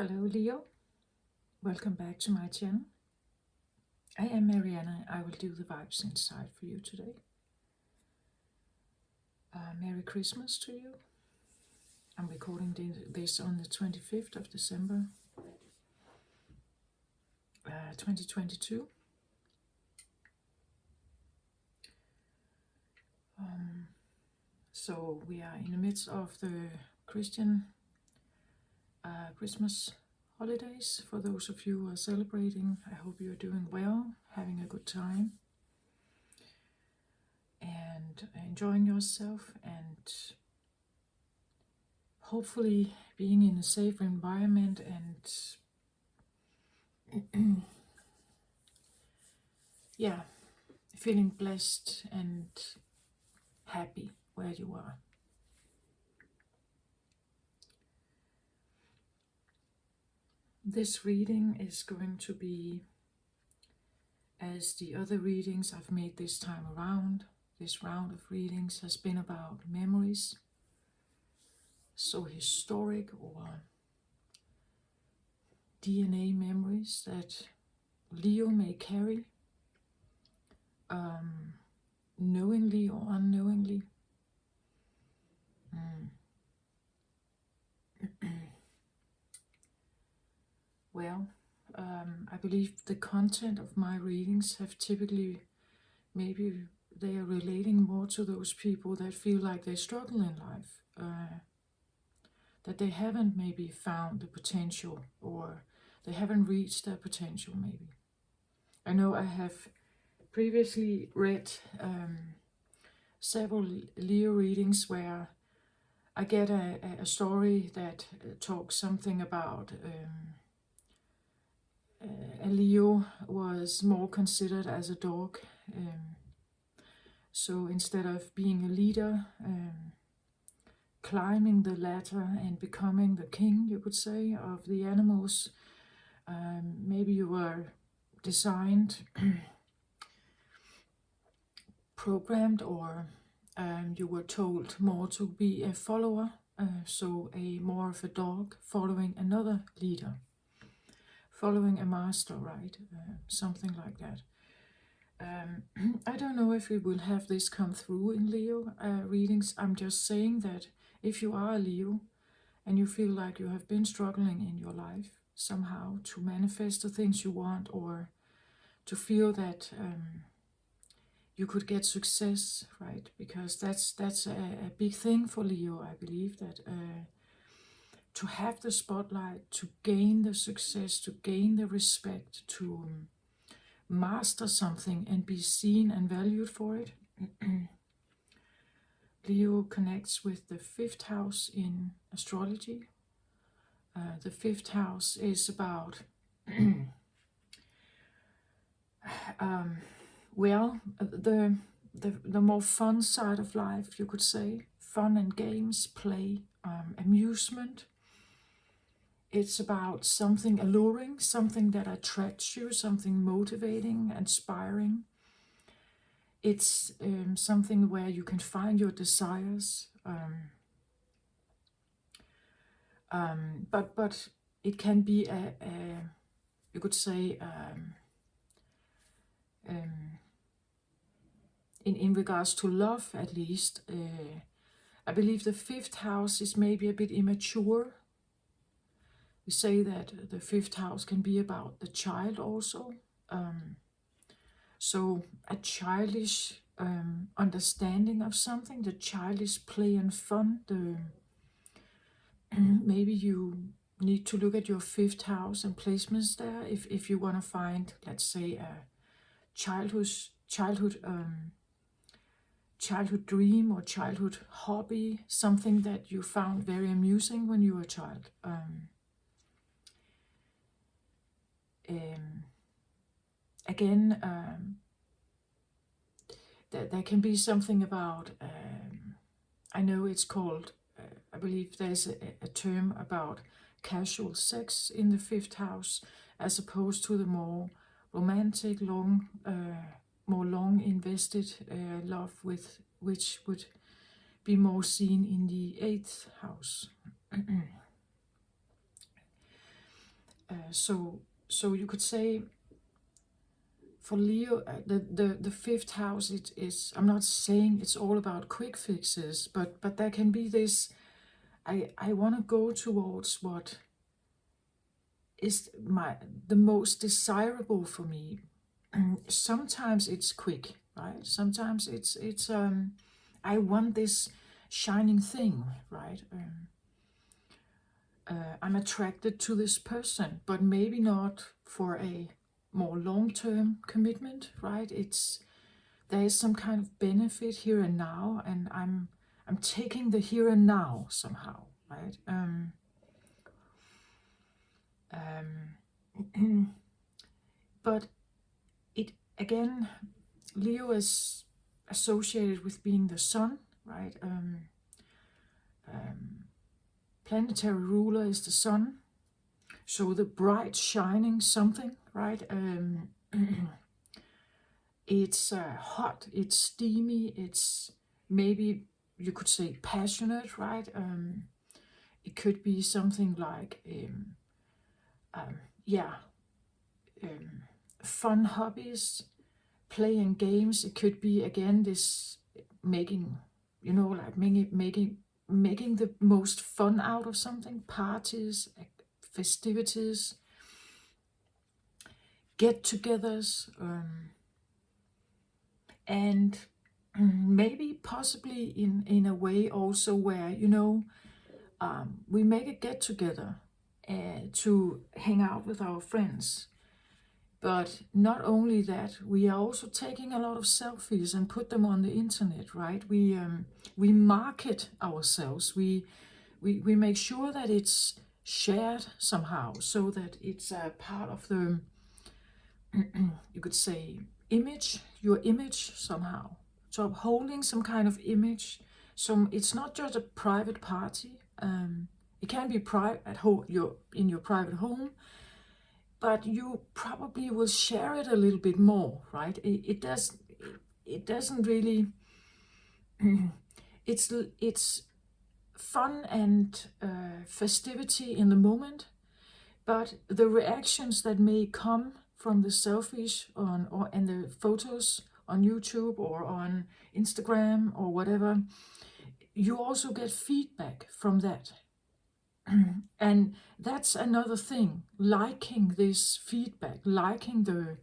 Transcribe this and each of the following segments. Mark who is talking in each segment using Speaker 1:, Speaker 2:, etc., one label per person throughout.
Speaker 1: Hello Leo, welcome back to my channel. I am Mariana. I will do the vibes inside for you today. Merry Christmas to you. I'm recording this on the 25th of December 2022. So we are in the midst of the Christian Christmas holidays. For those of you who are celebrating, I hope you are doing well, having a good time, and enjoying yourself, and hopefully being in a safe environment and yeah, feeling blessed and happy where you are. This reading is going to be, as the other readings I've made this time around, this round of readings has been about memories, so historic or DNA memories that Leo may carry, knowingly or unknowingly. Well, I believe the content of my readings have typically, maybe they are relating more to those people that feel like they struggle in life, that they haven't maybe found the potential, or they haven't reached their potential maybe. I know I have previously read several Leo readings where I get a story that talks something about a Leo was more considered as a dog. So instead of being a leader, climbing the ladder and becoming the king, you could say, of the animals, maybe you were designed, programmed, or you were told more to be a follower, so more of a dog following another leader, following a master, right? Something like that. I don't know if we will have this come through in Leo readings. I'm just saying that if you are a Leo and you feel like you have been struggling in your life somehow to manifest the things you want, or to feel that you could get success, right? Because that's a big thing for Leo, I believe, that to have the spotlight, to gain the success, to gain the respect, to master something and be seen and valued for it. Leo connects with the fifth house in astrology. The fifth house is about, the more fun side of life, you could say. Fun and games, play, amusement. It's about something alluring, something that attracts you, something motivating, inspiring. It's something where you can find your desires, but it can be you could say, in regards to love, at least. I believe the fifth house is maybe a bit immature. We say that the fifth house can be about the child also. So a childish understanding of something, the childish play and fun. Maybe you need to look at your fifth house and placements there if you want to find, let's say, a childhood dream or childhood hobby, something that you found very amusing when you were a child. Again, there can be something about, I know it's called, I believe there's a term about casual sex in the fifth house, as opposed to the more romantic, more long invested love, which would be more seen in the eighth house. So you could say for Leo, the fifth house, it is, I'm not saying it's all about quick fixes, but there can be this, I want to go towards what is the most desirable for me. Sometimes it's quick, right? Sometimes it's I want this shining thing, right? I'm attracted to this person, but maybe not for a more long-term commitment, right? There is some kind of benefit here and now, and I'm taking the here and now somehow, right? But it again, Leo is associated with being the sun, right? Planetary ruler is the sun, so the bright shining something, right? It's hot, it's steamy, it's maybe you could say passionate, right? It could be something like fun hobbies, playing games. It could be again this making, like making the most fun out of something, parties, festivities, get-togethers, and maybe possibly in a way also where we make a get-together to hang out with our friends. But not only that, we are also taking a lot of selfies and put them on the internet, right? We market ourselves. We make sure that it's shared somehow, so that it's a part of the you could say your image somehow. So holding some kind of image. So it's not just a private party. It can be at home, in your private home, but you probably will share it a little bit more, right? It doesn't really. It's fun and festivity in the moment, but the reactions that may come from the selfies and the photos on YouTube or on Instagram or whatever, you also get feedback from that. And that's another thing, liking this feedback, liking the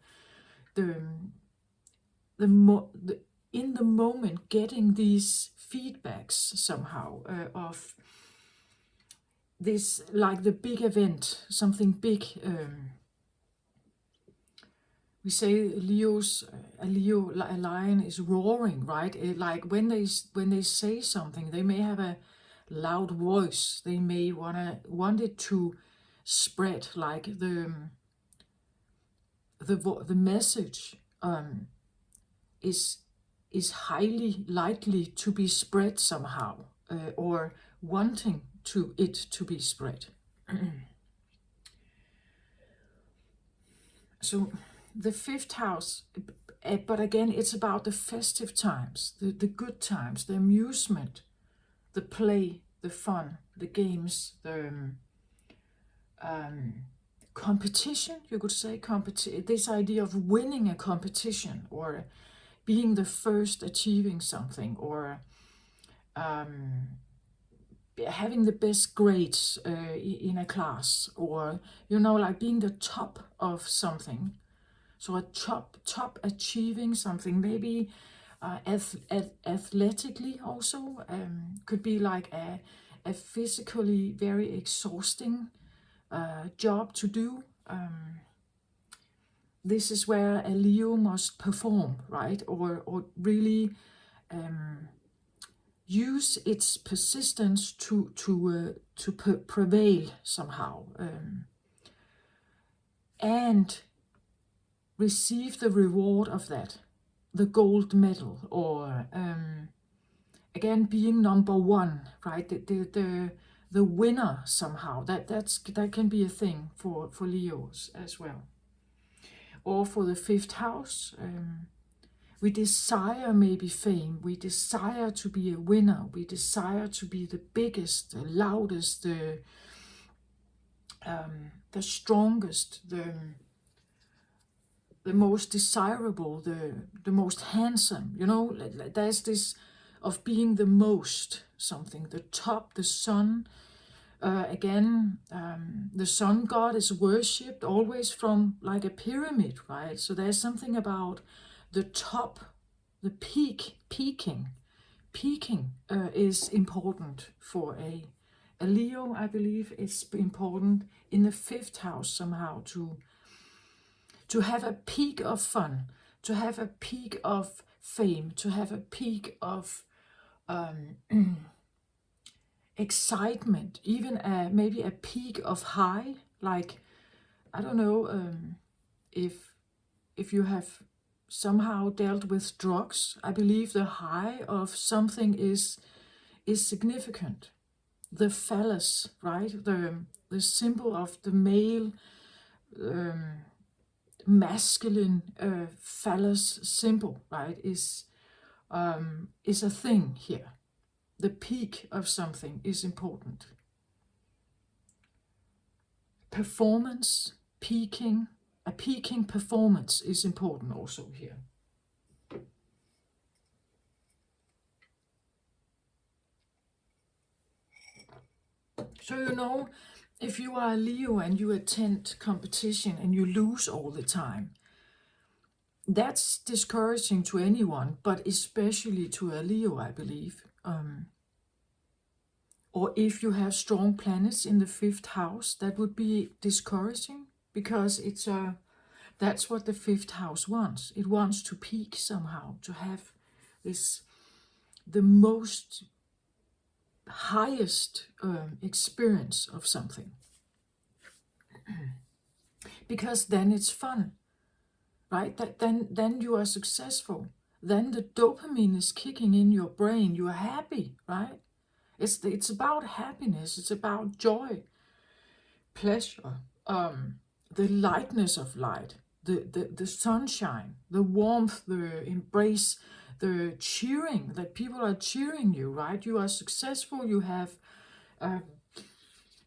Speaker 1: in the moment, getting these feedbacks somehow of this, like the big event, something big. We say a lion is roaring, right? Like when they say something, they may have a loud voice. They may want it to spread, like the message is highly likely to be spread somehow, or wanting it to be spread. So the fifth house, but again, it's about the festive times, the good times, the amusement, the play, the fun, the games, the competition, you could say, this idea of winning a competition, or being the first achieving something, or having the best grades in a class, or like being the top of something. So a top achieving something, maybe athletically also, could be like a physically very exhausting job to do. This is where a Leo must perform, right? Or really use its persistence to prevail somehow, and receive the reward of that, the gold medal, or again being number one, right? The winner somehow. That can be a thing for Leos as well. Or for the fifth house, we desire maybe fame. We desire to be a winner. We desire to be the biggest, the loudest, the strongest, the most desirable, the most handsome. You know, there's this of being the most something, the top, the sun. Again, the sun god is worshipped always from like a pyramid, right? So there's something about the top, the peaking is important for a Leo. I believe it's important in the 5th house somehow to have a peak of fun, to have a peak of fame, to have a peak of excitement, even maybe a peak of high. Like, I don't know, if you have somehow dealt with drugs, I believe the high of something is significant. The phallus, right? The symbol of the male, masculine phallus symbol, right? Is a thing here. The peak of something is important. Performance, peaking, a peaking performance is important also here. So, you know, if you are a Leo and you attend competition and you lose all the time, that's discouraging to anyone, but especially to a Leo, I believe. Or if you have strong planets in the 5th house, that would be discouraging, because that's what the 5th house wants. It wants to peak somehow, to have the most highest experience of something, because then it's fun, right? Then you are successful. Then the dopamine is kicking in your brain. You are happy, right? It's about happiness. It's about joy, pleasure, the lightness of light, the sunshine, the warmth, the embrace, the cheering, that people are cheering you, right? You are successful. You have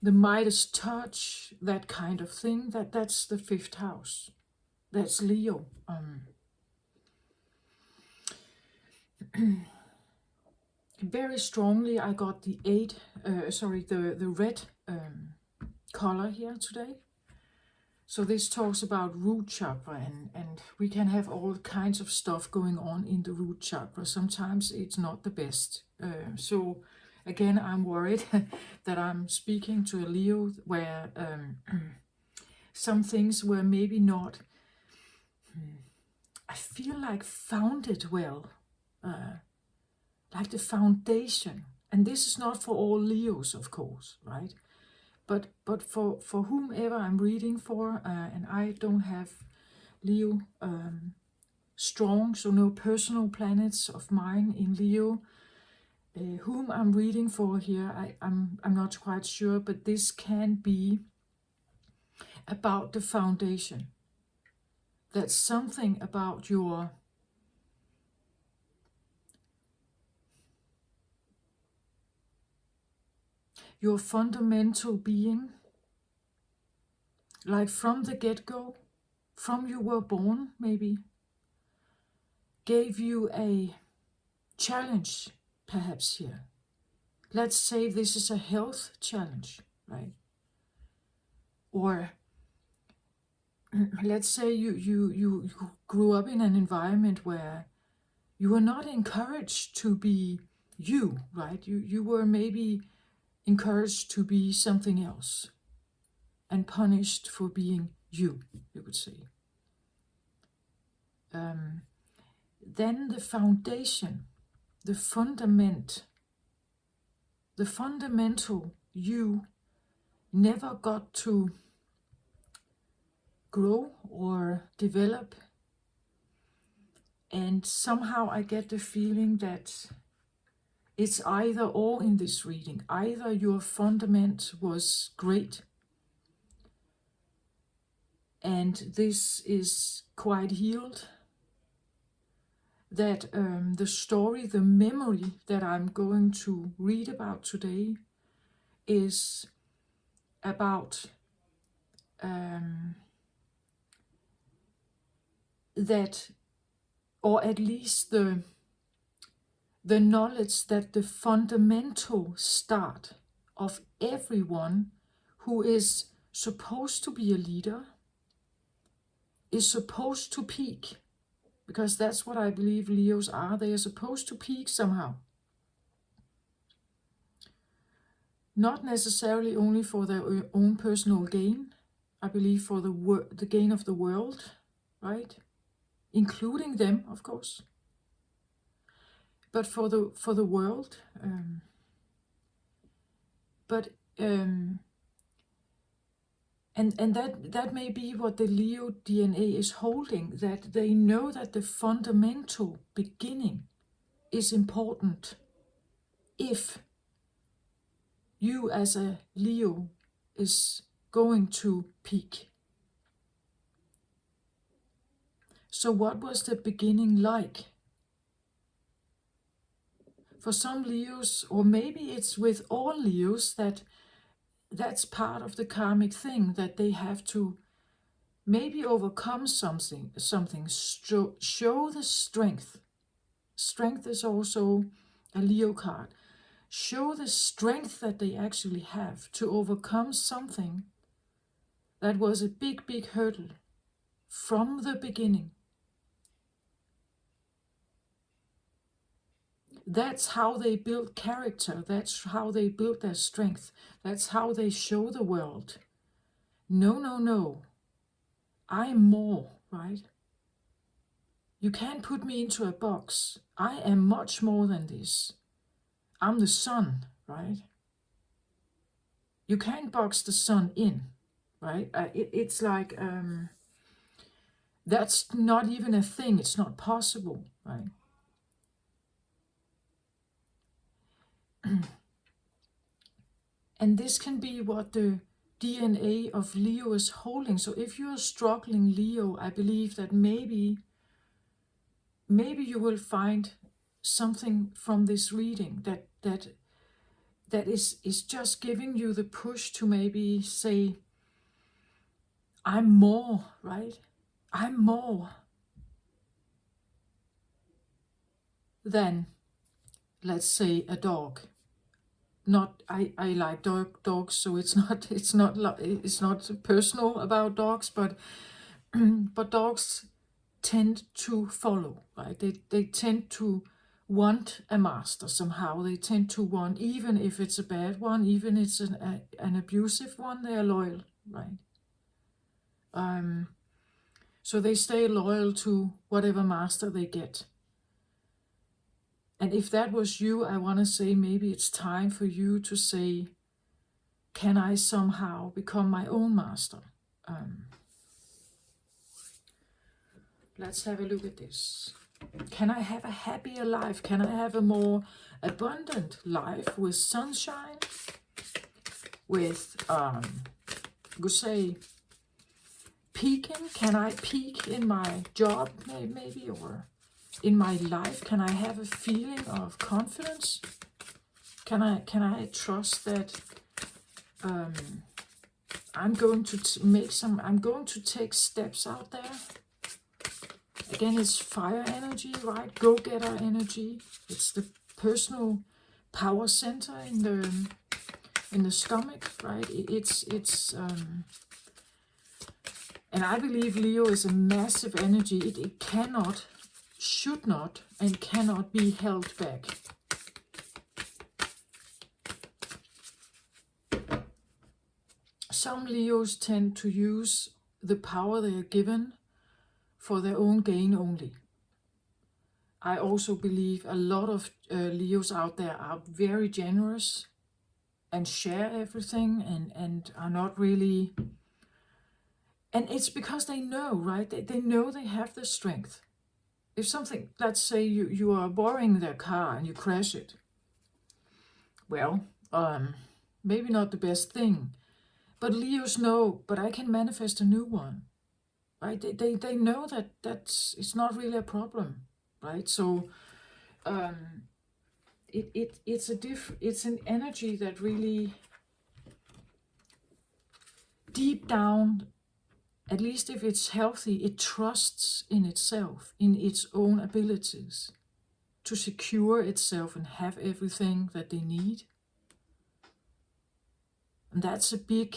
Speaker 1: the Midas touch, that kind of thing. That's the 5th house. That's Leo. Very strongly, I got the the red color here today. So this talks about root chakra, and we can have all kinds of stuff going on in the root chakra. Sometimes it's not the best. So again, I'm worried that I'm speaking to a Leo where some things were maybe not, I feel like, founded well. Like the foundation. And this is not for all Leos, of course, right? But for whomever I'm reading for, and I don't have Leo strong, so no personal planets of mine in Leo. Whom I'm reading for here, I'm not quite sure, but this can be about the foundation. That's something about your fundamental being, like from the get-go, from you were born, maybe, gave you a challenge, perhaps here. Let's say this is a health challenge, right? Or let's say you grew up in an environment where you were not encouraged to be you, right? You were maybe encouraged to be something else and punished for being you could say. Then the foundation, the fundamental you never got to grow or develop. And somehow I get the feeling that it's either or in this reading. Either your fundament was great, and this is quite healed, that the story, the memory that I'm going to read about today is about that, or at least the knowledge that the fundamental start of everyone who is supposed to be a leader is supposed to peak, because that's what I believe Leos are. They are supposed to peak somehow. Not necessarily only for their own personal gain, I believe for the gain of the world, right? Including them, of course. But for the world. And that may be what the Leo DNA is holding, that they know that the fundamental beginning is important if you as a Leo is going to peak. So what was the beginning like? For some Leos, or maybe it's with all Leos, that's part of the karmic thing, that they have to maybe overcome something, show the strength. Strength is also a Leo card. Show the strength that they actually have to overcome something that was a big, big hurdle from the beginning. That's how they build character. That's how they build their strength. That's how they show the world. No. I'm more, right? You can't put me into a box. I am much more than this. I'm the sun, right? You can't box the sun in, right? It's like, that's not even a thing. It's not possible, right? And this can be what the DNA of Leo is holding. So if you're struggling Leo, I believe that maybe you will find something from this reading that is just giving you the push to maybe say, I'm more, right? I'm more than, let's say, a dog. Not I like dogs, so it's not personal about dogs, but but dogs tend to follow, right? They tend to want a master somehow. They tend to want, even if it's a bad one, even if it's an abusive one, they are loyal, right? So they stay loyal to whatever master they get. And if that was you, I want to say maybe it's time for you to say, can I somehow become my own master? Let's have a look at this. Can I have a happier life? Can I have a more abundant life with sunshine? With, you could say, peaking? Can I peak in my job, maybe, or in my life? Can I have a feeling of confidence? Can I trust that I'm going to take steps out there? Again, it's fire energy, right? Go-getter energy. It's the personal power center in the stomach, right? And I believe Leo is a massive energy. It cannot, should not, and cannot be held back. Some Leos tend to use the power they are given for their own gain only. I also believe a lot of Leos out there are very generous and share everything and are not really... And it's because they know, right? They know they have the strength. If something, let's say you are borrowing their car and you crash it. Well, maybe not the best thing. But Leos know, but I can manifest a new one. Right? They know that it's not really a problem, right? So it's an energy that really deep down, at least if it's healthy, it trusts in itself, in its own abilities to secure itself and have everything that they need. And that's a big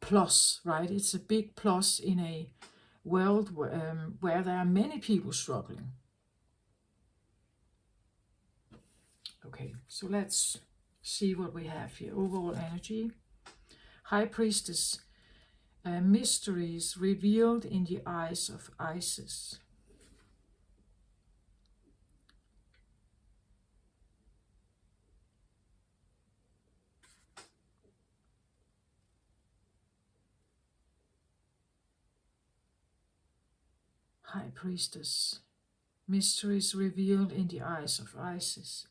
Speaker 1: plus, right? It's a big plus in a world where there are many people struggling. Okay, so let's see what we have here. Overall energy. High Priestess. Mysteries revealed in the eyes of Isis. High Priestess. Mysteries revealed in the eyes of Isis.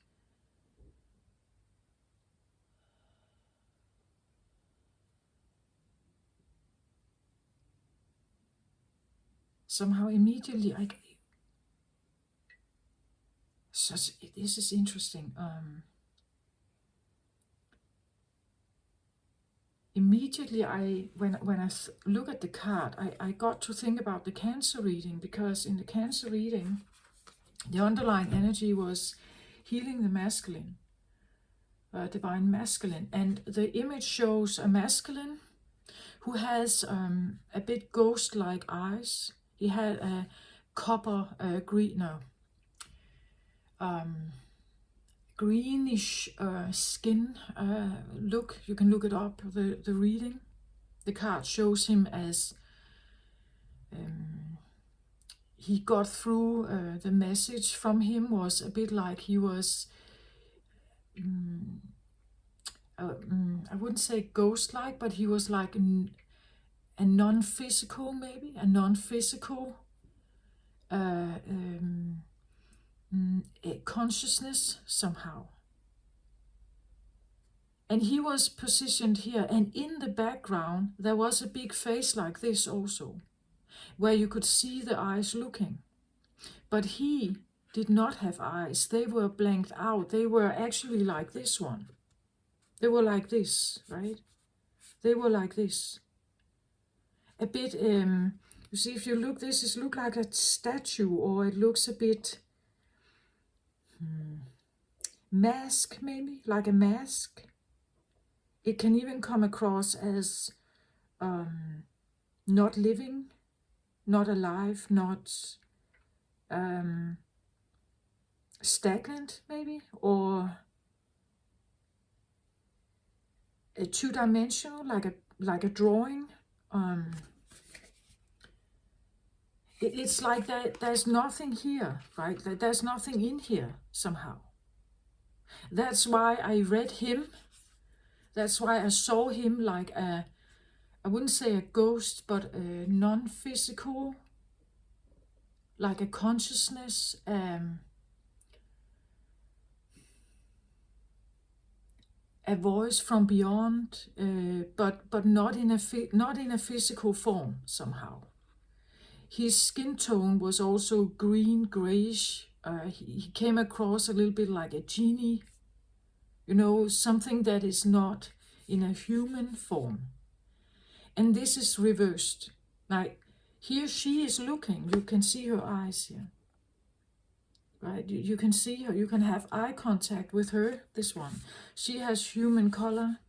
Speaker 1: Somehow immediately this is interesting. Immediately when I look at the card, I got to think about the Cancer reading, because in the Cancer reading, the underlying energy was healing the masculine, divine masculine, and the image shows a masculine who has a bit ghost-like eyes. He had a copper greenish skin look. You can look it up, the reading. The card shows him as he got through, the message from him was a bit like he was, I wouldn't say ghost-like, but he was like a non-physical, maybe, a non-physical a consciousness somehow. And he was positioned here, and in the background there was a big face like this also, where you could see the eyes looking. But he did not have eyes. They were blanked out. They were actually like this one. They were like this, right? They were like this. A bit, you see, if you look, this look like a statue, or it looks a bit mask, maybe, like a mask. It can even come across as not living, not alive, not stagnant, maybe, or a two-dimensional, like a drawing. It's like that. There's nothing here, right? There's nothing in here somehow. That's why I read him. That's why I saw him like I wouldn't say a ghost, but a non-physical, like a consciousness, a voice from beyond, but not in a physical form somehow. His skin tone was also green, grayish. He came across a little bit like a genie, you know, something that is not in a human form. And this is reversed. Like here she is looking, you can see her eyes here. Right, you can see her, you can have eye contact with her, this one. She has human color,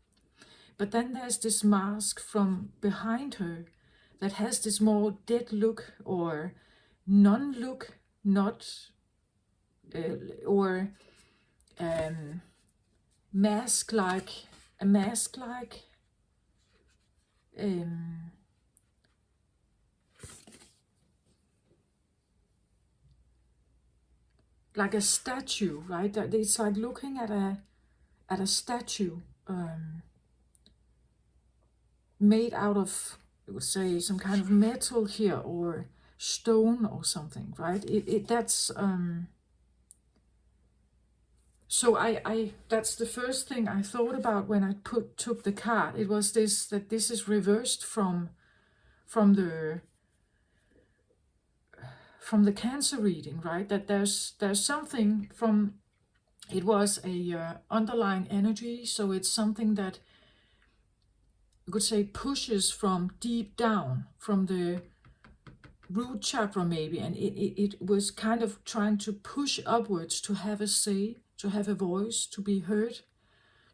Speaker 1: but then there's this mask from behind her that has this more dead look, or non-look, not, or mask-like, a mask-like, like a statue, right? It's like looking at a statue made out of, I would say, some kind of metal here, or stone or something, right? That's so I that's the first thing I thought about when I took the card. It was that this is reversed from the Cancer reading, right? That there's something from, it was a underlying energy, so it's something that you could say, pushes from deep down, from the root chakra maybe, and it was kind of trying to push upwards to have a say, to have a voice, to be heard,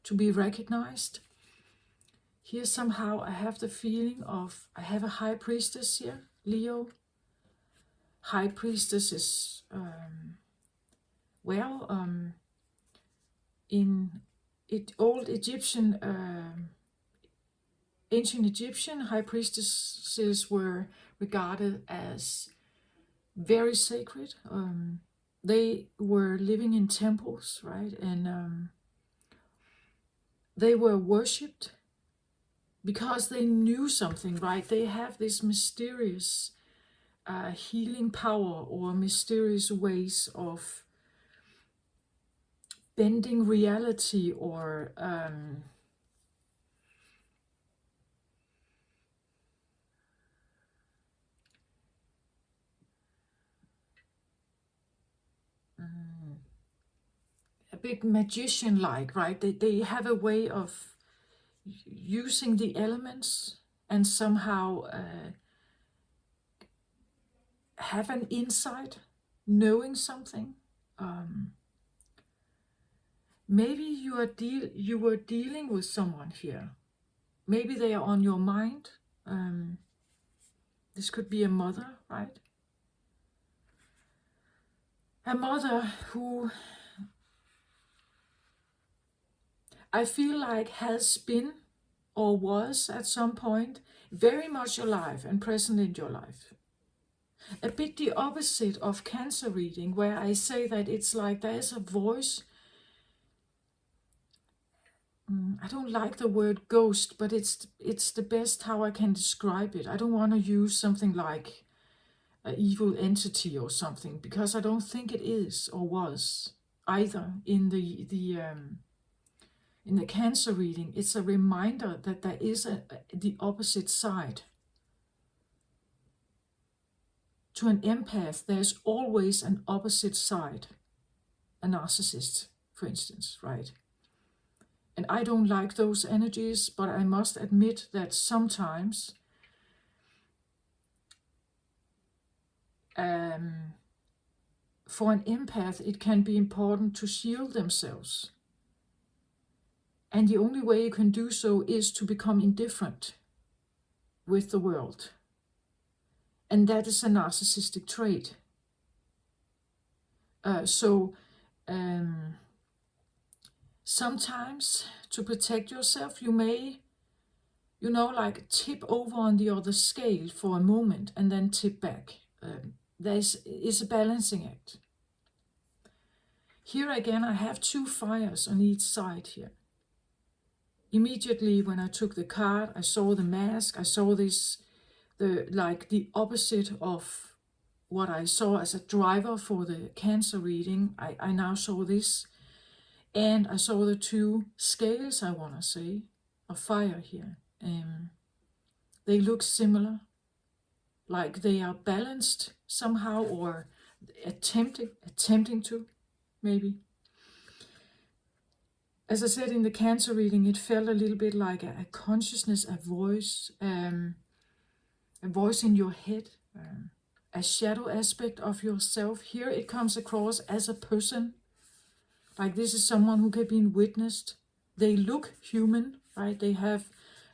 Speaker 1: to be recognized. Here somehow I have the feeling of, I have a high priestess here, Leo. High priestess is, in old Egyptian, ancient Egyptian, high priestesses were regarded as very sacred. They were living in temples, right? And they were worshipped because they knew something, right? They have this mysterious healing power, or mysterious ways of bending reality, or a bit magician-like, right? They have a way of using the elements and somehow have an insight, knowing something. Maybe you were dealing with someone here. Maybe they are on your mind. This could be a mother, right? A mother who I feel like has been or was at some point very much alive and present in your life. A bit the opposite of Cancer reading, where I say that it's like there's a voice. I don't like the word ghost, but it's the best how I can describe it. I don't want to use something like an evil entity or something, because I don't think it is or was either in the Cancer reading. It's a reminder that there is the opposite side. To an empath, there's always an opposite side. A narcissist, for instance, right? And I don't like those energies, but I must admit that sometimes for an empath, it can be important to shield themselves. And the only way you can do so is to become indifferent with the world. And that is a narcissistic trait. Sometimes to protect yourself, you may, like tip over on the other scale for a moment and then tip back. It's a balancing act. Here again, I have two fires on each side here. Immediately when I took the card, I saw the mask, I saw the opposite of what I saw as a driver for the Cancer reading. I now saw this, and I saw the two scales, I want to say, of fire here. They look similar, like they are balanced somehow, or attempting to, maybe. As I said in the Cancer reading, it felt a little bit like a consciousness, a voice in your head, a shadow aspect of yourself. Here it comes across as a person, like this is someone who can be witnessed. They look human, right? They have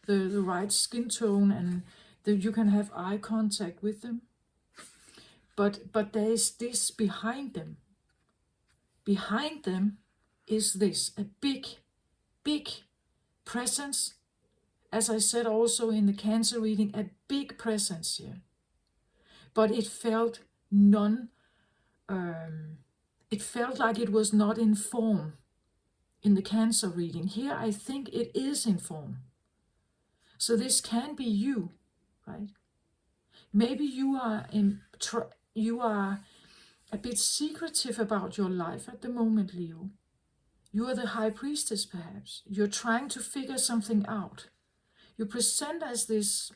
Speaker 1: the right skin tone, and you can have eye contact with them. But there is this behind them. Behind them is this, a big presence. As I said also in the Cancer reading, a big presence here. But it felt it felt like it was not in form in the Cancer reading. Here I think it is in form. So this can be you, right? Maybe you are a bit secretive about your life at the moment, Leo. You are the High Priestess, perhaps. You're trying to figure something out. You present as this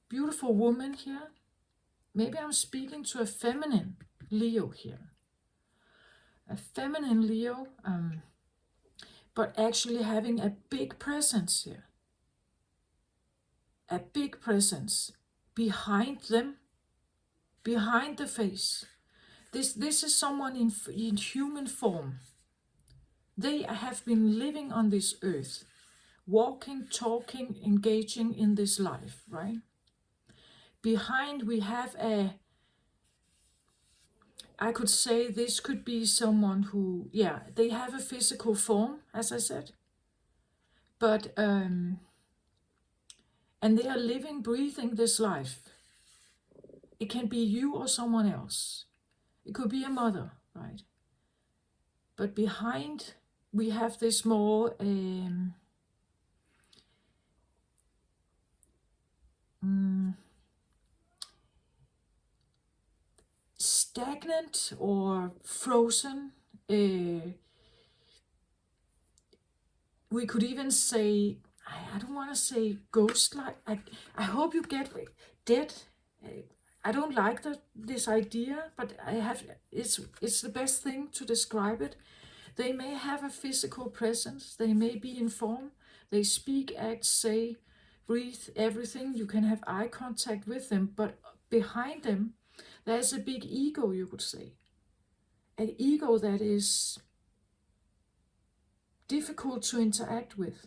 Speaker 1: beautiful woman here. Maybe I'm speaking to a feminine Leo here. A feminine Leo, but actually having a big presence here. a big presence behind them, behind the face. This is someone in human form. They have been living on this earth, walking, talking, engaging in this life, right? Behind we have I could say this could be someone who, yeah, they have a physical form, as I said, but and they are living, breathing this life. It can be you or someone else. It could be a mother, right? But behind we have this more stagnant or frozen. We could even say, I don't want to say ghost-like. I hope you get dead. I don't like this idea, but it's the best thing to describe it. They may have a physical presence. They may be in form. They speak, act, say, breathe, everything. You can have eye contact with them, but behind them, there's a big ego, you could say. An ego that is difficult to interact with,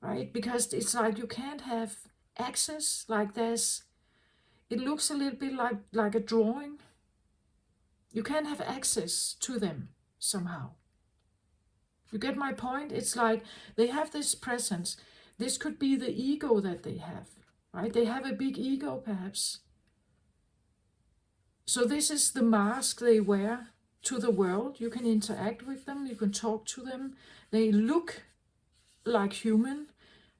Speaker 1: right? Because it's like you can't have access, like it looks a little bit like a drawing. You can't have access to them somehow. You get my point? It's like they have this presence. This could be the ego that they have, right? They have a big ego, perhaps. So this is the mask they wear to the world. You can interact with them, you can talk to them. They look like human,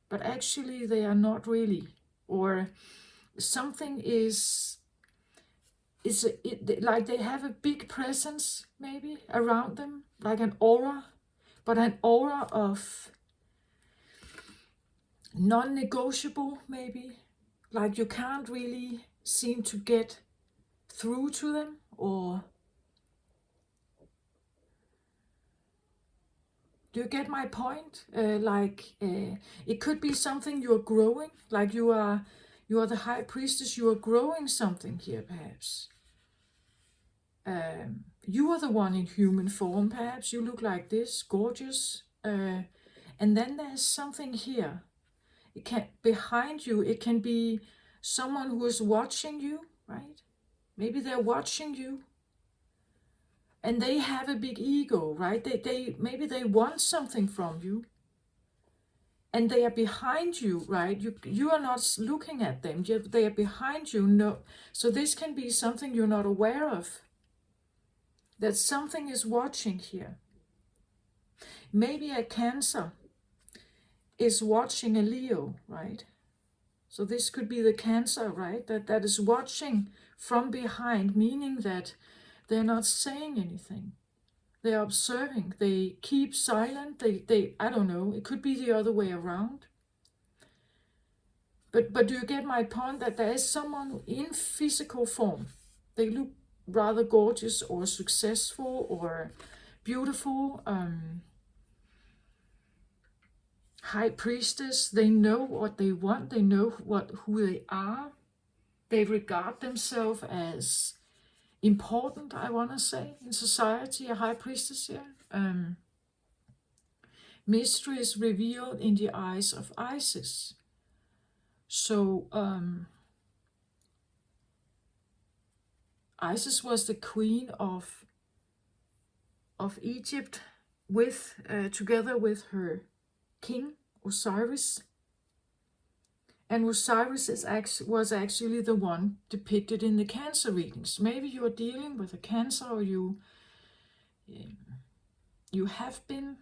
Speaker 1: but actually they are not really. Or something like they have a big presence maybe around them, like an aura, but an aura of non-negotiable maybe. Like you can't really seem to get through to them, or do you get my point? It could be something you're growing, like you are the high priestess, you are growing something here perhaps. You are the one in human form, perhaps. You look like this, gorgeous. And then there's something here. Behind you, it can be someone who is watching you, right? Maybe they're watching you. And they have a big ego, right? Maybe they want something from you. And they are behind you, right? You are not looking at them. They are behind you. No. So this can be something you're not aware of. That something is watching here. Maybe a Cancer is watching a Leo, right? So this could be the Cancer, right? That is watching from behind, meaning that they're not saying anything. They're observing. They keep silent. They I don't know. It could be the other way around. But do you get my point, that there is someone in physical form? They look rather gorgeous or successful or beautiful. High priestess. They know what they want. They know who they are. They regard themselves as important, I want to say, in society. A high priestess here. Mystery is revealed in the eyes of Isis. So Isis was the queen of Egypt, together with her king Osiris. And Osiris was actually the one depicted in the Cancer readings. Maybe you are dealing with a Cancer, or you have been.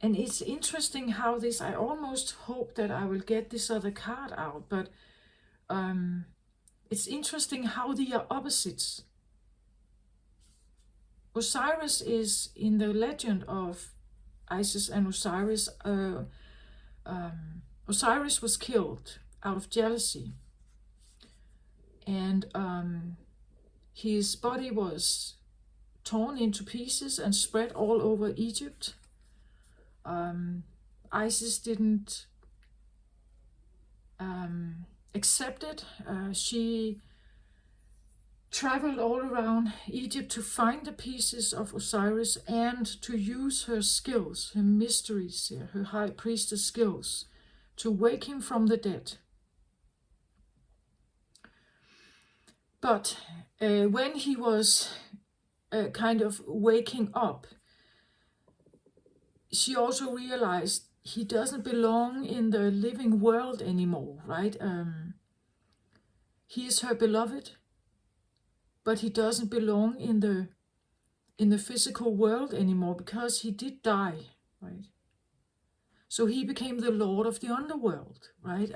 Speaker 1: And it's interesting how this, I almost hope that I will get this other card out, but it's interesting how they are opposites. Osiris is in the legend of Isis and Osiris. Osiris was killed out of jealousy, and his body was torn into pieces and spread all over Egypt. Isis didn't accept it. She traveled all around Egypt to find the pieces of Osiris and to use her skills, her mysteries, her high priestess skills, to wake him from the dead. But when he was kind of waking up, she also realized he doesn't belong in the living world anymore, right? He is her beloved, but he doesn't belong in the physical world anymore because he did die, right? So he became the lord of the underworld, right?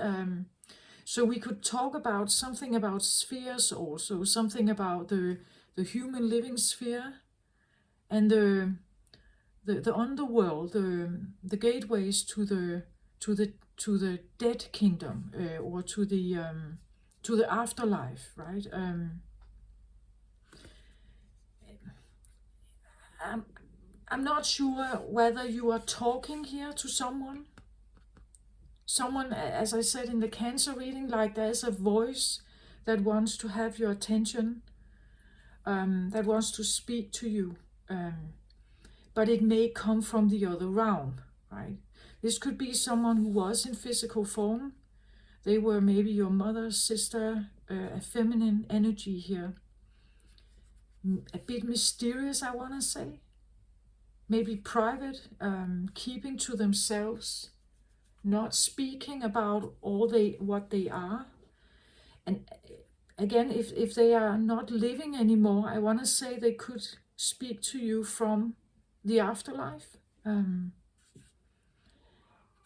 Speaker 1: So we could talk about something about spheres also, something about the human living sphere and the underworld, the gateways to the dead kingdom, or to the afterlife, right? I'm not sure whether you are talking here to someone. Someone, as I said in the Cancer reading, like there's a voice that wants to have your attention, that wants to speak to you, but it may come from the other realm, right? This could be someone who was in physical form. They were maybe your mother, sister, a feminine energy here. A bit mysterious, I want to say. Maybe private, keeping to themselves, not speaking about what they are. And again, if they are not living anymore, I want to say they could speak to you from the afterlife.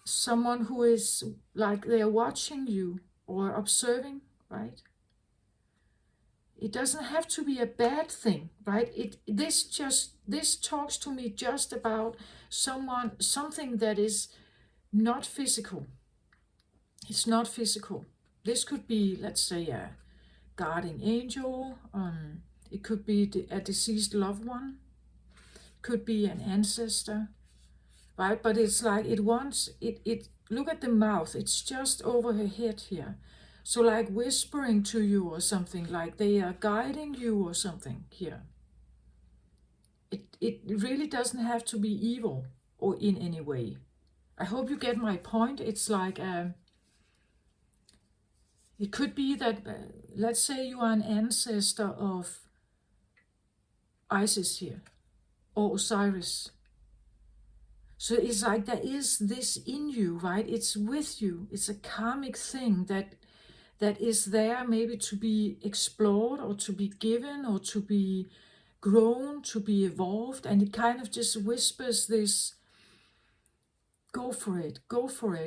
Speaker 1: Someone who is like they are watching you or observing, right? It doesn't have to be a bad thing, right? This talks to me just about something that is not physical. It's not physical. This could be, let's say, a guardian angel. It could be a deceased loved one. It could be an ancestor, right? But it's like it wants it. Look at the mouth. It's just over her head here. So like whispering to you or something, like they are guiding you or something here. It really doesn't have to be evil or in any way. I hope you get my point. It's like it could be that, let's say you are an ancestor of Isis here, or Osiris. So it's like there is this in you, right? It's with you. It's a karmic thing that is there maybe to be explored or to be given or to be grown, to be evolved. And it kind of just whispers this, go for it,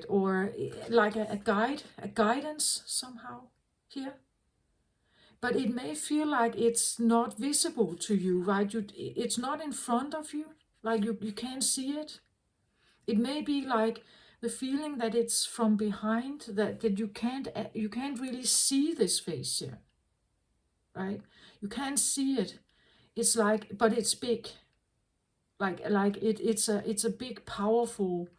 Speaker 1: or like a guidance somehow here. But it may feel like it's not visible to you, right? It's not in front of you, like you can't see it. It may be like the feeling that it's from behind, that you can't really see this face here, right? You can't see it. It's like, but it's big. It's a big, powerful.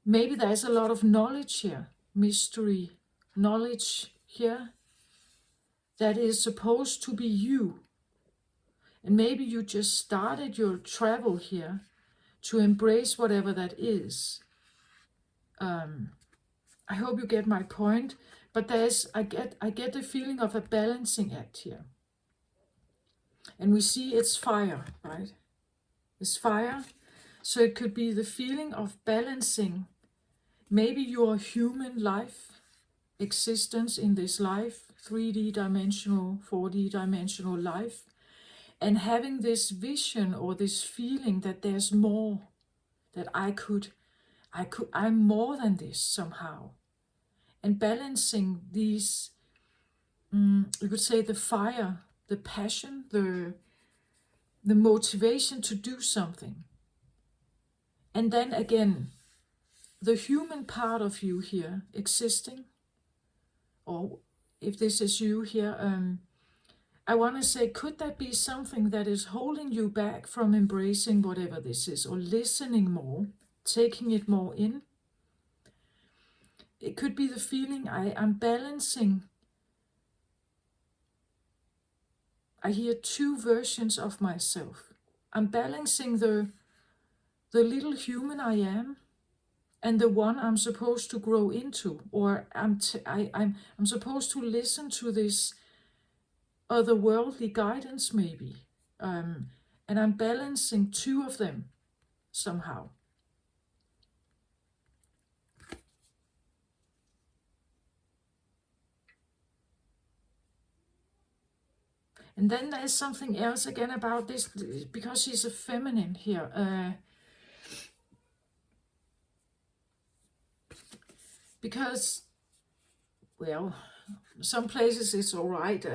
Speaker 1: Maybe there's a lot of knowledge here, mystery, knowledge here that is supposed to be you. And maybe you just started your travel here to embrace whatever that is. I hope you get my point, but I get the feeling of a balancing act here. And we see it's fire, right? It's fire. So it could be the feeling of balancing maybe your human life, existence in this life, 3D dimensional, 4D dimensional life, and having this vision or this feeling that there's more, that I'm more than this somehow. And balancing these, you could say the fire, the passion, the motivation to do something. And then again, the human part of you here existing, or if this is you here, I want to say, could that be something that is holding you back from embracing whatever this is, or listening more, taking it more in? It could be the feeling I'm balancing. I hear two versions of myself. I'm balancing the little human I am and the one I'm supposed to grow into, or I'm supposed to listen to this otherworldly guidance maybe, and I'm balancing two of them somehow. And then there's something else again about this, because she's a feminine here. Because, well, some places it's all right,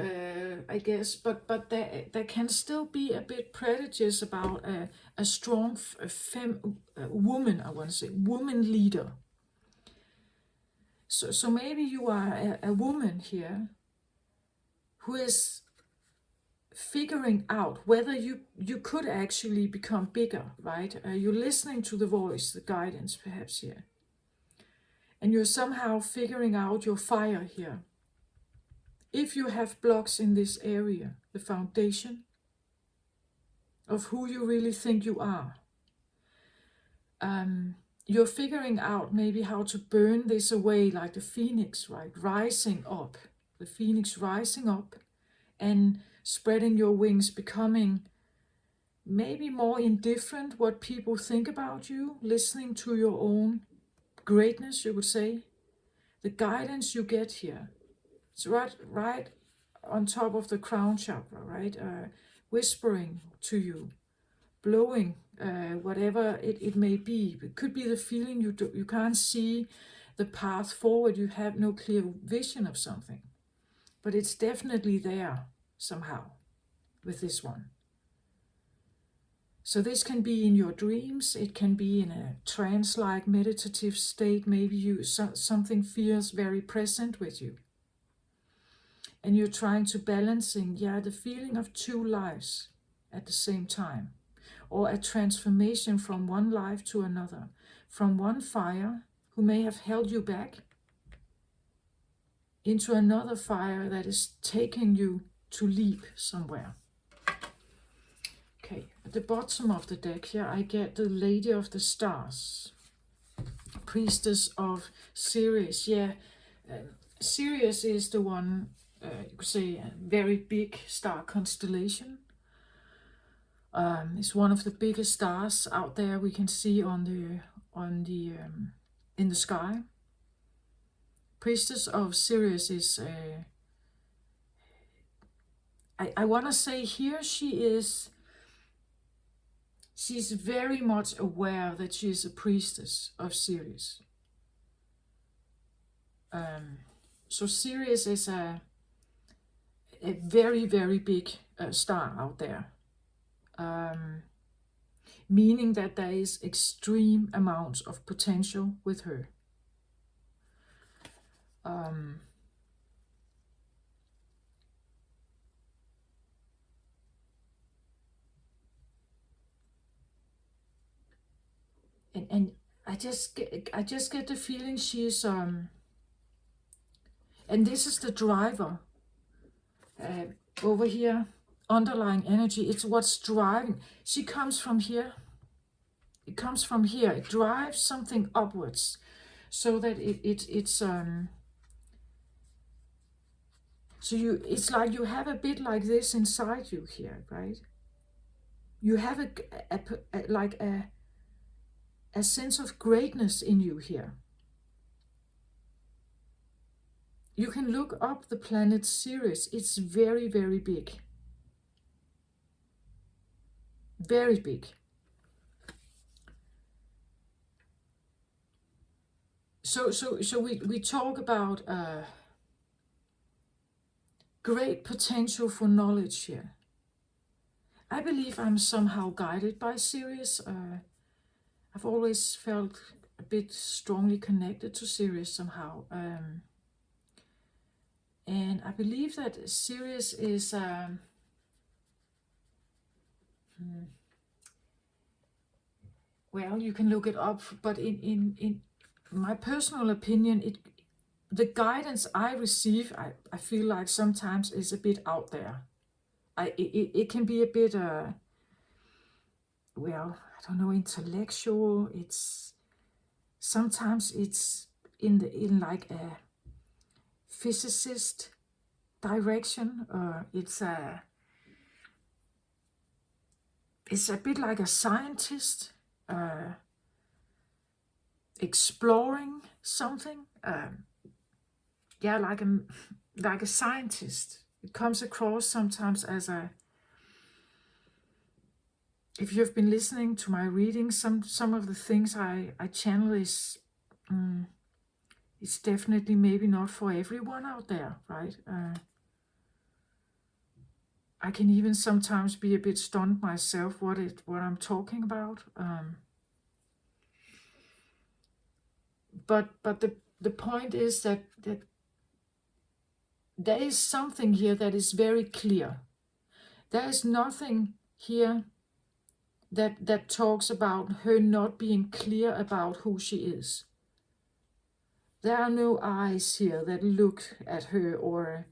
Speaker 1: I guess, but there can still be a bit prejudice about a strong woman, I want to say, woman leader. So maybe you are a woman here who is figuring out whether you could actually become bigger, right? You're listening to the voice, the guidance perhaps here. And you're somehow figuring out your fire here. If you have blocks in this area, the foundation of who you really think you are, you're figuring out maybe how to burn this away like the phoenix, right? Rising up, the phoenix rising up and spreading your wings, becoming maybe more indifferent what people think about you, listening to your own greatness, you would say. The guidance you get here, it's right on top of the crown chakra, right? Whispering to you, blowing, whatever it may be. It could be the feeling you can't see the path forward, you have no clear vision of something. But it's definitely there somehow with this one. So this can be in your dreams, it can be in a trance-like meditative state. Maybe something feels very present with you. And you're trying to balancing, the feeling of two lives at the same time. Or a transformation from one life to another. From one fire who may have held you back into another fire that is taking you to leap somewhere. Okay, at the bottom of the deck here, I get the Lady of the Stars, Priestess of Sirius. Sirius is the one, you could say, a very big star constellation. It's one of the biggest stars out there we can see in the sky. Priestess of Sirius is, I want to say here she's very much aware that she is a priestess of Sirius. So Sirius is a very, very big star out there. Meaning that there is extreme amounts of potential with her. And I just get the feeling she's and this is the driver over here, underlying energy. It's what's driving. She comes from here. It comes from here. It drives something upwards, so that it's so it's like you have a bit like this inside you here, right? You have a sense of greatness in you here. You can look up the planet Sirius. It's very, very big. Very big. So we talk about great potential for knowledge here. I believe I'm somehow guided by Sirius. I've always felt a bit strongly connected to Sirius somehow. And I believe that Sirius is well, you can look it up, but in my personal opinion, the guidance I receive, I feel like sometimes is a bit out there. It can be a bit well, I don't know, intellectual. It's sometimes it's in like a physicist direction. It's a bit like a scientist exploring something. Yeah, like a scientist. It comes across sometimes as a. If you've been listening to my readings, some of the things I channel is, it's definitely maybe not for everyone out there, right? I can even sometimes be a bit stunned myself what I'm talking about. But the point is that there is something here that is very clear. There is nothing here that talks about her not being clear about who she is. There are no eyes here that look at her, or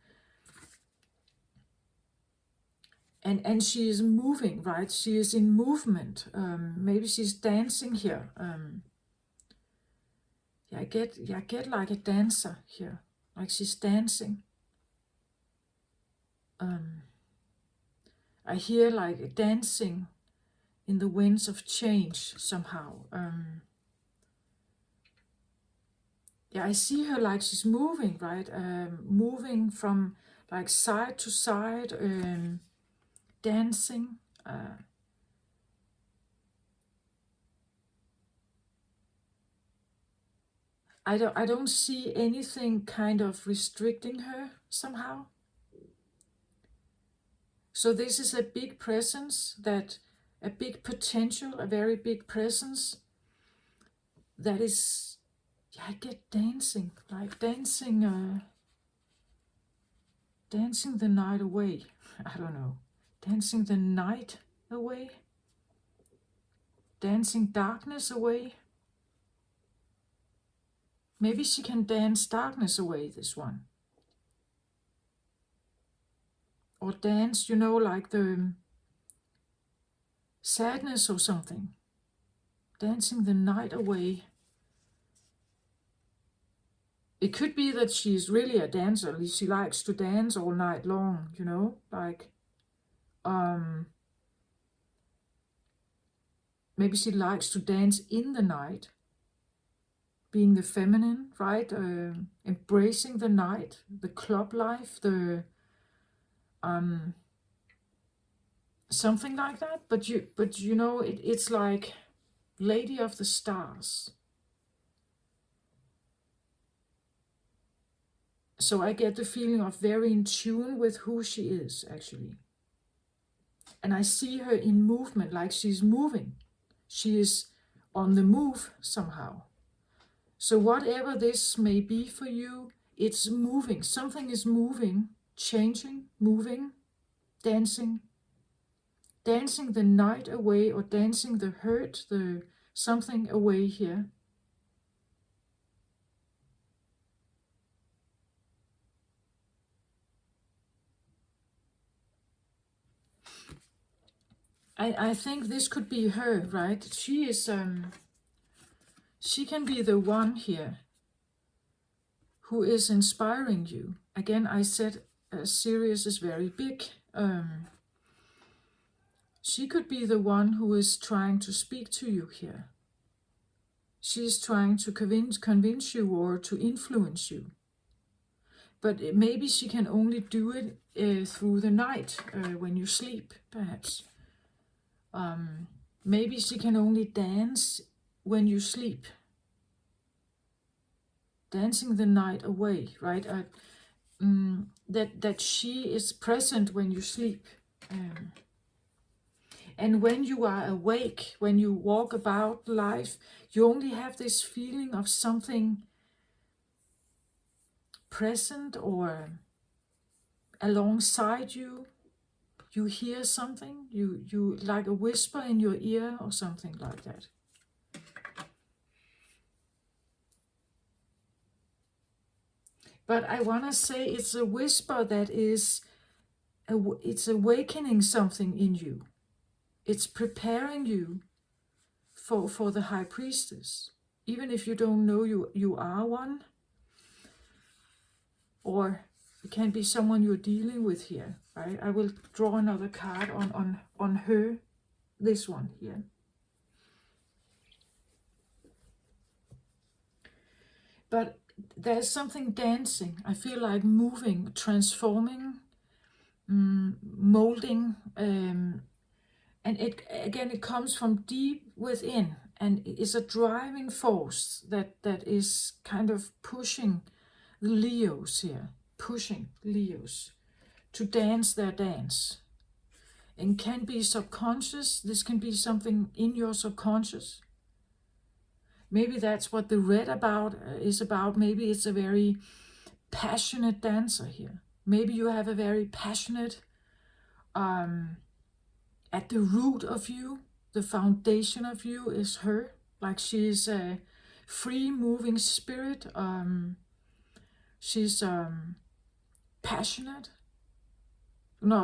Speaker 1: and she is moving, right? She is in movement. Maybe she's dancing here. I get like a dancer here, like she's dancing. I hear like dancing in the winds of change somehow. I see her like she's moving, right? Moving from like side to side, dancing. I don't see anything kind of restricting her somehow. So this is a big presence, a big potential, a very big presence that is, I get dancing, like dancing, dancing the night away. I don't know, dancing the night away, dancing darkness away. Maybe she can dance darkness away, this one. Or dance, like the sadness or something. Dancing the night away. It could be that she's really a dancer. She likes to dance all night long, like, maybe she likes to dance in the night, being the feminine, right? Embracing the night, the club life, something like that. But it's like Lady of the Stars. So I get the feeling of very in tune with who she is, actually. And I see her in movement, like she's moving. She is on the move somehow. So whatever this may be for you, it's moving. Something is moving, changing, moving, dancing. Dancing the night away, or dancing the hurt, the something away here. I think this could be her, right? She is, she can be the one here who is inspiring you. Again, I said Sirius is very big. She could be the one who is trying to speak to you here. She's trying to convince you or to influence you. But maybe she can only do it through the night, when you sleep, perhaps. Maybe she can only dance when you sleep. Dancing the night away, right? That she is present when you sleep. And when you are awake, when you walk about life, you only have this feeling of something present, or alongside you. You hear something, you like a whisper in your ear or something like that. But I want to say it's a whisper that is, it's awakening something in you. It's preparing you for the High Priestess. Even if you don't know you are one, or it can be someone you're dealing with here, right? I will draw another card on her, this one here. But there's something dancing. I feel like moving, transforming, molding, and it comes from deep within, and is a driving force that is kind of pushing the Leos here, pushing Leos to dance their dance. And can be subconscious. This can be something in your subconscious. Maybe that's what the red is about. Maybe it's a very passionate dancer here. Maybe you have a very passionate, at the root of you, the foundation of you is her. Like she's a free moving spirit. She's passionate.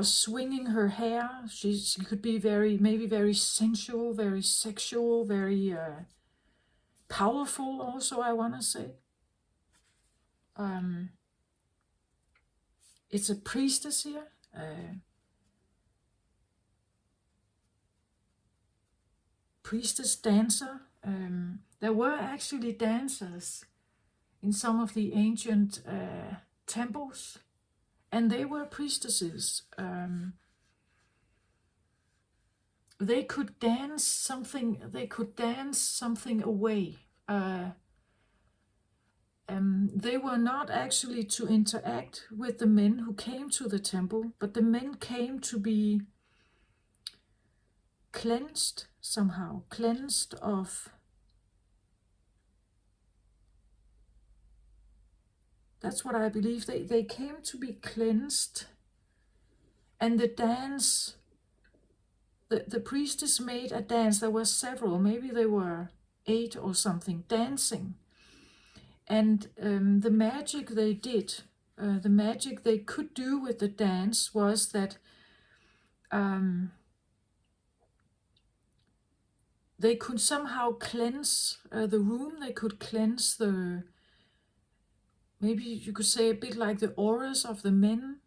Speaker 1: Swinging her hair. She could be maybe very sensual, very sexual, very powerful also, I want to say. It's a priestess here. Priestess dancer. There were actually dancers in some of the ancient temples, and they were priestesses. They could dance something. They could dance something away. They were not actually to interact with the men who came to the temple, but the men came to be cleansed somehow, cleansed of. That's what I believe. They came to be cleansed, and the dance. The priestess made a dance. There were several, maybe there were 8 or something, dancing. And the magic they did, the magic they could do with the dance was that they could somehow cleanse the room. They could cleanse maybe you could say a bit like the auras of the men.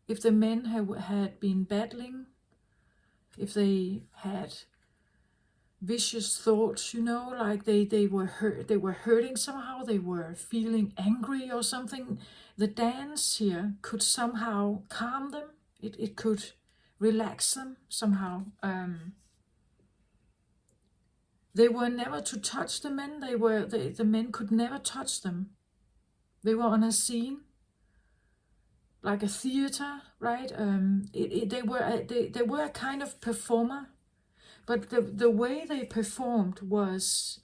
Speaker 1: If the men had been battling, if they had vicious thoughts, like they were hurting somehow, they were feeling angry or something, the dance here could somehow calm them. It could relax them somehow. They were never to touch the men. The men could never touch them. They were on a scene, like a theater, right? They were a kind of performer, but the way they performed was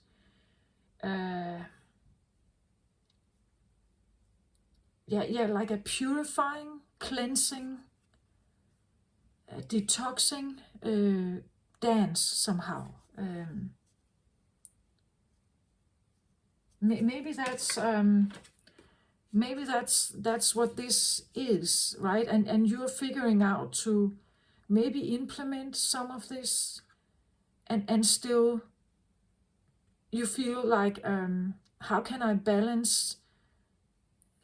Speaker 1: like a purifying, cleansing, detoxing dance somehow. Maybe that's what this is, right? And you're figuring out to maybe implement some of this, and still you feel like, how can I balance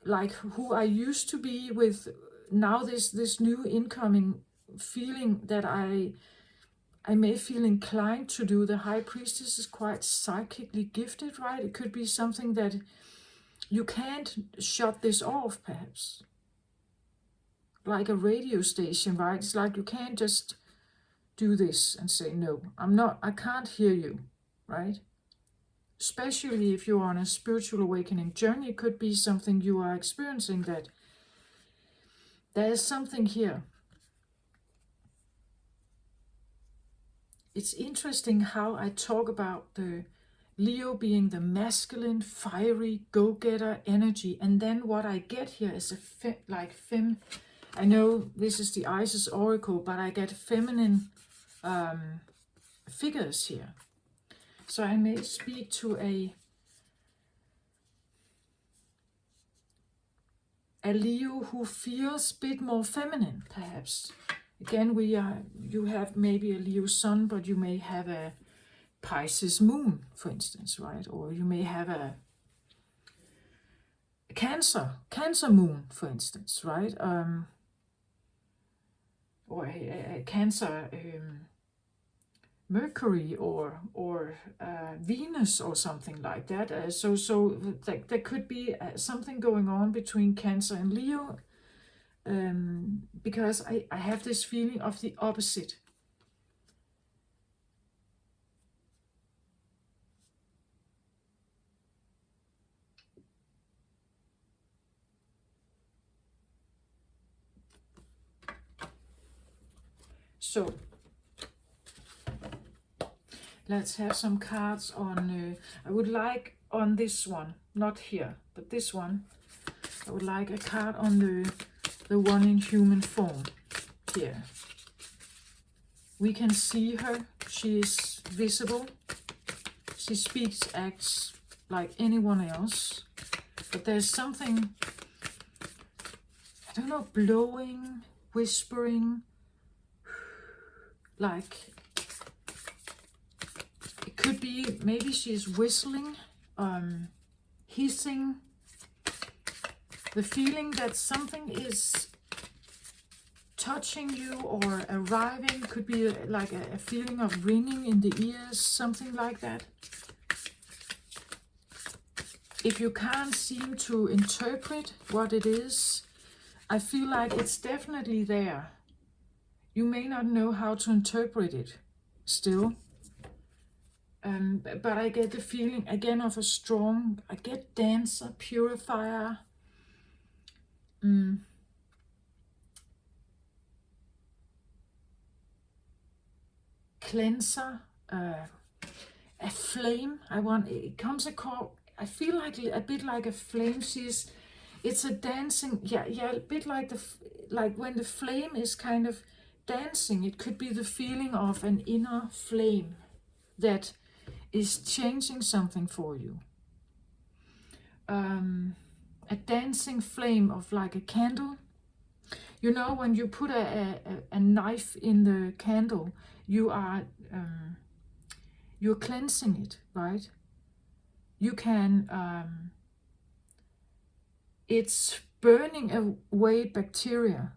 Speaker 1: like who I used to be with now this new incoming feeling that I may feel inclined to do. The High Priestess is quite psychically gifted, right? It could be something that you can't shut this off, perhaps. Like a radio station, right? It's like you can't just do this and say, no, I can't hear you, right? Especially if you're on a spiritual awakening journey, it could be something you are experiencing, that there is something here. It's interesting how I talk about the Leo being the masculine, fiery, go-getter energy, and then what I get here is I know this is the Isis Oracle, but I get feminine figures here. So I may speak to a Leo who feels a bit more feminine, perhaps. Again, you have maybe a Leo sun, but you may have a Pisces moon, for instance, right? Or you may have a Cancer moon, for instance, right? Or a Cancer Mercury or Venus or something like that. So there could be something going on between Cancer and Leo, because I have this feeling of the opposite. So let's have some cards on, I would like on this one, not here, but this one, I would like a card on the one in human form here. We can see her, she is visible, she speaks, acts like anyone else, but there's something, I don't know, blowing, whispering, like, it could be, maybe she's whistling, hissing, the feeling that something is touching you or arriving, could be like a feeling of ringing in the ears, something like that. If you can't seem to interpret what it is, I feel like it's definitely there. You may not know how to interpret it still. But I get the feeling again of a strong, I get dancer, purifier, cleanser, a flame. It comes across, I feel like a bit like a flame. It's a dancing, yeah, a bit like like when the flame is kind of dancing. It could be the feeling of an inner flame that is changing something for you. A dancing flame of like a candle. You know, when you put a knife in the candle, you're cleansing it, right? You can, it's burning away bacteria.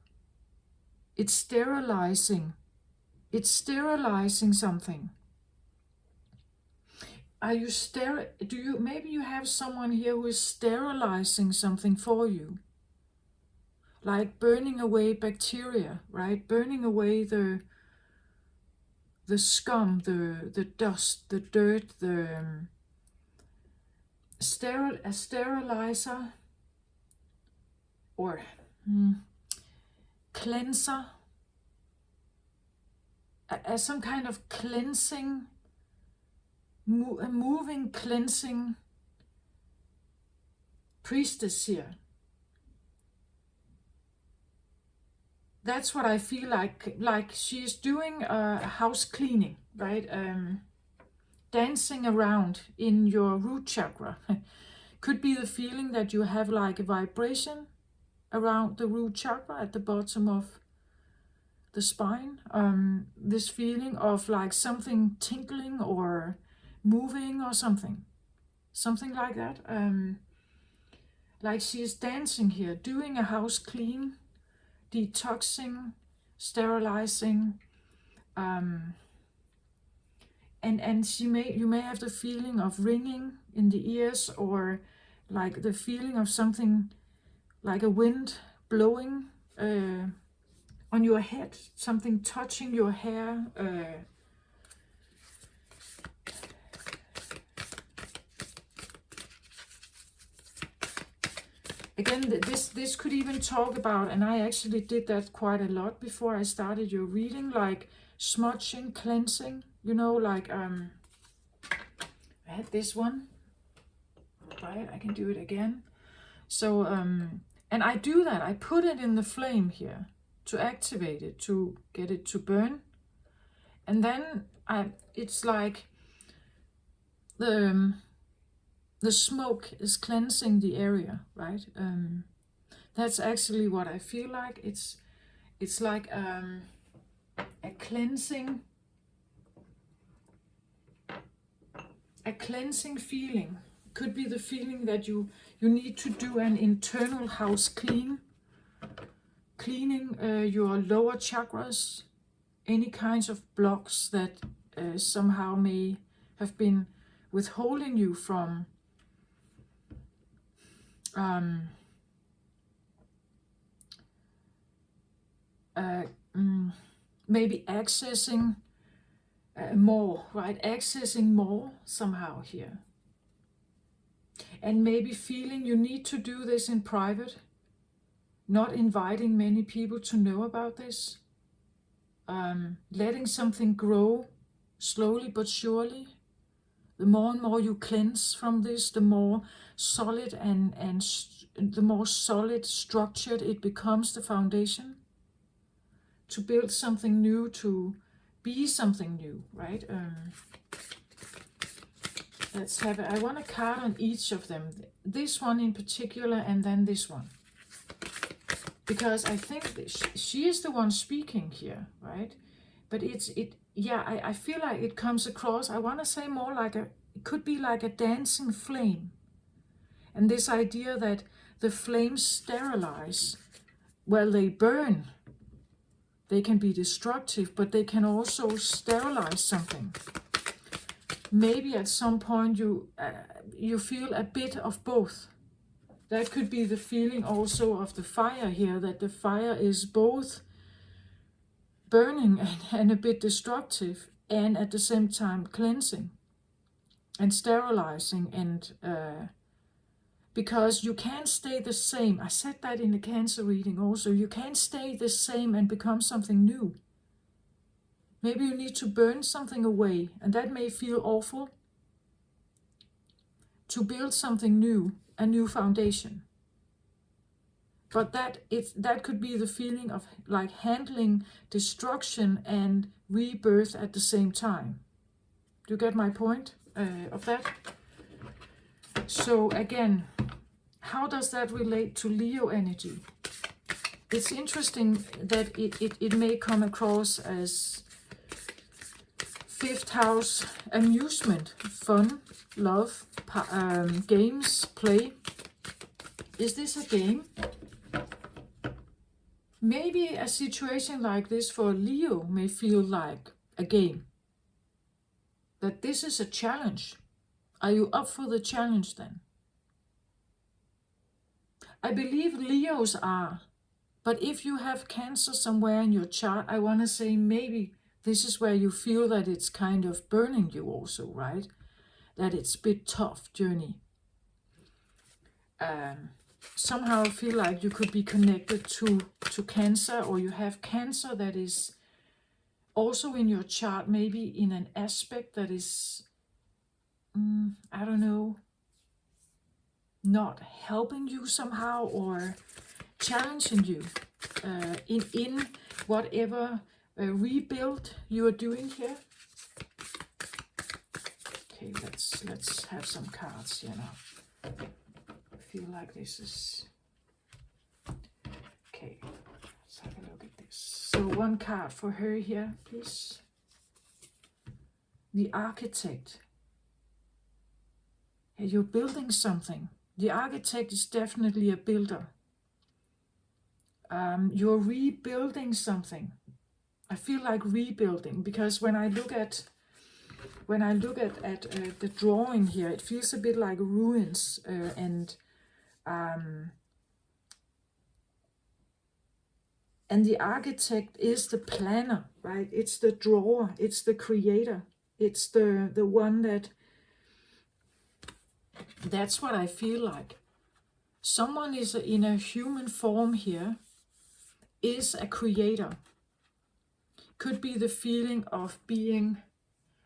Speaker 1: It's sterilizing something. Are you maybe you have someone here who is sterilizing something for you? Like burning away bacteria, right? Burning away the scum, the dust, the dirt, a sterilizer or cleanser, as some kind of cleansing, a moving, cleansing priestess here. That's what I feel like she's doing house cleaning, right? Dancing around in your root chakra. Could be the feeling that you have like a vibration around the root chakra at the bottom of the spine. This feeling of like something tinkling or moving or something like that. Like she is dancing here, doing a house clean, detoxing, sterilizing, and you may have the feeling of ringing in the ears, or like the feeling of something like a wind blowing on your head, something touching your hair. Again, this could even talk about, and I actually did that quite a lot before I started your reading, like smudging, cleansing, you know, like I had this one, right? I can do it again. So And I do that. I put it in the flame here to activate it, to get it to burn. And then it's like the smoke is cleansing the area, right? That's actually what I feel like. It's like a cleansing feeling. Could be the feeling that you need to do an internal house cleaning your lower chakras, any kinds of blocks that somehow may have been withholding you from maybe accessing more, right? Accessing more somehow here. And maybe feeling you need to do this in private, not inviting many people to know about this. Letting something grow slowly but surely. The more and more you cleanse from this, the more solid and the more solid, structured it becomes, the foundation. To build something new, to be something new, right? Let's have it. I want a card on each of them. This one in particular, and then this one. Because I think she is the one speaking here, right? But I feel like it comes across, I want to say more like it could be like a dancing flame. And this idea that the flames sterilize, well, they burn. They can be destructive, but they can also sterilize something. Maybe at some point you feel a bit of both. That could be the feeling also of the fire here, that the fire is both burning and a bit destructive, and at the same time cleansing and sterilizing, and because you can't stay the same. I said that in the Cancer reading also. You can't stay the same and become something new. Maybe you need to burn something away, and that may feel awful, to build something new, a new foundation. But that could be the feeling of like handling destruction and rebirth at the same time. Do you get my point of that? So again, how does that relate to Leo energy? It's interesting that it may come across as 5th house, amusement, fun, love, games, play. Is this a game? Maybe a situation like this for Leo may feel like a game. That this is a challenge. Are you up for the challenge then? I believe Leos are. But if you have Cancer somewhere in your chart, I want to say maybe this is where you feel that it's kind of burning you also, right? That it's a bit tough journey. Somehow feel like you could be connected to Cancer, or you have Cancer that is also in your chart, maybe in an aspect that is, I don't know, not helping you somehow or challenging you in whatever rebuild you are doing here. Okay, let's have some cards here now. I feel like this is okay. Let's have a look at this. So one card for her here, please. The Architect. Hey, you're building something. The Architect is definitely a builder. You're rebuilding something. I feel like rebuilding, because when I look at the drawing here, it feels a bit like ruins, and the Architect is the planner, right? It's the drawer, it's the creator, it's the one that's what I feel like. Someone is in a human form here, is a creator. Could be the feeling of being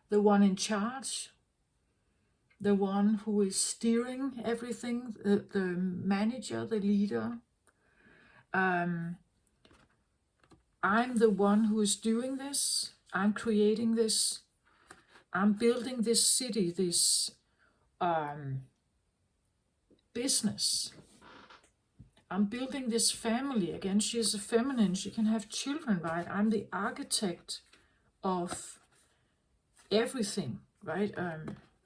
Speaker 1: the one in charge, the one who is steering everything, the manager, the leader, I'm the one who is doing this. I'm creating this. I'm building this city, this business. I'm building this family. Again, she is a feminine. She can have children, right? I'm the architect of everything, right?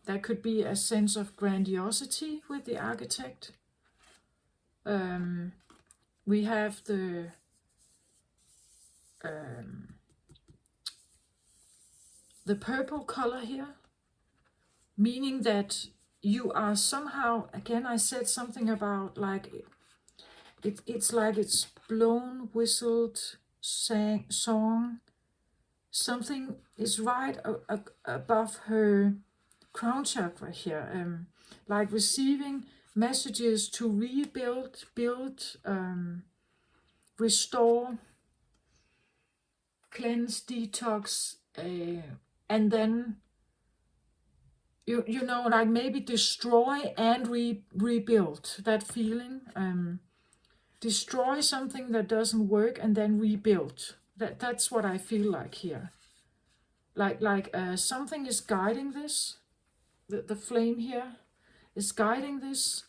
Speaker 1: There could be a sense of grandiosity with the architect. We have the purple color here, meaning that you are somehow, again, I said something about like, it's like it's blown, whistled, song. Something is right above her crown chakra here, like receiving messages to rebuild, build, restore, cleanse, detox, and then you know, like maybe destroy and rebuild. That feeling, destroy something that doesn't work and then rebuild. That's what I feel like here. Like something is guiding this. The flame here is guiding this,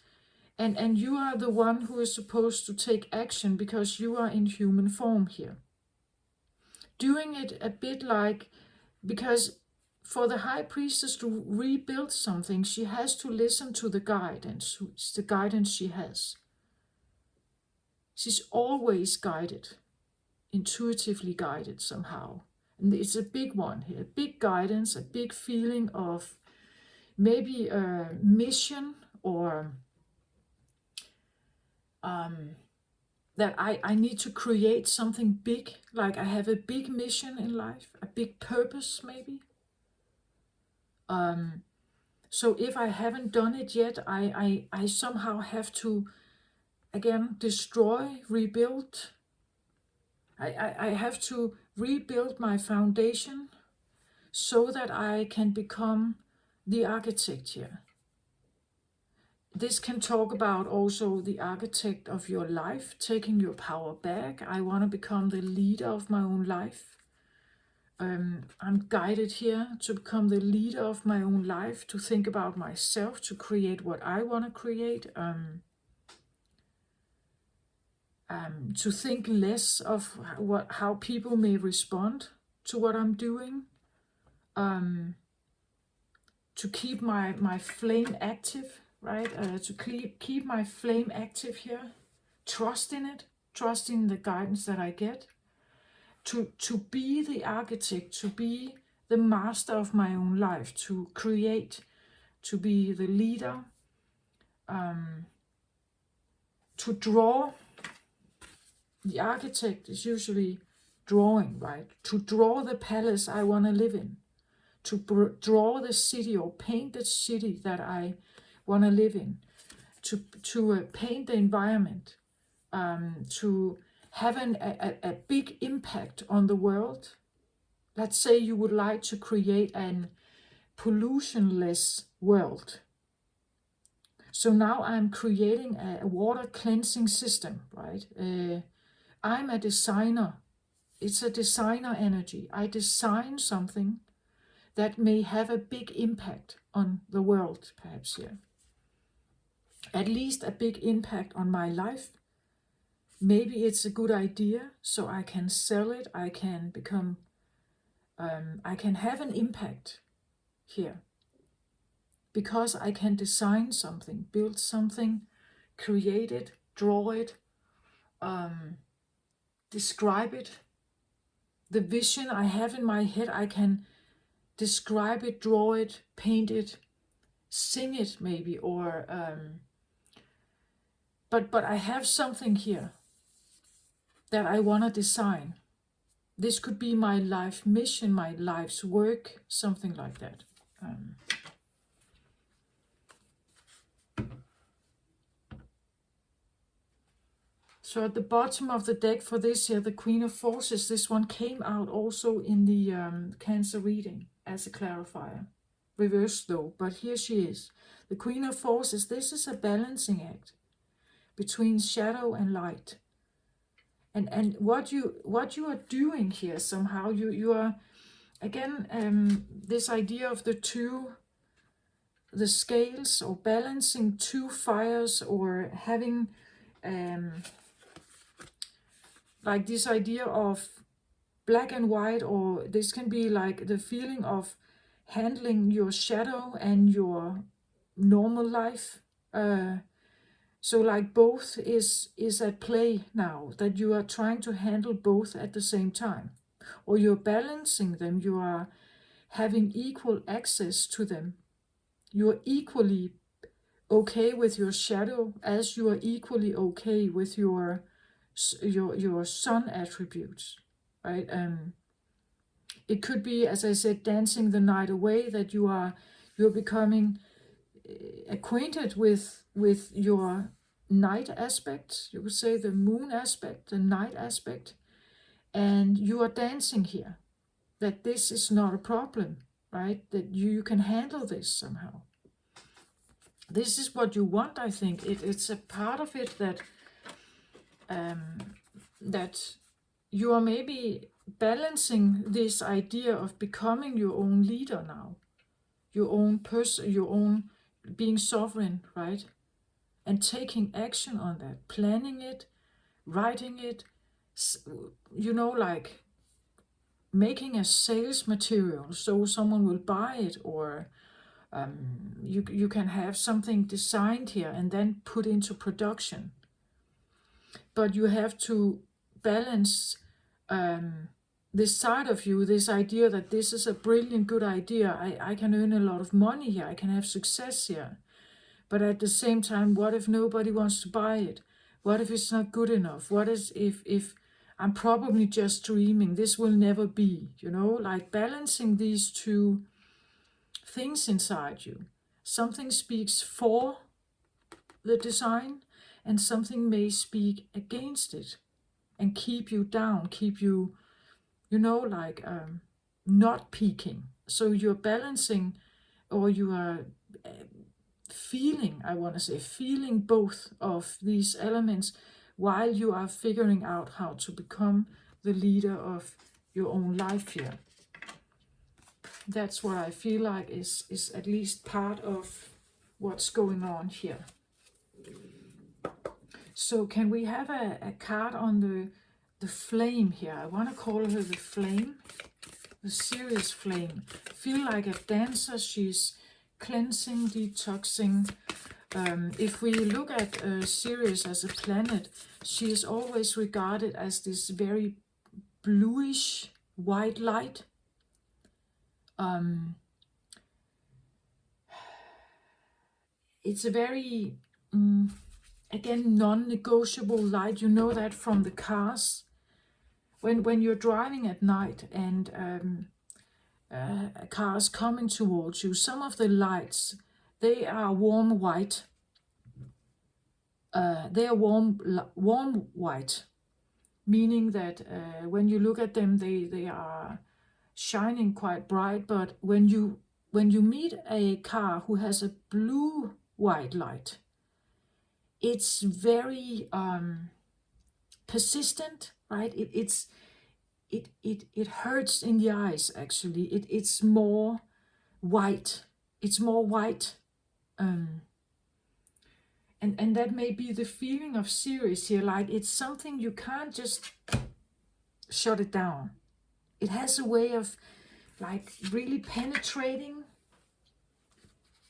Speaker 1: and you are the one who is supposed to take action because you are in human form here. Doing it a bit like, because for the high priestess to rebuild something, she has to listen to the guidance. It's the guidance she has. She's always guided, intuitively guided somehow. And it's a big one here, a big guidance, a big feeling of maybe a mission, or that I need to create something big, like I have a big mission in life, a big purpose maybe. So if I haven't done it yet, I somehow have to, again, destroy, rebuild. I have to rebuild my foundation so that I can become the architect here. This can talk about also the architect of your life, taking your power back. I want to become the leader of my own life. I'm guided here to become the leader of my own life, to think about myself, to create what I want to create, to think less of how people may respond to what I'm doing, to keep my flame active, right? To keep my flame active here, trust in it, trust in the guidance that I get. To be the architect, to be the master of my own life, to create, to be the leader, to draw. The architect is usually drawing, right? To draw the palace I want to live in, to draw the city or paint the city that I want to live in, to paint the environment, to have a big impact on the world. Let's say you would like to create an pollution-less world. So now I'm creating a water cleansing system, right? I'm a designer. It's a designer energy. I design something that may have a big impact on the world, perhaps here. At least a big impact on my life. Maybe it's a good idea, so I can sell it, I can become, I can have an impact here. Because I can design something, build something, create it, draw it, describe it. The vision I have in my head, I can describe it, draw it, paint it, sing it maybe, or but I have something here that I want to design. This could be my life mission, my life's work, something like that. So at the bottom of the deck for this here, the Queen of Forces, this one came out also in the Cancer reading as a clarifier. Reversed though, but here she is. The Queen of Forces, this is a balancing act between shadow and light. And what you are doing here somehow, you are again, this idea of the scales, or balancing two fires, or having like this idea of black and white, or this can be like the feeling of handling your shadow and your normal life. So like both is at play now, that you are trying to handle both at the same time, or you're balancing them, you are having equal access to them. You're equally okay with your shadow as you are equally okay with your sun attributes, right? It could be, as I said, dancing the night away, that you're becoming acquainted with your night aspect, you could say the moon aspect, the night aspect, and you are dancing here, that this is not a problem, right? That you can handle this somehow. This is what you want, I think. It's a part of it that that you are maybe balancing this idea of becoming your own leader now, your own person, your own being sovereign, right? And taking action on that, planning it, writing it, like making a sales material so someone will buy it, or you can have something designed here and then put into production. But you have to balance this side of you, this idea that this is a brilliant, good idea. I can earn a lot of money here. I can have success here. But at the same time, what if nobody wants to buy it? What if it's not good enough? What is if I'm probably just dreaming? This will never be, like balancing these two things inside you. Something speaks for the design, and something may speak against it and keep you down, keep you, not peaking. So you're balancing, or you are feeling both of these elements while you are figuring out how to become the leader of your own life here. That's what I feel like is at least part of what's going on here. So can we have a card on the flame here? I want to call her the flame, the Sirius flame. Feel like a dancer. She's cleansing, detoxing. If we look at Sirius as a planet, she is always regarded as this very bluish white light. It's a very, again, non-negotiable light. You know that from the cars. When you're driving at night and a car is coming towards you, some of the lights, they are warm white. They are warm white, meaning that when you look at them, they are shining quite bright. But when you meet a car who has a blue white light, it's very persistent, right? It hurts in the eyes. Actually, it's more white. It's more white. And that may be the feeling of Sirius here, like it's something you can't just shut it down. It has a way of like really penetrating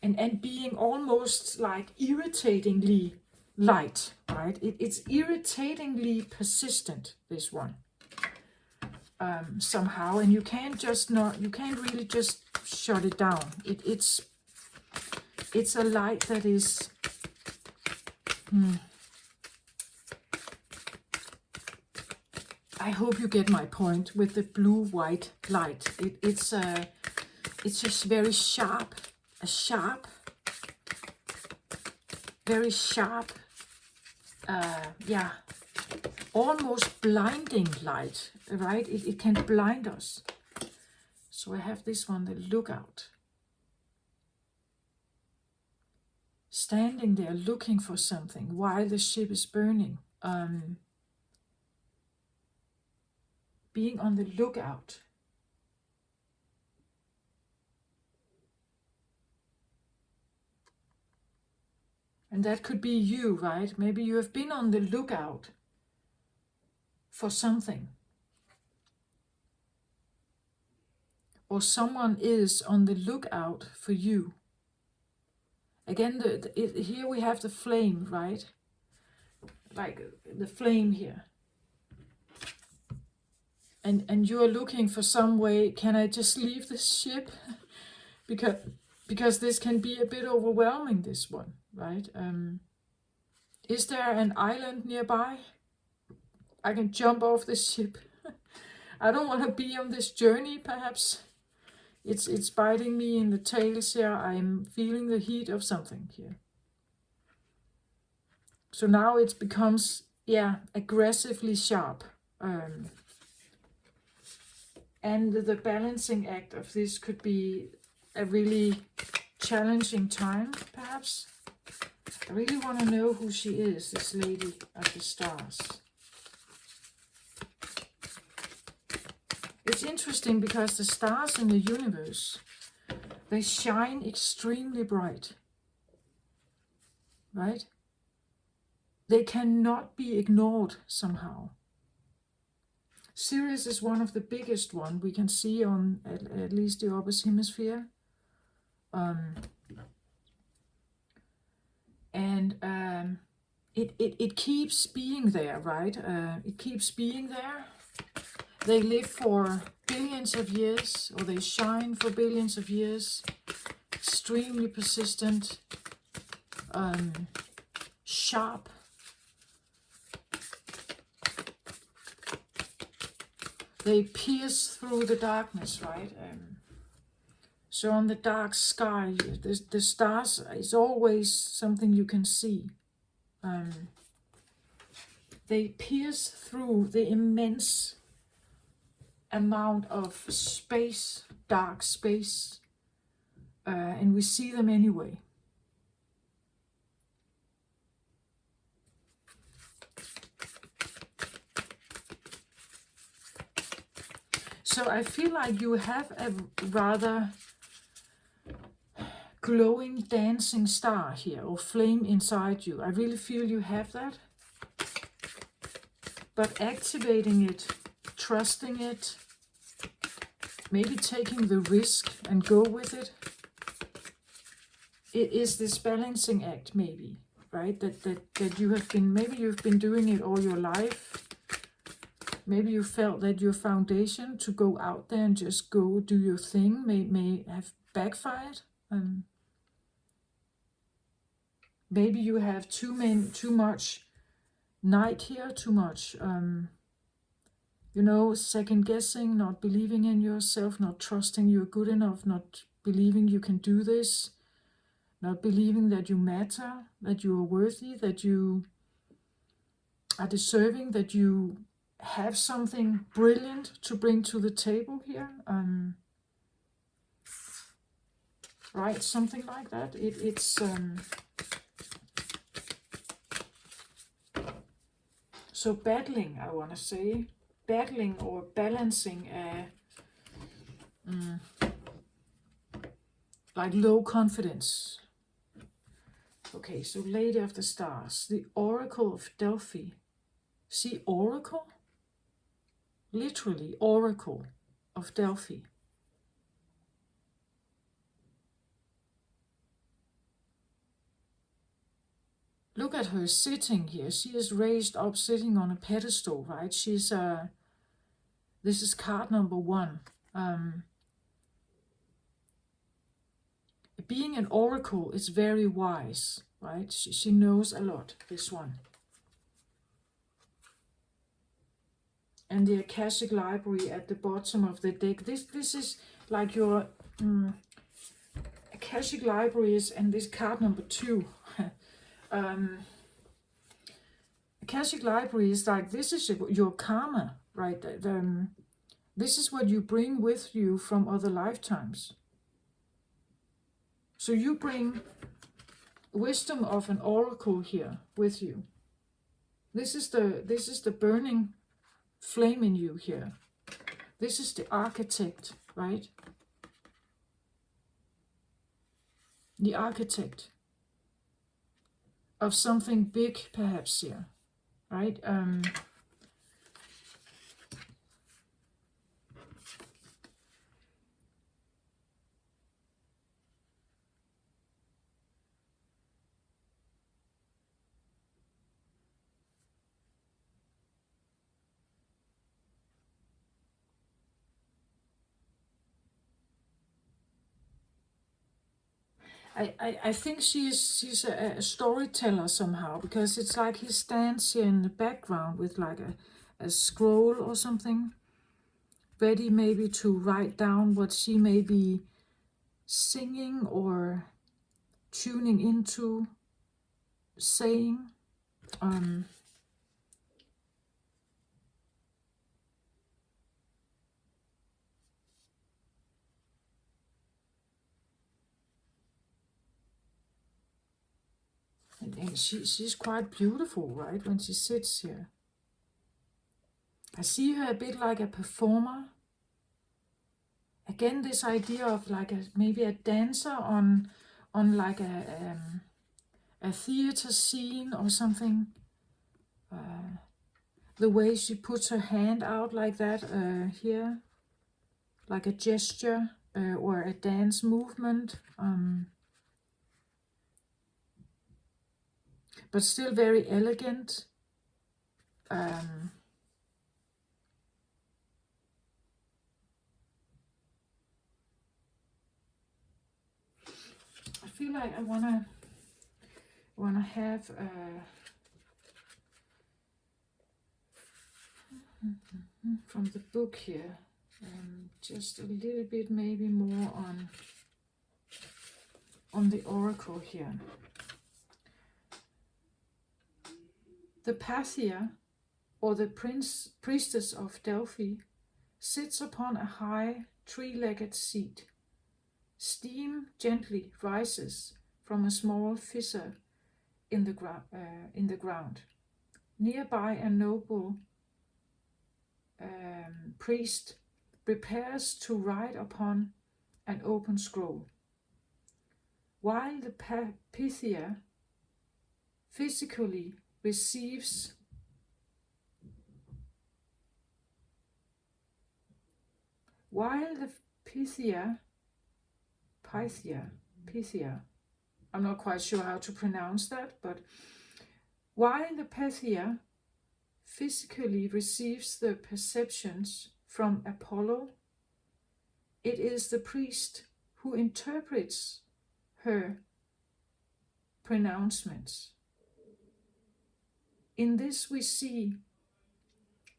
Speaker 1: and being almost like irritatingly light, right? It's irritatingly persistent, this one, somehow, and you can't really just shut it down. It's a light that is I hope you get my point with the blue-white light. It's just very sharp, very sharp, almost blinding light, right? It can blind us. So I have this one, the Lookout. Standing there looking for something while the ship is burning. being on the lookout. And that could be you, right? Maybe you have been on the lookout for something. Or someone is on the lookout for you. Again, here we have the flame, right? Like the flame here. And you are looking for some way, can I just leave this ship? because this can be a bit overwhelming, this one, right? Is there an island nearby? I can jump off this ship. I don't want to be on this journey, perhaps. It's biting me in the tails here. I'm feeling the heat of something here. So now it becomes, aggressively sharp. And the balancing act of this could be a really challenging time, perhaps. I really want to know who she is, this lady of the stars. It's interesting because the stars in the universe, they shine extremely bright, right? They cannot be ignored somehow. Sirius is one of the biggest one we can see on at least the upper hemisphere. It keeps being there, right? It keeps being there. They live for billions of years, or they shine for billions of years. Extremely persistent, sharp. They pierce through the darkness, right? So on the dark sky, the stars is always something you can see. They pierce through the immense amount of space, dark space, and we see them anyway. So I feel like you have a rather glowing, dancing star here, or flame inside you. I really feel you have that. But activating it, trusting it, maybe taking the risk and go with it. It is this balancing act, maybe, right? That you have been, maybe you've been doing it all your life. Maybe you felt that your foundation to go out there and just go do your thing may have backfired. Maybe you have too much night here, too much, second guessing, not believing in yourself, not trusting you're good enough, not believing you can do this, not believing that you matter, that you are worthy, that you are deserving, that you have something brilliant to bring to the table here. Right, something like that. It's so battling, I want to say, battling or balancing like low confidence. Okay, so Lady of the Stars, the Oracle of Delphi. See, Oracle? Literally, Oracle of Delphi. Look at her sitting here. She is raised up, sitting on a pedestal, right? She's this is card number 1. Being an oracle is very wise, right? She knows a lot, this one. And the Akashic Library at the bottom of the deck. This is like your Akashic Libraries, and this card number 2. Akashic Library is like, this is your karma, right? This is what you bring with you from other lifetimes. So you bring wisdom of an oracle here with you. This is the burning flame in you here. This is the architect, right? The architect of something big, perhaps here, right? I think she's a storyteller somehow, because it's like he stands here in the background with like a scroll or something, ready maybe to write down what she may be singing or tuning into, saying. And she's quite beautiful, right, when she sits here. I see her a bit like a performer. Again, this idea of like maybe a dancer on like a theater scene or something. The way she puts her hand out like that here, like a gesture or a dance movement. But still very elegant. I feel like I wanna have from the book here, just a little bit maybe more on the oracle here. The Pythia, or the priestess of Delphi, sits upon a high three-legged seat. Steam gently rises from a small fissure in the ground. Nearby, a noble priest prepares to write upon an open scroll. While the Pythia physically receives Pythia, I'm not quite sure how to pronounce that, but while the Pythia physically receives the perceptions from Apollo, it is the priest who interprets her pronouncements. In this we see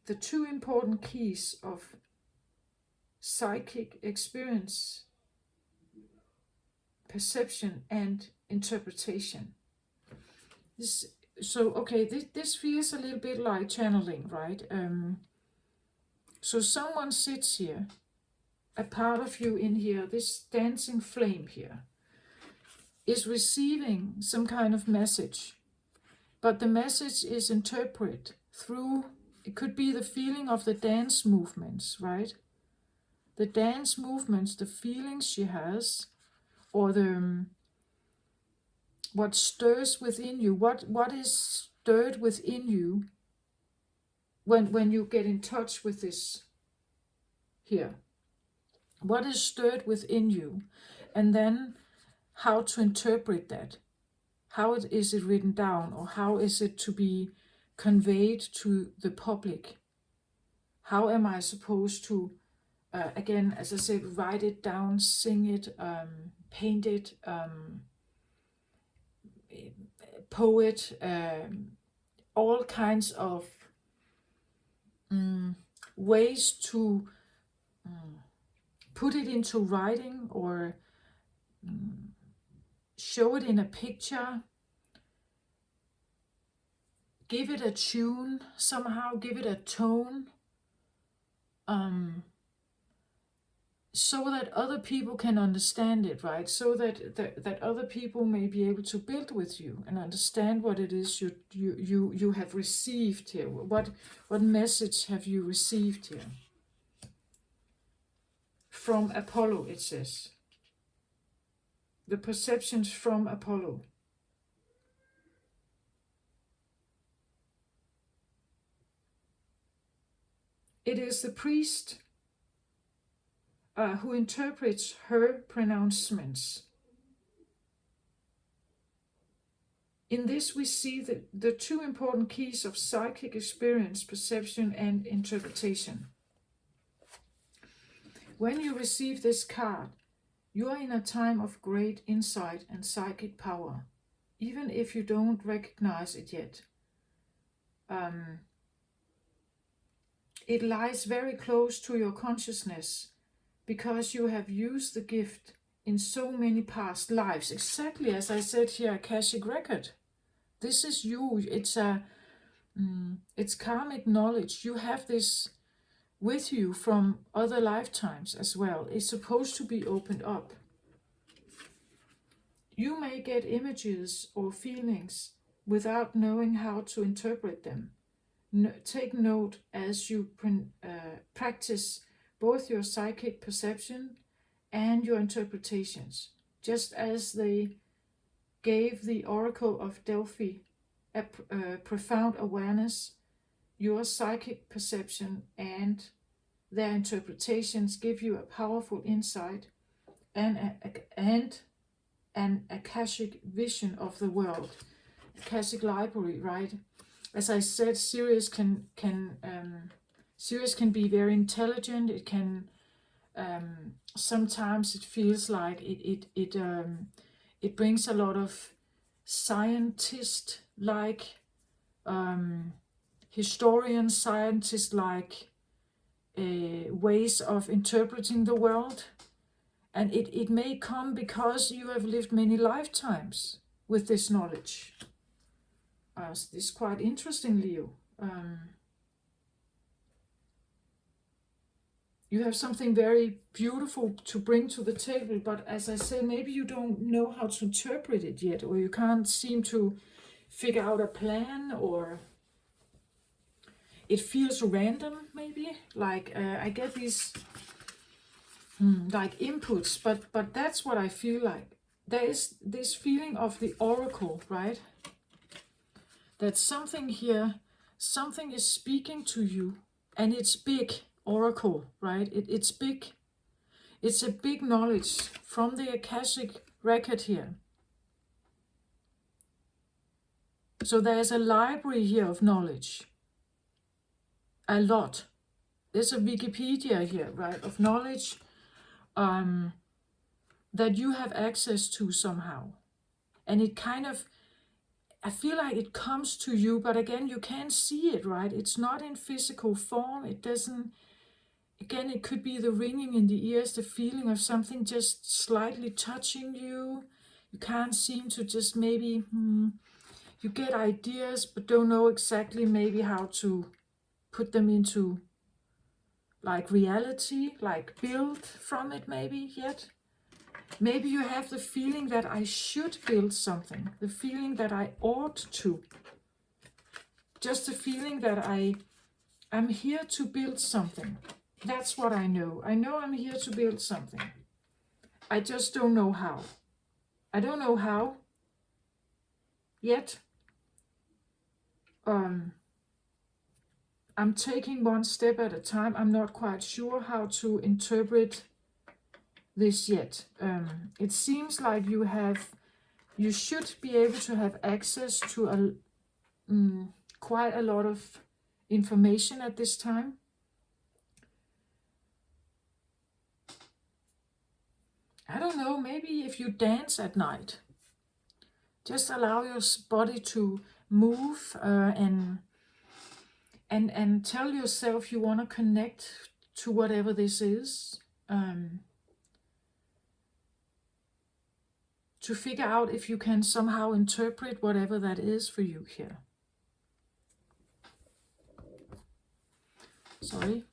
Speaker 1: the two important keys of psychic experience: perception and interpretation. This feels a little bit like channeling, right? So someone sits here, a part of you in here, this dancing flame here, is receiving some kind of message, but the message is interpreted through, it could be the feeling of the dance movements, right? The dance movements, the feelings she has, or the what stirs within you, what is stirred within you when you get in touch with this here. What is stirred within you, and then how to interpret that. How is it written down, or how is it to be conveyed to the public? How am I supposed to, again, as I said, write it down, sing it, paint it, poet, all kinds of ways to put it into writing, or show it in a picture, give it a tune somehow, give it a tone, so that other people can understand it, right? So that other people may be able to build with you and understand what it is you have received here. What message have you received here? from Apollo, it says. The perceptions from Apollo. It is the priest who interprets her pronouncements. In this we see the two important keys of psychic experience, perception and interpretation. When you receive this card, you are in a time of great insight and psychic power, even if you don't recognize it yet. It lies very close to your consciousness because you have used the gift in so many past lives. Exactly as I said here, Akashic record. This is you. It's karmic knowledge. You have this with you from other lifetimes as well. It's supposed to be opened up. You may get images or feelings without knowing how to interpret them. Take note as you practice both your psychic perception and your interpretations, just as they gave the Oracle of Delphi a profound awareness. Your psychic perception and their interpretations give you a powerful insight and an Akashic vision of the world. Akashic library, right? As I said, Sirius can be very intelligent. It can sometimes it feels like it brings a lot of scientist-like, historian scientist-like ways of interpreting the world. And it may come because you have lived many lifetimes with this knowledge. This is quite interesting, Leo. You have something very beautiful to bring to the table, but as I said, maybe you don't know how to interpret it yet, or you can't seem to figure out a plan, or it feels random, maybe. Like I get these like inputs, but that's what I feel like. There is this feeling of the oracle, right? That something here, something is speaking to you, and it's big. Oracle, right? It's big. It's a big knowledge from the Akashic record here. So there's a library here of knowledge. A lot. There's a Wikipedia here, right? Of knowledge that you have access to somehow. And it kind of, I feel like it comes to you, but again, you can't see it, right? It's not in physical form. It doesn't. Again, it could be the ringing in the ears, the feeling of something just slightly touching you. You can't seem to just maybe, you get ideas, but don't know exactly maybe how to put them into like reality, like build from it maybe yet. Maybe you have the feeling that I should build something, the feeling that I ought to. Just the feeling that I'm here to build something. That's what I know. I know I'm here to build something. I just don't know how. I don't know how yet. I'm taking one step at a time. I'm not quite sure how to interpret this yet. It seems like you should be able to have access to quite a lot of information at this time. I don't know, maybe if you dance at night, just allow your body to move and tell yourself you want to connect to whatever this is. To figure out if you can somehow interpret whatever that is for you here. Sorry,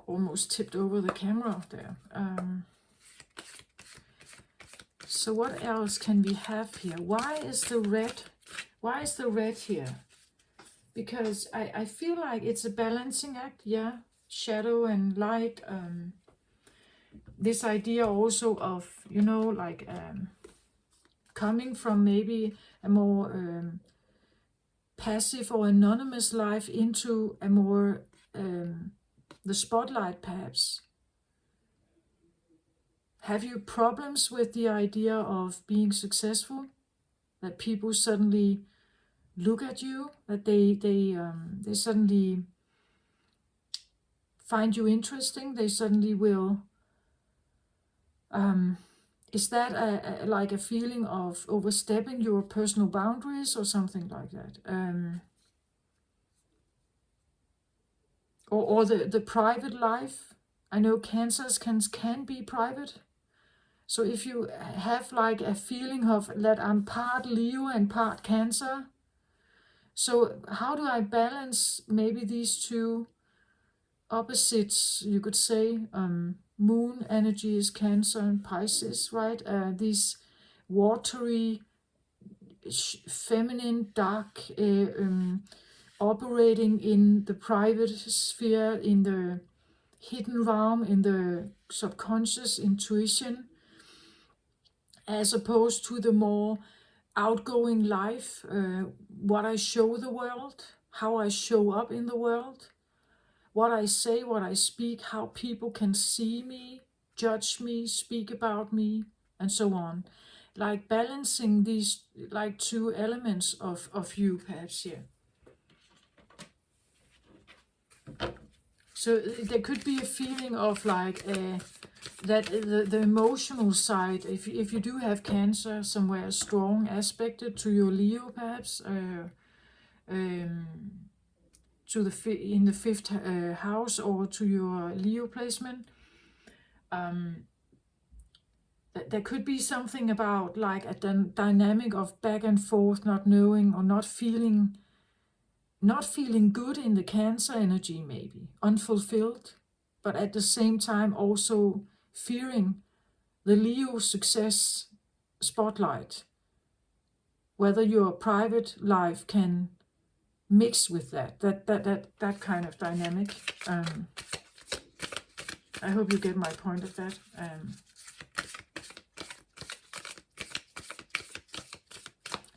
Speaker 1: almost tipped over the camera there. So what else can we have here? Why is the red? Why is the red here? Because I feel like it's a balancing act, yeah. Shadow and light. this idea also of, you know, like coming from maybe a more passive or anonymous life into a more the spotlight perhaps. Have you problems with the idea of being successful? That people suddenly look at you, that they suddenly find you interesting, they suddenly will is that like a feeling of overstepping your personal boundaries or something like that? Or the private life. I know cancers can be private. So if you have like a feeling of that I'm part Leo and part Cancer, so how do I balance maybe these two opposites, you could say? Moon energy is Cancer and Pisces, right? These watery, feminine, dark, operating in the private sphere, in the hidden realm, in the subconscious intuition, as opposed to the more outgoing life, what I show the world, how I show up in the world, what I say, what I speak, how people can see me, judge me, speak about me, and so on. Like balancing these like two elements of you perhaps here. So there could be a feeling of like that the emotional side, if you do have Cancer somewhere strong aspected to your Leo perhaps, to in the fifth house, or to your Leo placement, there could be something about like a dynamic of back and forth, not knowing or not feeling good in the Cancer energy, maybe unfulfilled, but at the same time also fearing the Leo success spotlight, whether your private life can mix with that kind of dynamic. I hope you get my point of that.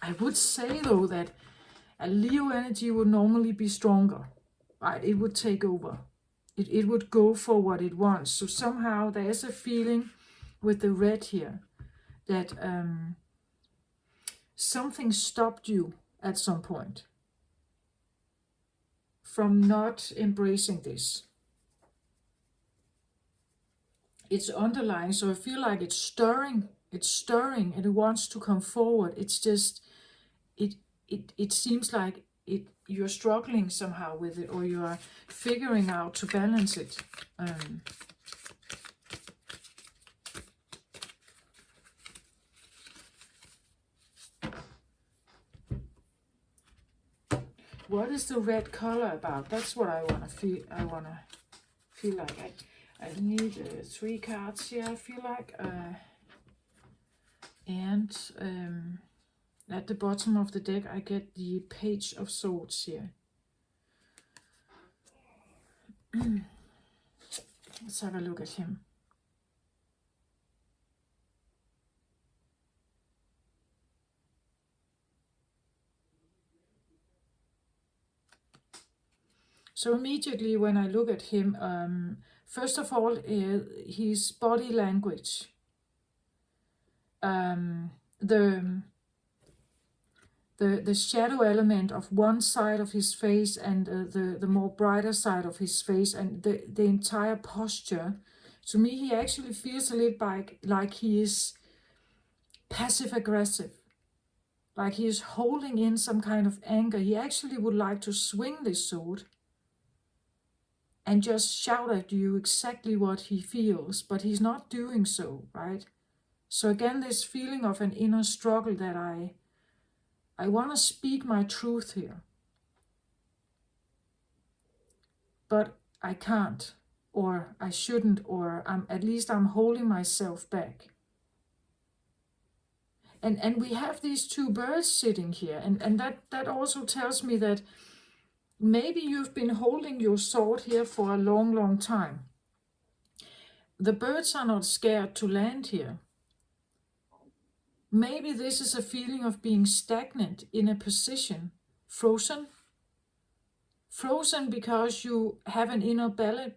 Speaker 1: I would say though that a Leo energy would normally be stronger, right? It would take over. It would go for what it wants. So somehow there is a feeling with the red here that something stopped you at some point from not embracing this. It's underlying, so I feel like it's stirring and it wants to come forward. It's just it seems like you're struggling somehow with it, or you are figuring out to balance it. What is the red color about? That's what I want to feel. I want to feel like I need 3 cards here, I feel like. And at the bottom of the deck, I get the Page of Swords here. Let's have a look at him. So immediately when I look at him, first of all, his body language. The shadow element of one side of his face and the more brighter side of his face, and the entire posture. To me, he actually feels a little like he is passive aggressive, like he is holding in some kind of anger. He actually would like to swing this sword and just shout at you exactly what he feels, but he's not doing so, right? So again, this feeling of an inner struggle that I want to speak my truth here, but I can't, or I shouldn't, or at least I'm holding myself back. And we have these 2 birds sitting here, and that also tells me that maybe you've been holding your sword here for a long, long time. the birds are not scared to land here. Maybe this is a feeling of being stagnant in a position, frozen. Frozen because you have an inner battle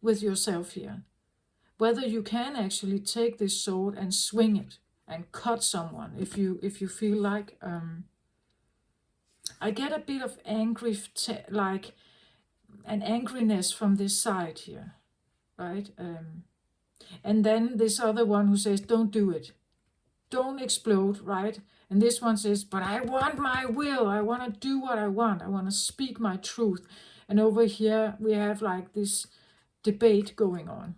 Speaker 1: with yourself here. Whether you can actually take this sword and swing it and cut someone if you feel like. I get a bit of like an angriness from this side here, right? And then this other one who says, don't do it. Don't explode, right? And this one says, but I want my will. I want to do what I want. I want to speak my truth. And over here we have like this debate going on.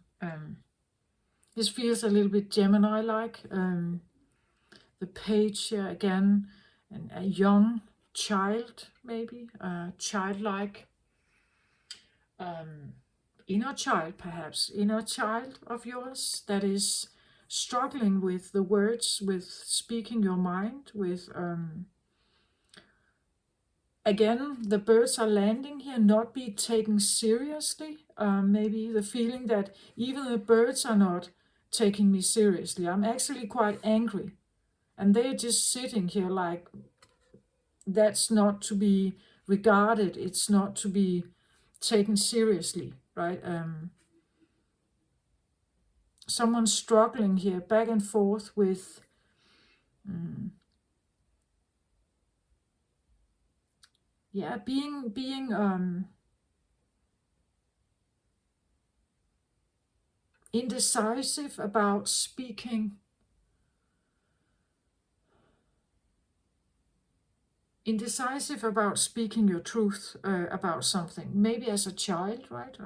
Speaker 1: This feels a little bit Gemini-like. The page here again, and a young child, maybe, childlike, inner child perhaps, inner child of yours that is struggling with the words, with speaking your mind, with, again, the birds are landing here, not be taken seriously. Maybe the feeling that even the birds are not taking me seriously. I'm actually quite angry. And they're just sitting here like, that's not to be regarded. It's not to be taken seriously, right? Someone struggling here back and forth with being indecisive about speaking, your truth about something, maybe as a child, right?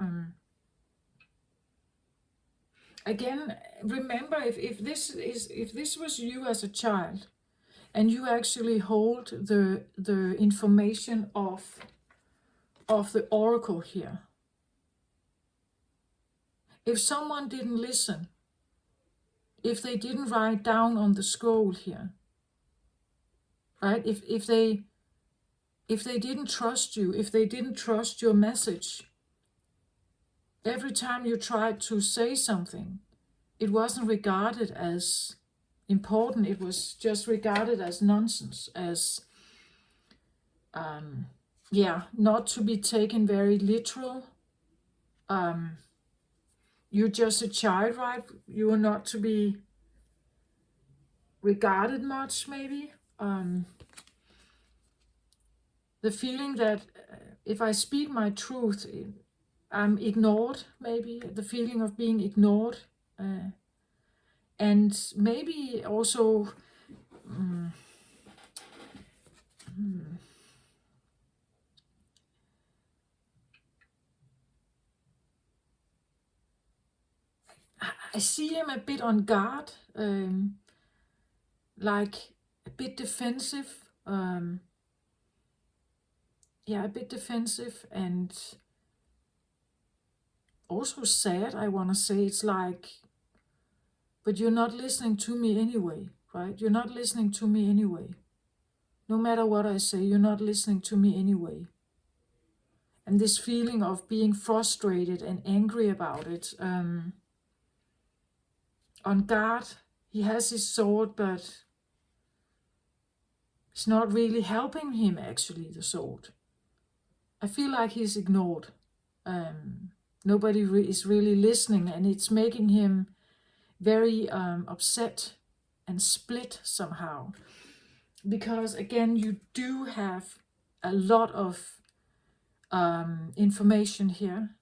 Speaker 1: Again, remember, if this was you as a child, and you actually hold the information of the oracle here. If someone didn't listen, if they didn't write down on the scroll here, right? If they didn't trust you, if they didn't trust your message, every time you tried to say something, it wasn't regarded as important. It was just regarded as nonsense, as not to be taken very literal. You're just a child, right? You are not to be regarded much, maybe. The feeling that if I speak my truth, I'm ignored, maybe. The feeling of being ignored. And maybe also I see him a bit on guard, like a bit defensive. A bit defensive and also sad, I want to say. It's like, but you're not listening to me anyway, right? You're not listening to me anyway. No matter what I say, you're not listening to me anyway. And this feeling of being frustrated and angry about it. On guard, he has his sword, but it's not really helping him, actually, the sword. I feel like he's ignored. Nobody is really listening, and it's making him very upset and split somehow. Because, again, you do have a lot of information here.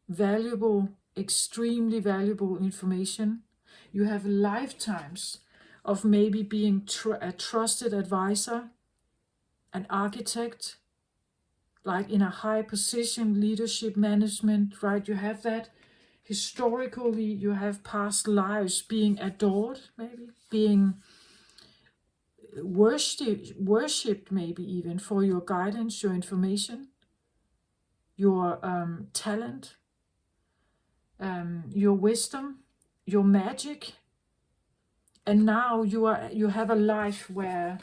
Speaker 1: Valuable, extremely valuable information. You have lifetimes of maybe being a trusted advisor, an architect, like in a high position, leadership, management, right? You have that. Historically, you have past lives being adored, maybe, being worshipped maybe even for your guidance, your information, your talent, your wisdom, your magic. And now you have a life where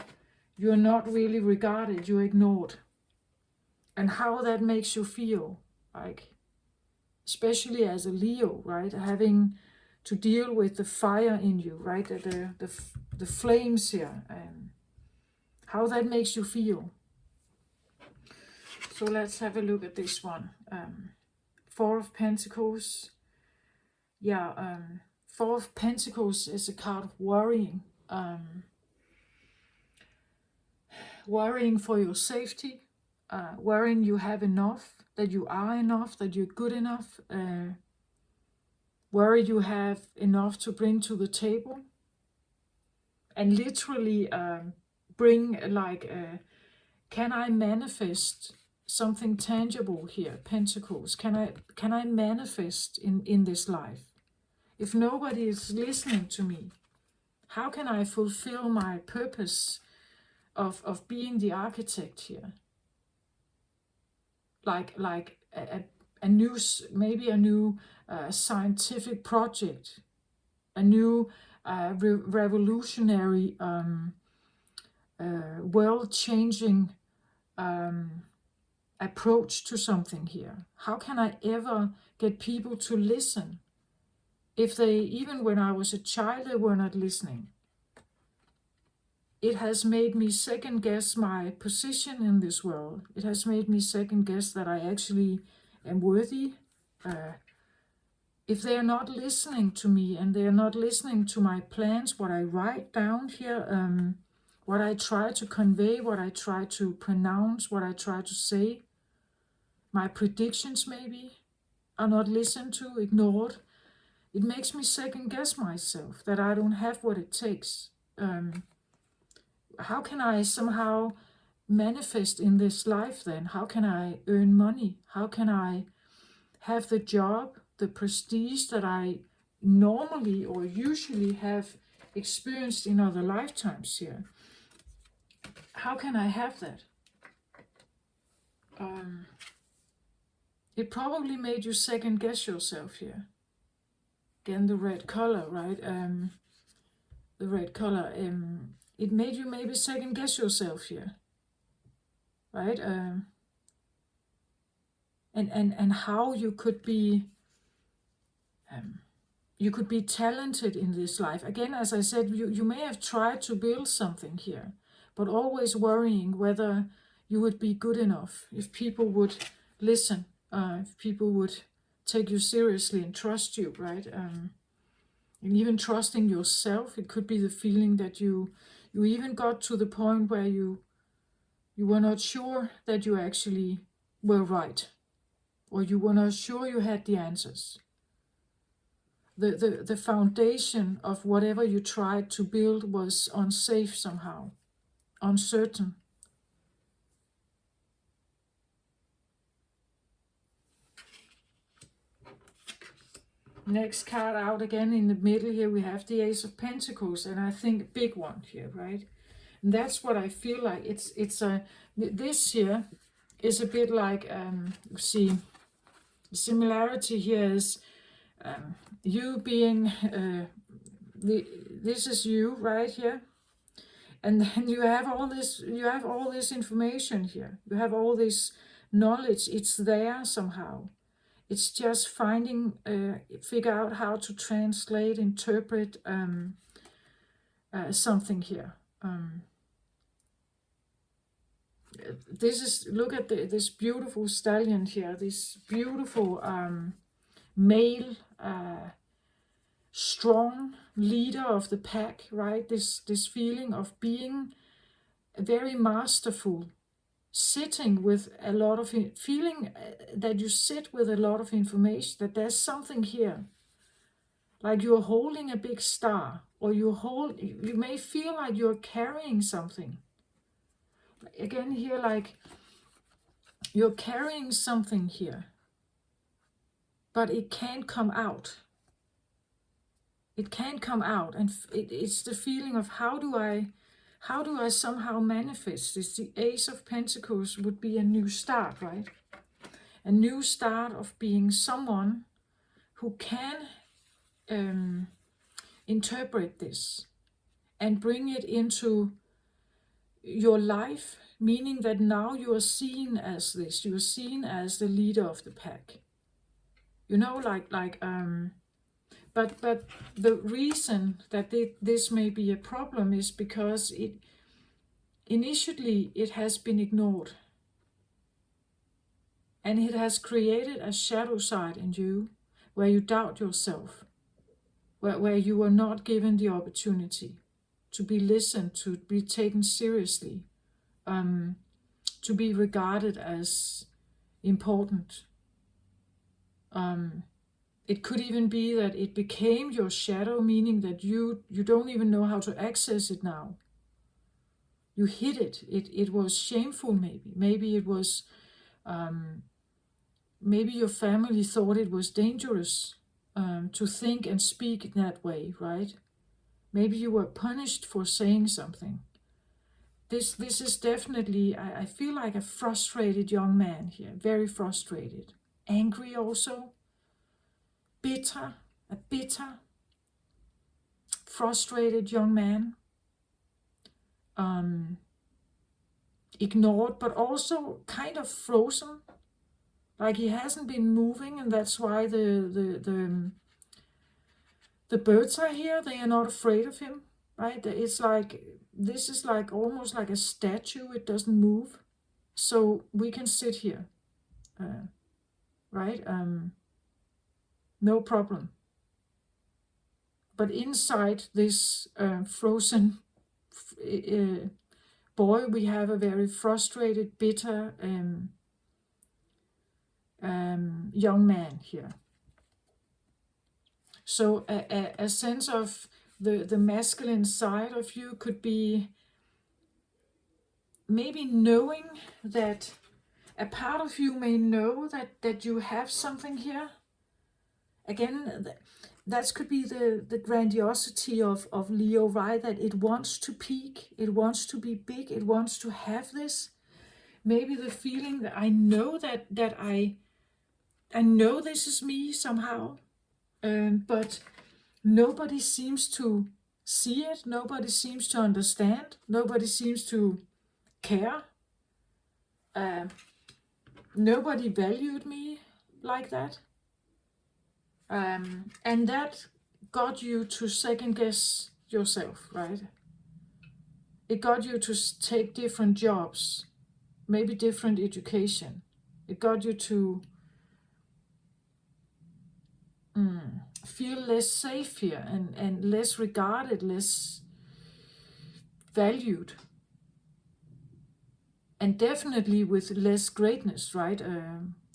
Speaker 1: you're not really regarded, you're ignored. And how that makes you feel, like especially as a Leo, right? Having to deal with the fire in you, right? The flames here, how that makes you feel. So let's have a look at this one. Four of Pentacles. Yeah, Four of Pentacles is a card of worrying. Worrying for your safety. Worrying you have enough, that you are enough, that you're good enough. Worry you have enough to bring to the table. And literally bring like, can I manifest something tangible here, Pentacles? Can I manifest in this life? If nobody is listening to me, how can I fulfill my purpose of being the architect here? Like a new, maybe a new scientific project, a new revolutionary, world-changing approach to something here. How can I ever get people to listen if they, even when I was a child, they were not listening? It has made me second guess my position in this world. It has made me second guess that I actually am worthy. If they are not listening to me and they are not listening to my plans, what I write down here, what I try to convey, what I try to pronounce, what I try to say, my predictions maybe are not listened to, ignored. It makes me second guess myself, that I don't have what it takes. How can I somehow manifest in this life then? How can I earn money? How can I have the job, the prestige that I normally or usually have experienced in other lifetimes here? How can I have that? It probably made you second guess yourself here. Again, the red color, right? The red color, it made you maybe second guess yourself here, right? And how you could be talented in this life. Again, as I said, you may have tried to build something here, but always worrying whether you would be good enough, if people would listen, if people would take you seriously and trust you, right? And even trusting yourself. It could be the feeling that you even got to the point where you were not sure that you actually were right, or you were not sure you had the answers. The foundation of whatever you tried to build was unsafe somehow, uncertain. Next card out again in the middle here, we have the Ace of Pentacles, and I think a big one here, right? And that's what I feel like. This here is a bit like, see, the similarity here is you being, this is you right here. And then you have all this information here. You have all this knowledge. It's there somehow. It's just figure out how to translate, interpret something here. Look at this beautiful stallion here, this beautiful male, strong leader of the pack, right? This feeling of being very masterful, sitting with a lot of feeling that you sit with a lot of information, that there's something here, like you're holding a big star, or you may feel like you're carrying something. Again here, like you're carrying something here, but it can't come out. It can't come out, and it's the feeling of how do I somehow manifest this? The Ace of Pentacles would be a new start, right? A new start of being someone who can interpret this and bring it into your life, meaning that now you are seen as this. You are seen as the leader of the pack. you know, but the reason that this may be a problem is because initially it has been ignored, and it has created a shadow side in you where you doubt yourself, where you are not given the opportunity to be listened to, be taken seriously, to be regarded as important. It could even be that it became your shadow, meaning that you don't even know how to access it now. You hid it. It was shameful, maybe. Maybe it was, maybe your family thought it was dangerous to think and speak in that way, right? Maybe you were punished for saying something. This is definitely, I feel like a frustrated young man here, very frustrated. Angry also, bitter, a bitter, frustrated young man. Ignored, but also kind of frozen, like he hasn't been moving, and that's why the birds are here. They are not afraid of him, right? It's like, this is like almost like a statue. It doesn't move, so we can sit here, right? No problem. But inside this frozen boy, we have a very frustrated, bitter young man here. So a sense of the masculine side of you could be maybe knowing that, a part of you may know that you have something here. Again, that could be the grandiosity of Leo, right? That it wants to peak, it wants to be big, it wants to have this. Maybe the feeling that I know that I know this is me somehow, but nobody seems to see it, nobody seems to understand, nobody seems to care. Nobody valued me like that. And that got you to second guess yourself, right? It got you to take different jobs, maybe different education. It got you to feel less safe here, and less regarded, less valued. And definitely with less greatness, right?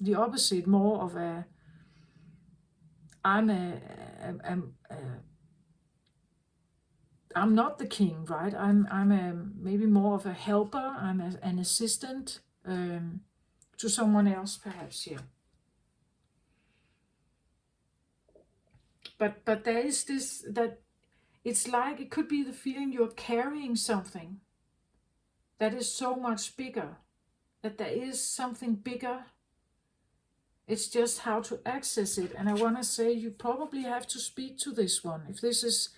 Speaker 1: The opposite, more of a, I'm not the king, right? I'm maybe more of a helper. I'm an assistant to someone else, perhaps here. But there is this, that it's like, it could be the feeling you're carrying something that is so much bigger, that there is something bigger. It's just how to access it. And I want to say, you probably have to speak to this one. If this is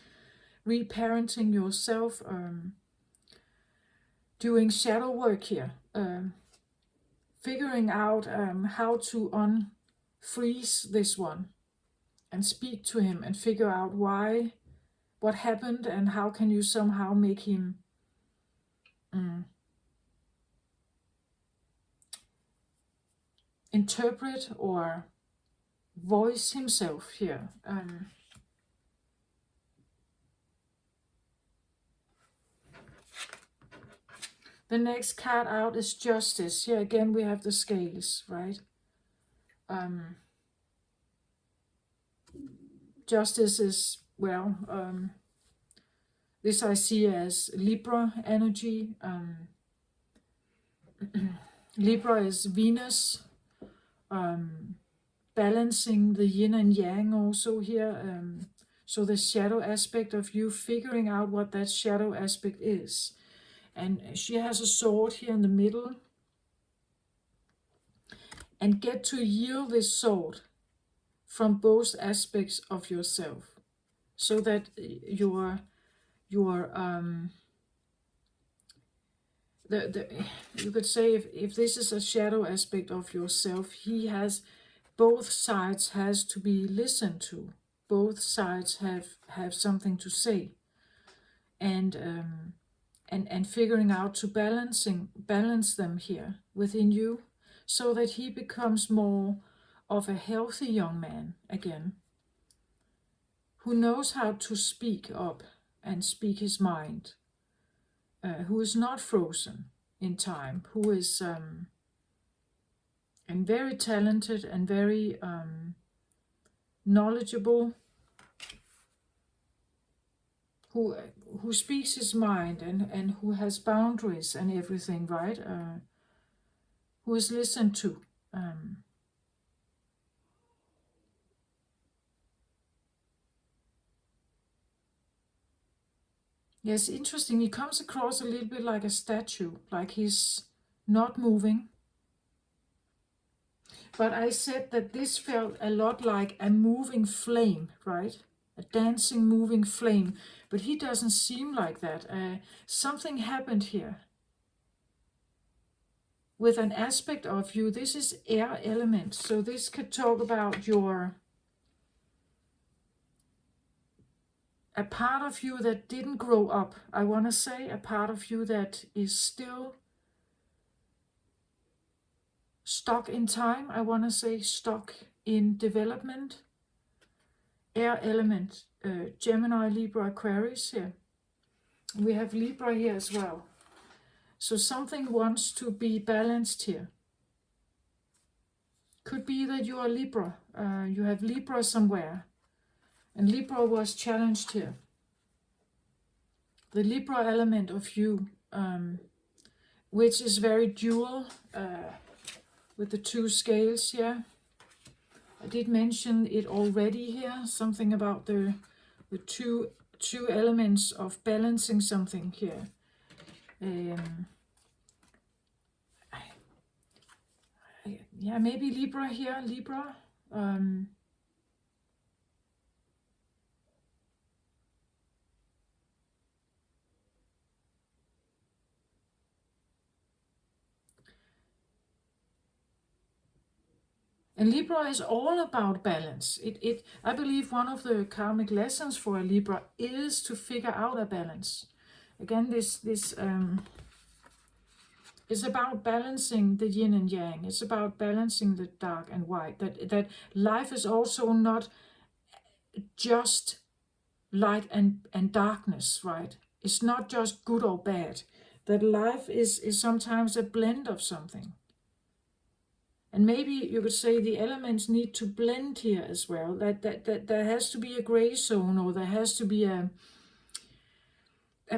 Speaker 1: reparenting yourself, doing shadow work here, figuring out how to unfreeze this one and speak to him and figure out why, what happened, and how can you somehow make him interpret or voice himself here. The next card out is Justice. Here again we have the scales, right? Justice is, well, this I see as Libra energy. Libra is Venus, balancing the yin and yang also here. So the shadow aspect of you, figuring out what that shadow aspect is. And she has a sword here in the middle. And get to yield this sword from both aspects of yourself, so that you could say, if this is a shadow aspect of yourself, he has both sides has to be listened to. Both sides have something to say, and figuring out to balance them here within you, so that he becomes more of a healthy young man again, who knows how to speak up and speak his mind, who is not frozen in time, who is and very talented and very knowledgeable, who speaks his mind and who has boundaries and everything, right? Who is listened to. Yes, interesting. He comes across a little bit like a statue, like he's not moving. But I said that this felt a lot like a moving flame, right? A dancing, moving flame. But he doesn't seem like that. Something happened here with an aspect of you. This is air element. So this could talk about a part of you that didn't grow up. I want to say a part of you that is still stuck in time. I want to say stuck in development. Air element, Gemini, Libra, Aquarius here. We have Libra here as well. So something wants to be balanced here. Could be that you are Libra. You have Libra somewhere. And Libra was challenged here. The Libra element of you, which is very dual, with the two scales here. I did mention it already here, something about the two elements of balancing something here. Yeah, maybe Libra here, Libra. And Libra is all about balance. I believe one of the karmic lessons for a Libra is to figure out a balance. Again, this is about balancing the yin and yang. It's about balancing the dark and white. That life is also not just light and darkness, right? It's not just good or bad. That life is sometimes a blend of something. And maybe you could say the elements need to blend here as well. That there has to be a gray zone, or there has to be a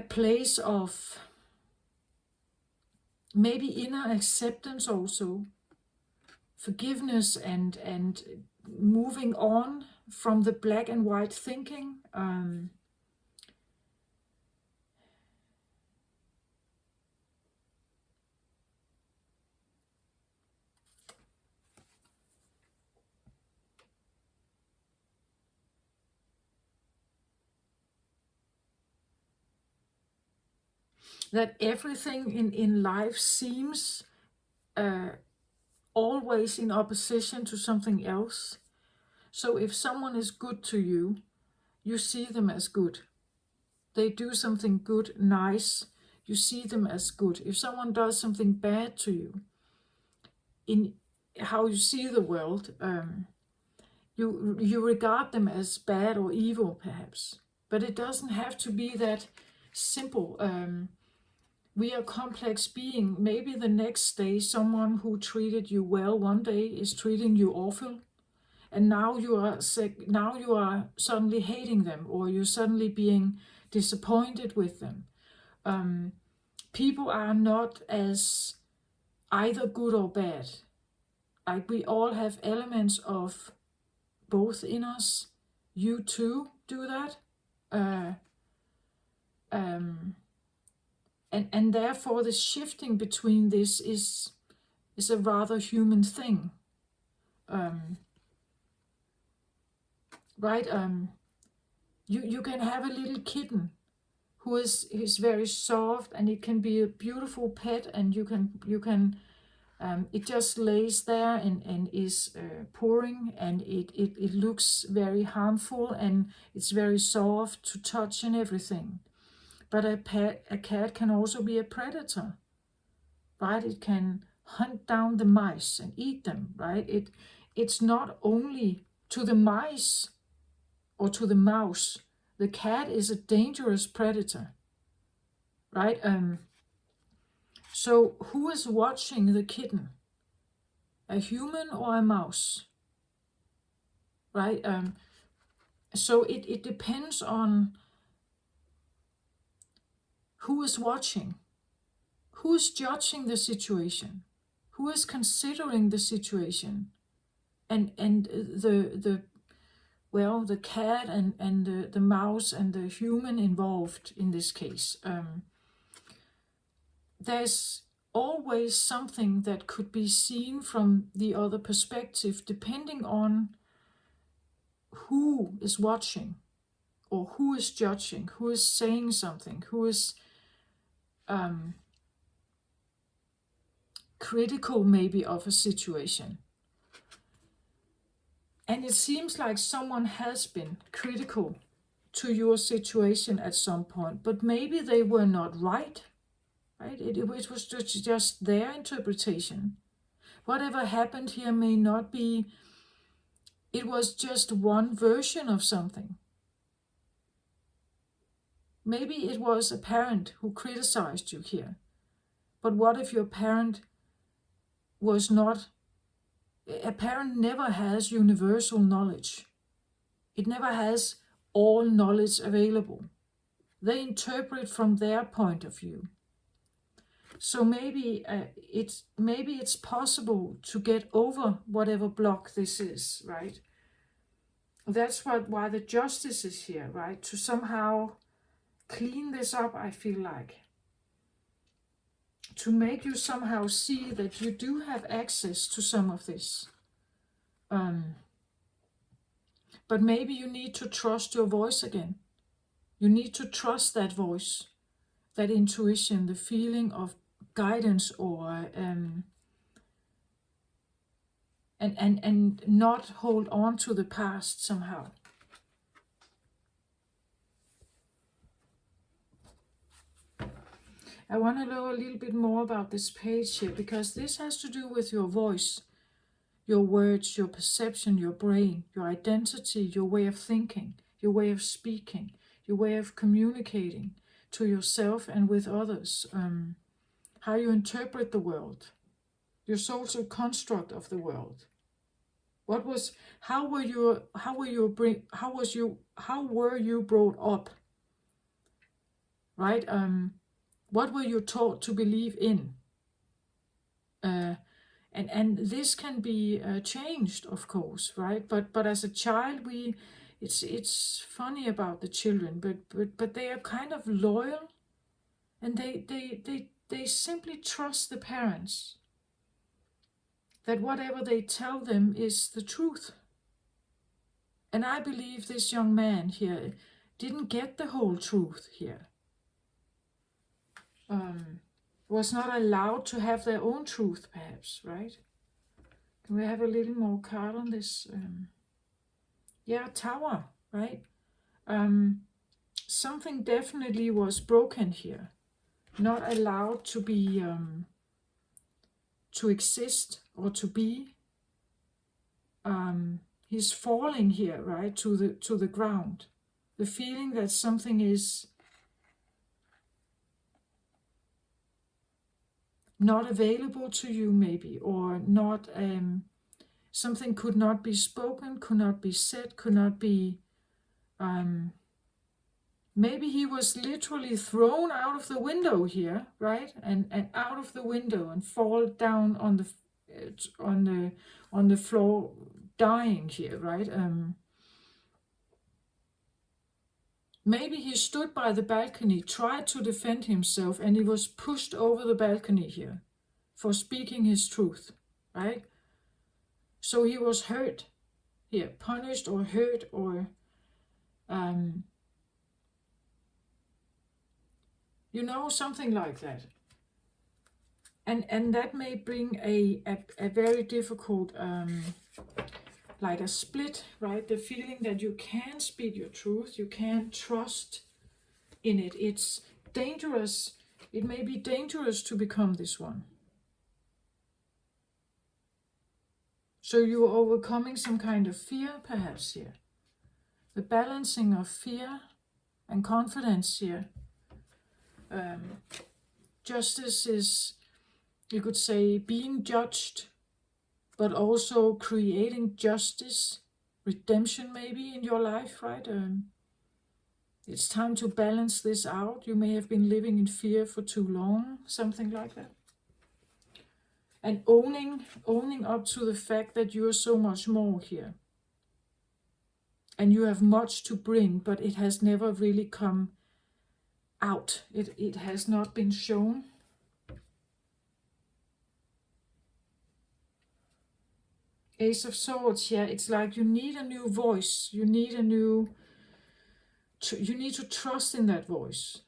Speaker 1: place of maybe inner acceptance also, forgiveness and moving on from the black and white thinking. That everything in life seems always in opposition to something else. So if someone is good to you, you see them as good. They do something good, nice, you see them as good. If someone does something bad to you, in how you see the world, you regard them as bad or evil, perhaps. But it doesn't have to be that simple. We are complex being. Maybe the next day, someone who treated you well one day is treating you awful, and now you are sick. Now you are suddenly hating them, or you're suddenly being disappointed with them. People are not as either good or bad. Like, we all have elements of both in us. You too do that. And therefore the shifting between this is a rather human thing. Right? You can have a little kitten who is very soft, and it can be a beautiful pet, and you can It just lays there and is pouring, and it looks very harmful, and it's very soft to touch and everything. But a cat can also be a predator, right? It can hunt down the mice and eat them, right? It's not only to the mice or to the mouse. The cat is a dangerous predator, right? So who is watching the kitten? A human or a mouse, right? So it depends on who is watching, who is judging the situation, who is considering the situation, and the cat and the mouse and the human involved in this case. There's always something that could be seen from the other perspective, depending on who is watching or who is judging, who is saying something, who is critical maybe of a situation. And it seems like someone has been critical to your situation at some point, but maybe they were not right? It was just their interpretation. Whatever happened here may not be, it was just one version of something. Maybe it was a parent who criticized you here. But what if your parent was not, a parent never has universal knowledge. It never has all knowledge available. They interpret from their point of view. So maybe it's possible to get over whatever block this is, right? That's why the justice is here, right? To somehow clean this up, I feel like. To make you somehow see that you do have access to some of this. But maybe you need to trust your voice again. You need to trust that voice, that intuition, the feeling of guidance, or and not hold on to the past somehow. I want to know a little bit more about this page here, because this has to do with your voice, your words, your perception, your brain, your identity, your way of thinking, your way of speaking, your way of communicating to yourself and with others, how you interpret the world, your social construct of the world. How were you brought up? Right? What were you taught to believe in? And this can be changed, of course, right? But as a child, it's funny about the children, but they are kind of loyal, and they simply trust the parents, that whatever they tell them is the truth. And I believe this young man here didn't get the whole truth here. Was not allowed to have their own truth, perhaps, right? Can we have a little more card on this? Tower, right? Something definitely was broken here. Not allowed to be, to exist or to be. He's falling here, right, to the ground. The feeling that something is not available to you, maybe, or not, something could not be spoken, could not be said, could not be, maybe he was literally thrown out of the window here, right, and out of the window and fall down on the floor, dying here, right? Maybe he stood by the balcony, tried to defend himself, and he was pushed over the balcony here for speaking his truth, right? So he was hurt here, punished or hurt, or, something like that. And that may bring a very difficult, like a split, right? The feeling that you can't speak your truth, you can't trust in it. It's dangerous. It may be dangerous to become this one. So you are overcoming some kind of fear, perhaps, here. The balancing of fear and confidence here. Justice is, you could say, being judged, but also creating justice, redemption maybe in your life, right? It's time to balance this out. You may have been living in fear for too long, something like that. And owning up to the fact that you are so much more here. And you have much to bring, but it has never really come out. It has not been shown. Ace of Swords, yeah, it's like you need a new voice. You need you need to trust in that voice.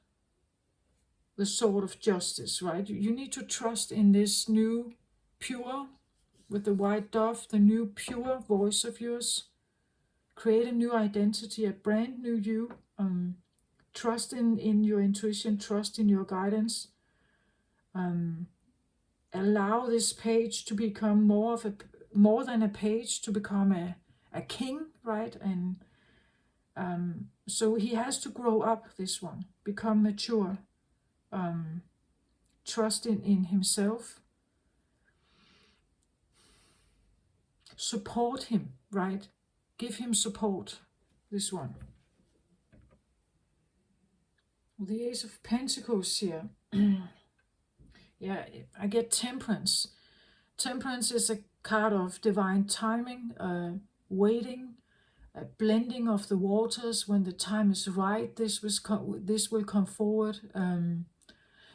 Speaker 1: The sword of justice, right? You need to trust in this new, pure, with the white dove, the new pure voice of yours. Create a new identity, a brand new you. Trust in your intuition, trust in your guidance. Allow this page to become more than a page, to become a king, right? And so he has to grow up, this one, become mature, trust in himself, support him, right? Give him support, this one. The Ace of Pentacles here. Yeah, I get Temperance. Temperance is a card of divine timing, waiting, a blending of the waters. When the time is right, this will come forward.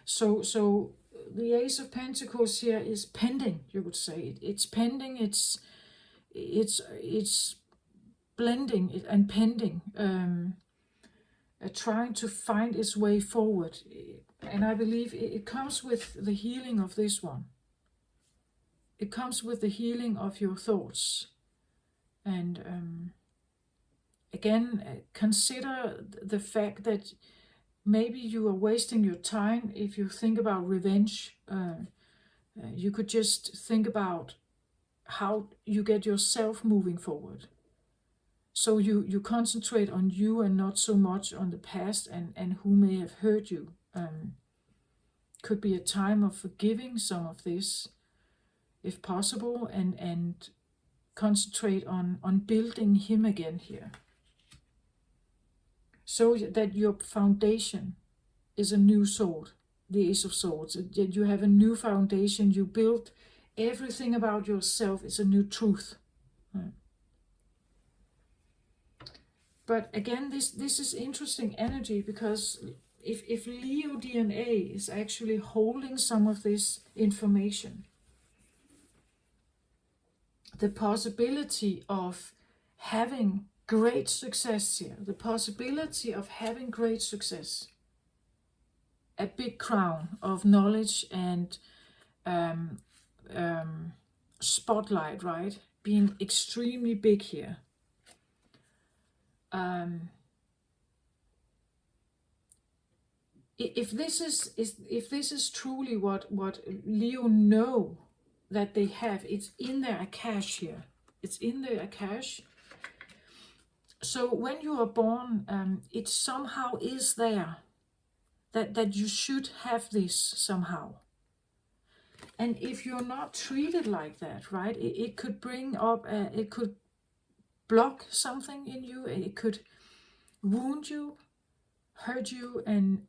Speaker 1: So the Ace of Pentacles here is pending, you would say. It's pending, it's blending and pending, trying to find its way forward. And I believe it comes with the healing of this one. It comes with the healing of your thoughts. And again, consider the fact that maybe you are wasting your time if you think about revenge. You could just think about how you get yourself moving forward. So you concentrate on you and not so much on the past and who may have hurt you. Could be a time of forgiving some of this, if possible, and concentrate on building him again here. So that your foundation is a new sword, the Ace of Swords. That you have a new foundation, you build everything about yourself, is a new truth. But again, this is interesting energy, because if Leo DNA is actually holding some of this information, the possibility of having great success here, the possibility of having great success, a big crown of knowledge and spotlight, right? Being extremely big here. If this is truly what Leo know that they have, it's in their Akash here. It's in their Akash. So when you are born, it somehow is there that you should have this somehow. And if you're not treated like that, right, it could bring up, it could block something in you, it could wound you, hurt you, and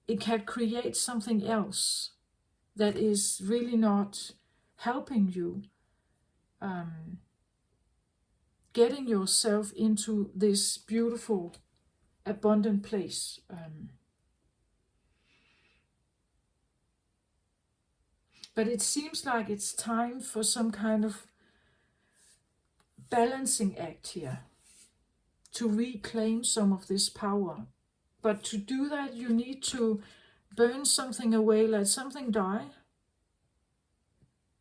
Speaker 1: it can create something else that is really not helping you getting yourself into this beautiful, abundant place. But it seems like it's time for some kind of balancing act here, to reclaim some of this power. But to do that, you need to burn something away, let something die,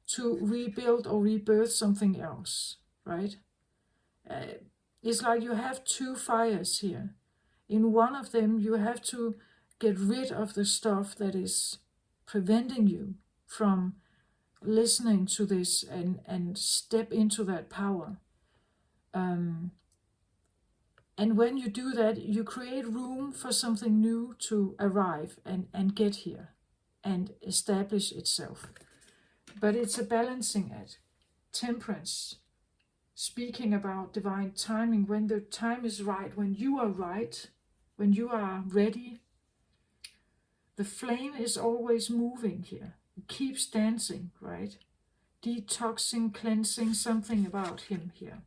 Speaker 1: to rebuild or rebirth something else, right? It's like you have two fires here. In one of them, you have to get rid of the stuff that is preventing you from listening to this and step into that power. And when you do that, you create room for something new to arrive and get here and establish itself. But it's a balancing act. Temperance, speaking about divine timing, when the time is right, when you are right, when you are ready. The flame is always moving here. It keeps dancing, right? Detoxing, cleansing, something about him here.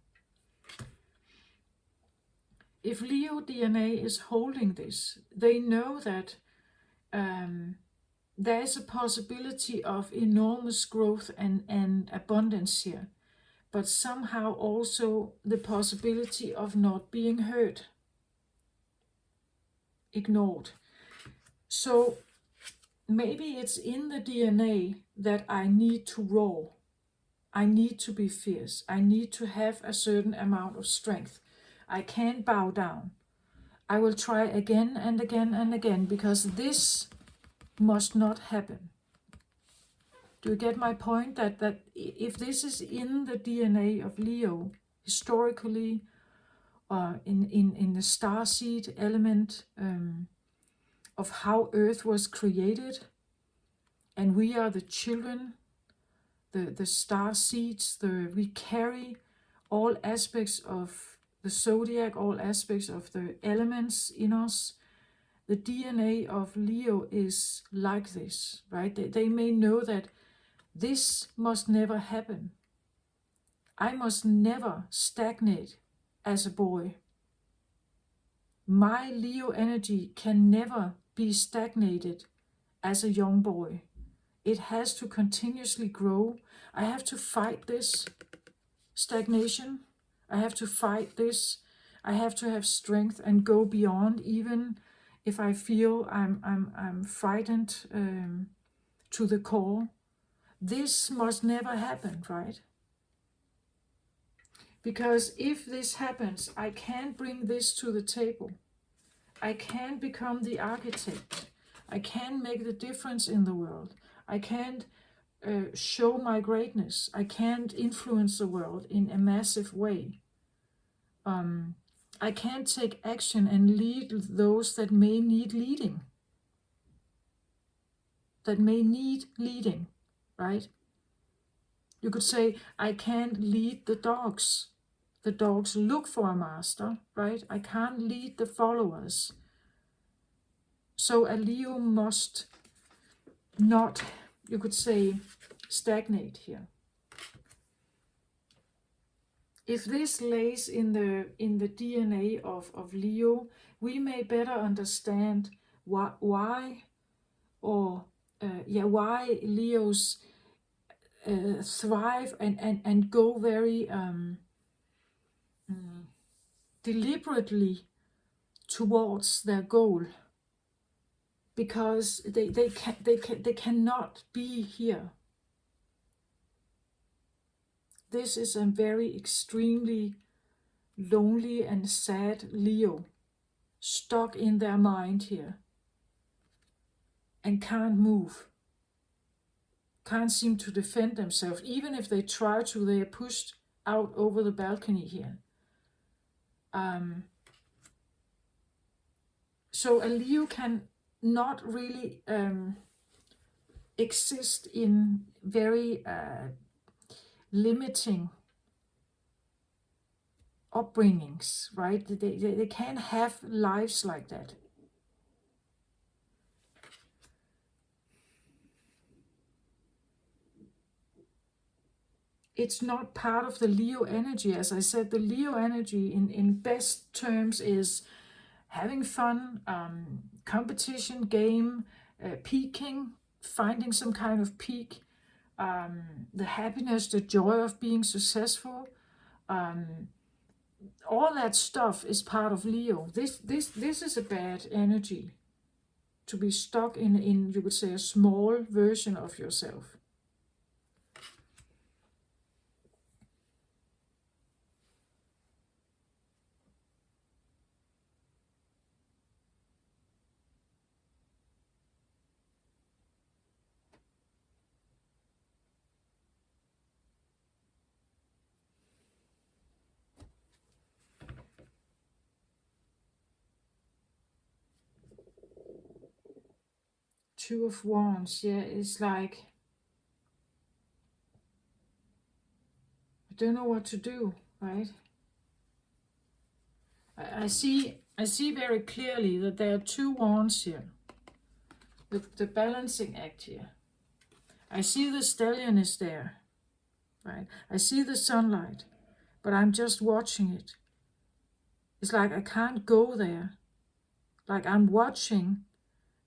Speaker 1: If Leo DNA is holding this, they know that there is a possibility of enormous growth and abundance here, but somehow also the possibility of not being heard, ignored. So maybe it's in the DNA that I need to roar. I need to be fierce. I need to have a certain amount of strength. I can't bow down. I will try again and again and again, because this must not happen. Do you get my point? That if this is in the DNA of Leo, historically, in the starseed element of how Earth was created, and we are the children, the star seeds, we carry all aspects of the zodiac, all aspects of the elements in us. The DNA of Leo is like this, right? They may know that this must never happen. I must never stagnate as a boy. My Leo energy can never be stagnated as a young boy. It has to continuously grow. I have to fight this stagnation. I have to fight this. I have to have strength and go beyond, even if I feel I'm frightened to the core. This must never happen, right? Because if this happens, I can't bring this to the table. I can't become the architect. I can't make the difference in the world. I can't show my greatness. I can't influence the world in a massive way. I can't take action and lead those that may need leading. That may need leading, right? You could say, I can't lead the dogs. The dogs look for a master, right? I can't lead the followers. So a Leo must not, you could say, stagnate here. If this lays in the DNA of Leo, we may better understand why Leos thrive and go very deliberately towards their goal, because they cannot be here. This is a very extremely lonely and sad Leo, stuck in their mind here, and can't move, can't seem to defend themselves. Even if they try to, they are pushed out over the balcony here. So a Leo can not really exist in very limiting upbringings, right? They can't have lives like that. It's not part of the Leo energy. As I said, the Leo energy in best terms is having fun, competition, game, peaking, finding some kind of peak, the happiness, the joy of being successful. All that stuff is part of Leo. This is a bad energy. to be stuck in you could say, a small version of yourself. Two of Wands, yeah, it's like, I don't know what to do, right? I see very clearly that there are two wands here. The balancing act here. I see the stallion is there, right? I see the sunlight, but I'm just watching it. It's like I can't go there. Like I'm watching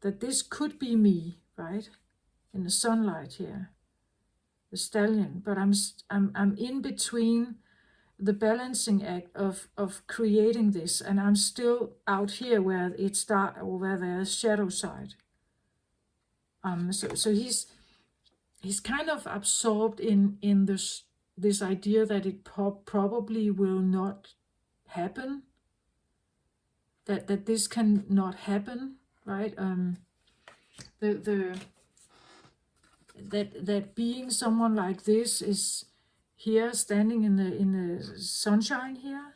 Speaker 1: that this could be me, right? In the sunlight here, the stallion, but I'm in between the balancing act of creating this, and I'm still out here where it start, or where there's shadow side. So he's kind of absorbed in this idea that it probably will not happen, that this can not happen, right? That being someone like this is here standing in the sunshine here.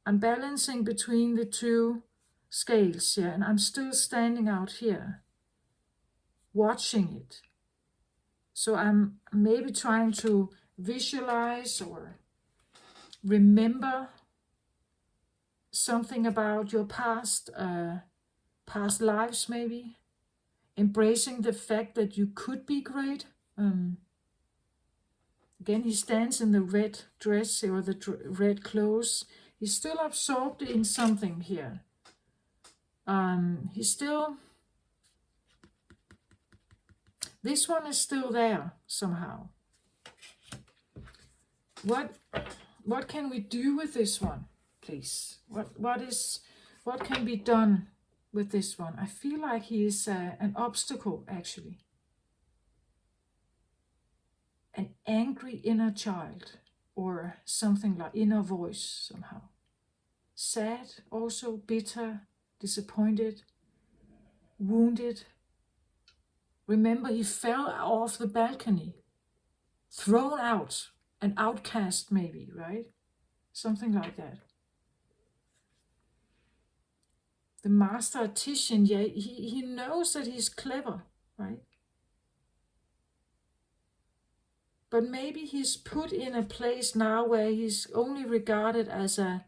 Speaker 1: I'm balancing between the two scales here, and I'm still standing out here watching it. So I'm maybe trying to visualize or remember something about your past lives, maybe embracing the fact that you could be great. Again, he stands in the red dress or the red clothes. He's still absorbed in something here. He's still, this one is still there somehow. What can we do with this one, please? What can be done with this one? I feel like he is an obstacle, actually. An angry inner child, or something like inner voice somehow. Sad, also bitter, disappointed, wounded. Remember, he fell off the balcony, thrown out, an outcast maybe, right? Something like that. The master artisan, yeah, he knows that he's clever, right? But maybe he's put in a place now where he's only regarded as an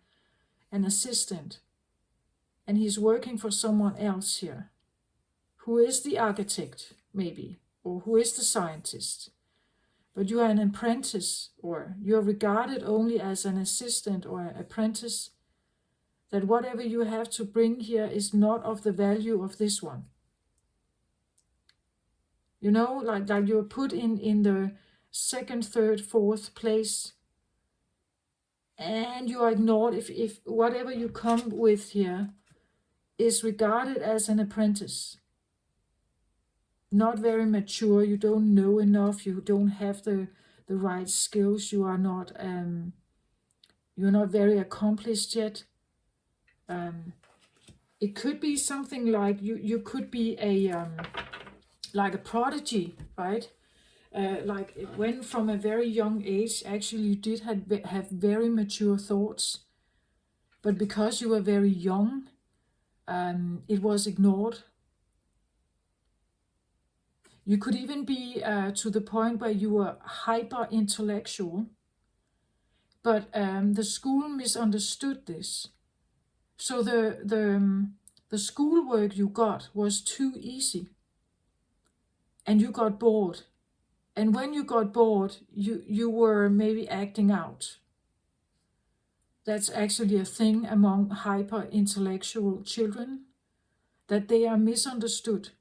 Speaker 1: assistant. And he's working for someone else here. Who is the architect, maybe, or who is the scientist. But you are an apprentice, or you're regarded only as an assistant or an apprentice. That whatever you have to bring here is not of the value of this one. You know, like you're put in the second, third, fourth place, and you are ignored if whatever you come with here is regarded as an apprentice. Not very mature, you don't know enough, you don't have the right skills, you're not very accomplished yet. It could be something like you could be like a prodigy, right? Like when from a very young age, actually you did have very mature thoughts, but because you were very young, it was ignored. You could even be to the point where you were hyper intellectual, but the school misunderstood this. So the schoolwork you got was too easy, and you got bored. And when you got bored, you were maybe acting out. That's actually a thing among hyper intellectual children, that they are misunderstood.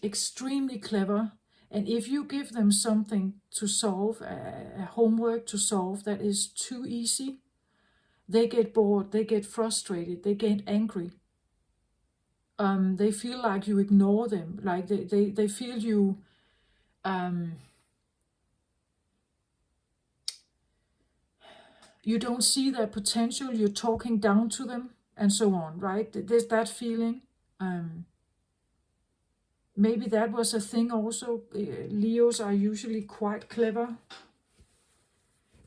Speaker 1: Extremely clever, and if you give them something to solve, a homework to solve that is too easy, They get bored, they get frustrated, they get angry. They feel like you ignore them, like they feel you you don't see their potential, you're talking down to them, and so on, right? There's that feeling. Maybe that was a thing also. Leos are usually quite clever.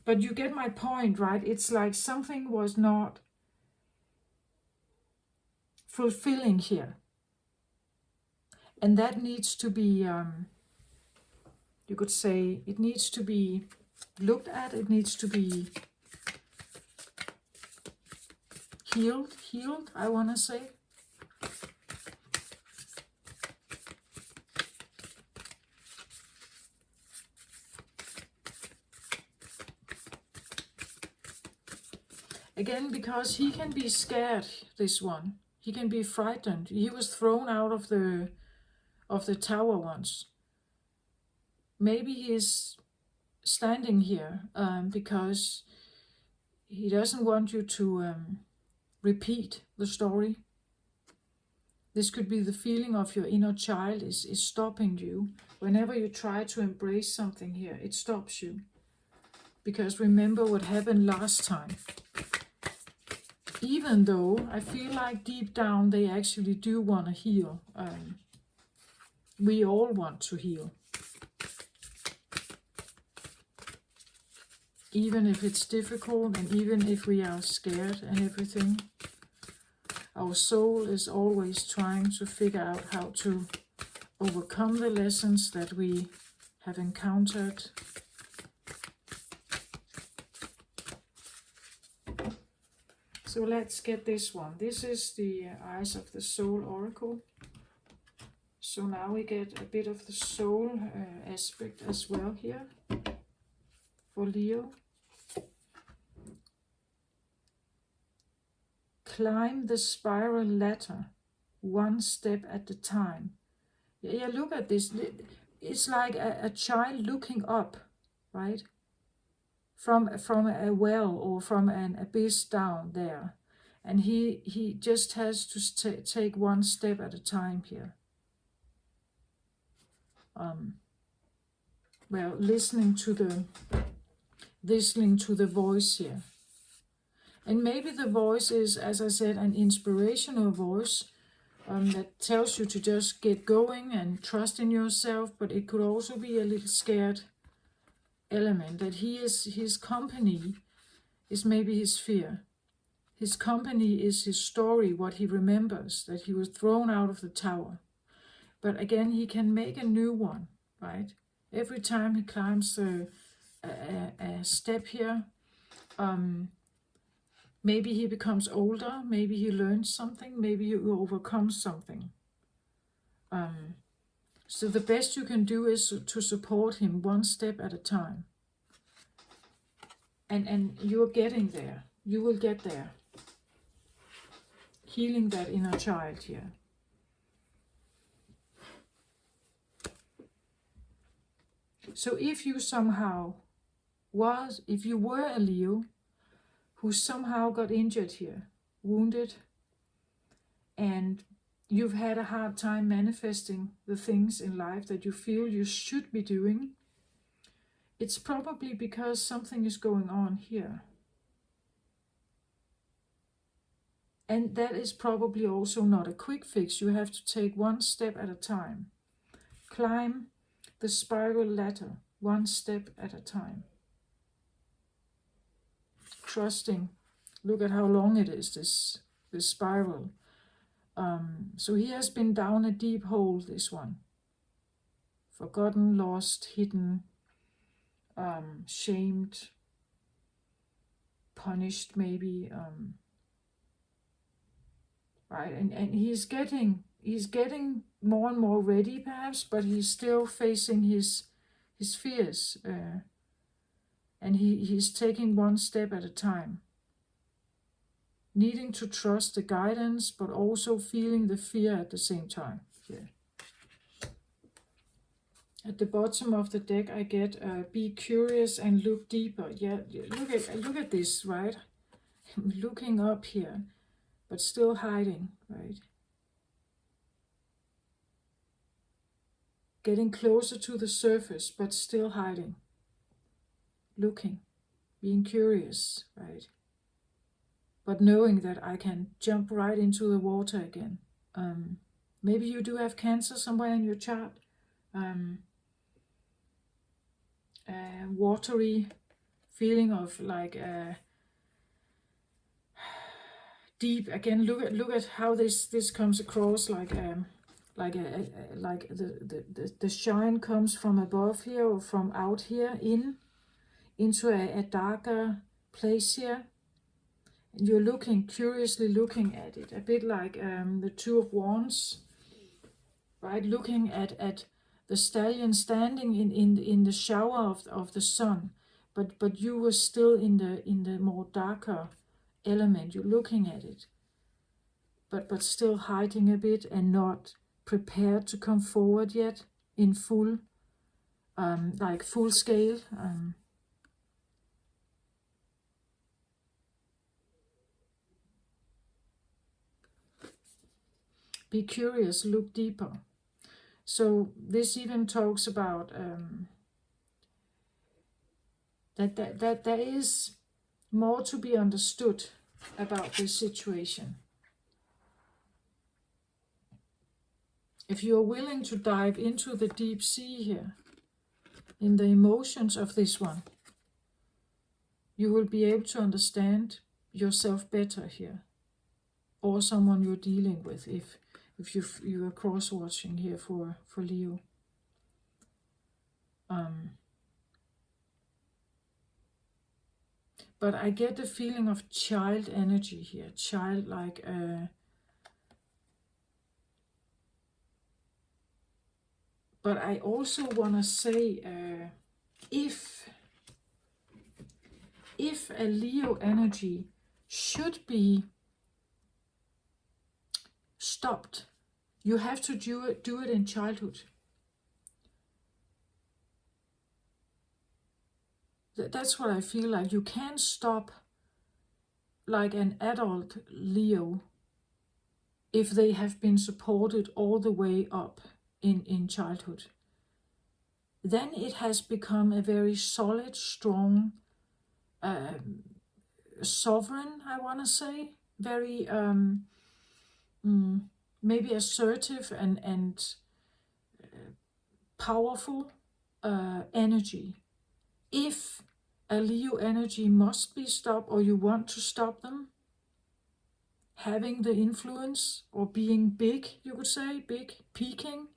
Speaker 1: But you get my point, right? It's like something was not fulfilling here. And that needs to be, you could say, it needs to be looked at. It needs to be healed, I want to say. Again, because he can be scared, this one. He can be frightened. He was thrown out of the tower once. Maybe he is standing here because he doesn't want you to repeat the story. This could be the feeling of your inner child is stopping you. Whenever you try to embrace something here, it stops you. Because remember what happened last time. Even though I feel like deep down they actually do want to heal. We all want to heal. Even if it's difficult and even if we are scared and everything. Our soul is always trying to figure out how to overcome the lessons that we have encountered. So let's get this one. This is the Eyes of the Soul Oracle. So now we get a bit of the soul aspect as well here for Leo. Climb the spiral ladder, one step at a time. Yeah, look at this. It's like a child looking up, right? From a well or from an abyss down there. And he just has to take one step at a time here. Well, listening to the voice here. And maybe the voice is, as I said, an inspirational voice that tells you to just get going and trust in yourself, but it could also be a little scared element, that his company is maybe his fear. His company is his story, what he remembers, that he was thrown out of the tower. But again, he can make a new one, right? Every time he climbs a step here, maybe he becomes older, maybe he learns something, maybe he overcomes something. So the best you can do is to support him one step at a time. And you're getting there. You will get there. Healing that inner child here. So if you were a Leo who somehow got injured here, wounded, and you've had a hard time manifesting the things in life that you feel you should be doing, it's probably because something is going on here. And that is probably also not a quick fix. You have to take one step at a time. Climb the spiral ladder, one step at a time. Trusting. Look at how long it is, this spiral. So he has been down a deep hole, this one. Forgotten, lost, hidden, shamed, punished maybe. Right, and he's getting more and more ready perhaps, but he's still facing his fears. And he's taking one step at a time. Needing to trust the guidance, but also feeling the fear at the same time. Yeah. At the bottom of the deck, I get be curious and look deeper. Yeah, look at this, right? looking up here, but still hiding, right? Getting closer to the surface, but still hiding. Looking, being curious, right? But knowing that I can jump right into the water again. Maybe you do have Cancer somewhere in your chart. Watery feeling of like deep. Again, look at how this comes across, like the shine comes from above here or from out here into a darker place here. And you're looking, curiously looking at it, a bit like the Two of Wands, right? Looking at the stallion standing in the shower of the sun, but you were still in the more darker element. You're looking at it, but still hiding a bit and not prepared to come forward yet in full, like full scale. Be curious, look deeper. So this even talks about that there is more to be understood about this situation. If you are willing to dive into the deep sea here, in the emotions of this one, you will be able to understand yourself better here, or someone you're dealing with, if you are cross-watching here for Leo. But I get the feeling of child energy here, childlike. But I also want to say, if a Leo energy should be stopped, you have to do it in childhood. That's what I feel like. You can't stop like an adult Leo if they have been supported all the way up in childhood. Then it has become a very solid, strong, sovereign, I want to say, very maybe assertive and powerful energy. If a Leo energy must be stopped, or you want to stop them having the influence or being big, you could say, big, peaking,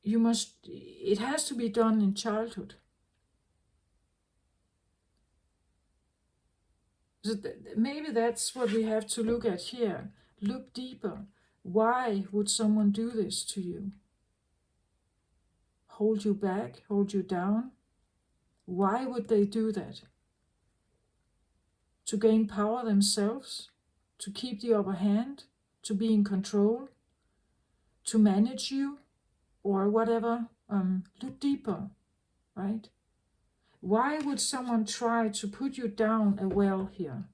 Speaker 1: it has to be done in childhood. So maybe that's what we have to look at here. Look deeper. Why would someone do this to you? Hold you back, hold you down? Why would they do that? To gain power themselves? To keep the upper hand? To be in control? To manage you? Or whatever? Look deeper, right? Why would someone try to put you down a well here?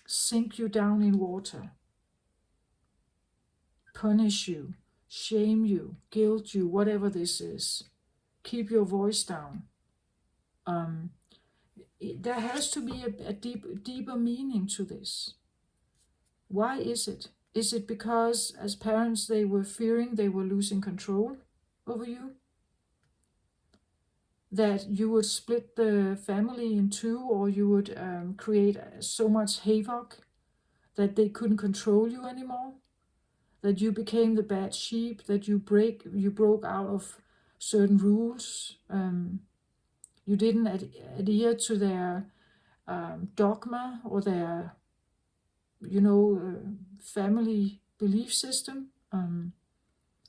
Speaker 1: Sink you down in water? Punish you? Shame you? Guilt you? Whatever this is. Keep your voice down. There has to be a deeper meaning to this. Why is it? Is it because as parents they were fearing they were losing control over you? That you would split the family in two, or you would create so much havoc that they couldn't control you anymore? That you became the bad sheep, that you broke out of certain rules, you didn't adhere to their dogma or their, family belief system.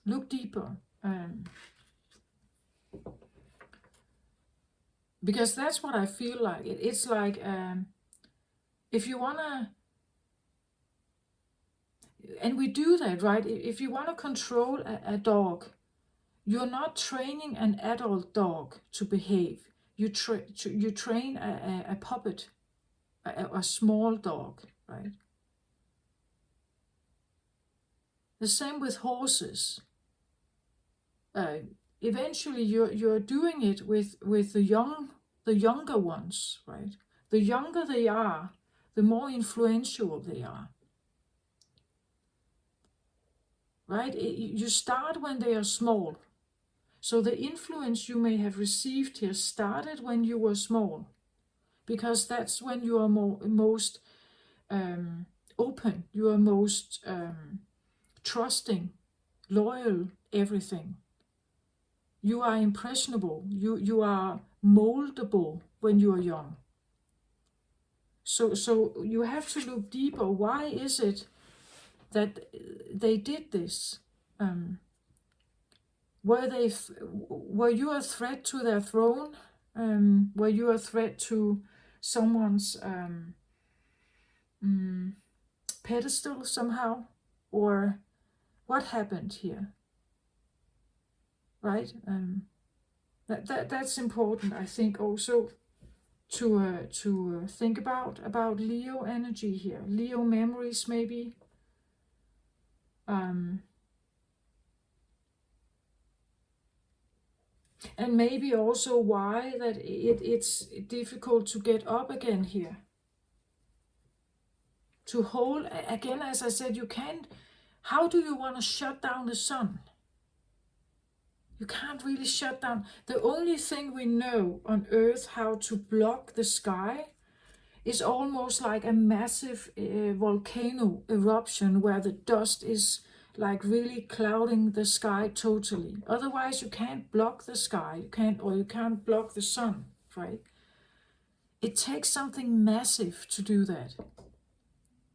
Speaker 1: Look deeper. Because that's what I feel like. It's like, if you want to, and we do that, right? If you want to control a dog, you're not training an adult dog to behave. You train a puppet. a small dog, right? The same with horses. Eventually, you're doing it with the younger ones, right? The younger they are, the more influential they are, right? You start when they are small. So the influence you may have received here started when you were small, because that's when you are most open, you are most trusting, loyal, everything. You are impressionable, you are moldable when you are young. So you have to look deeper. Why is it that they did this? Were you a threat to their throne? Were you a threat to someone's pedestal somehow? Or what happened here? Right? That's important, I think, also to think about Leo energy here. Leo memories, maybe. And maybe also why that it's difficult to get up again here. To hold, again, as I said, you can't, how do you want to shut down the sun? You can't really shut down. The only thing we know on Earth how to block the sky is almost like a massive volcano eruption where the dust is like really clouding the sky totally. Otherwise, you can't block the sky. You can't block the sun, right? It takes something massive to do that.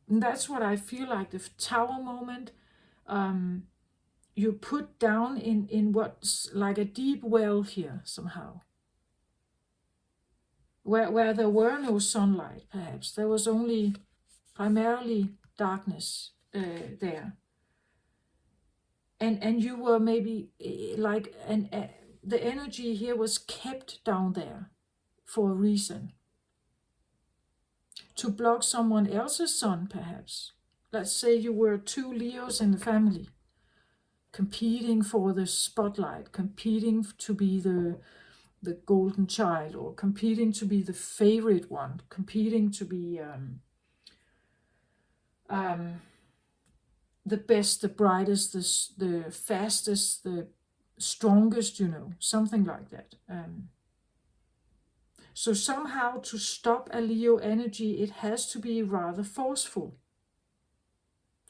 Speaker 1: And that's what I feel like the tower moment. You put down in what's like a deep well here somehow. Where there were no sunlight, perhaps. There was only primarily darkness there. And you were maybe like, the energy here was kept down there for a reason. To block someone else's sun, perhaps. Let's say you were 2 Leos in the family, competing for the spotlight, competing to be the golden child, or competing to be the favorite one, competing to be the best, the brightest, the fastest, the strongest, something like that. So somehow to stop a Leo energy, it has to be rather forceful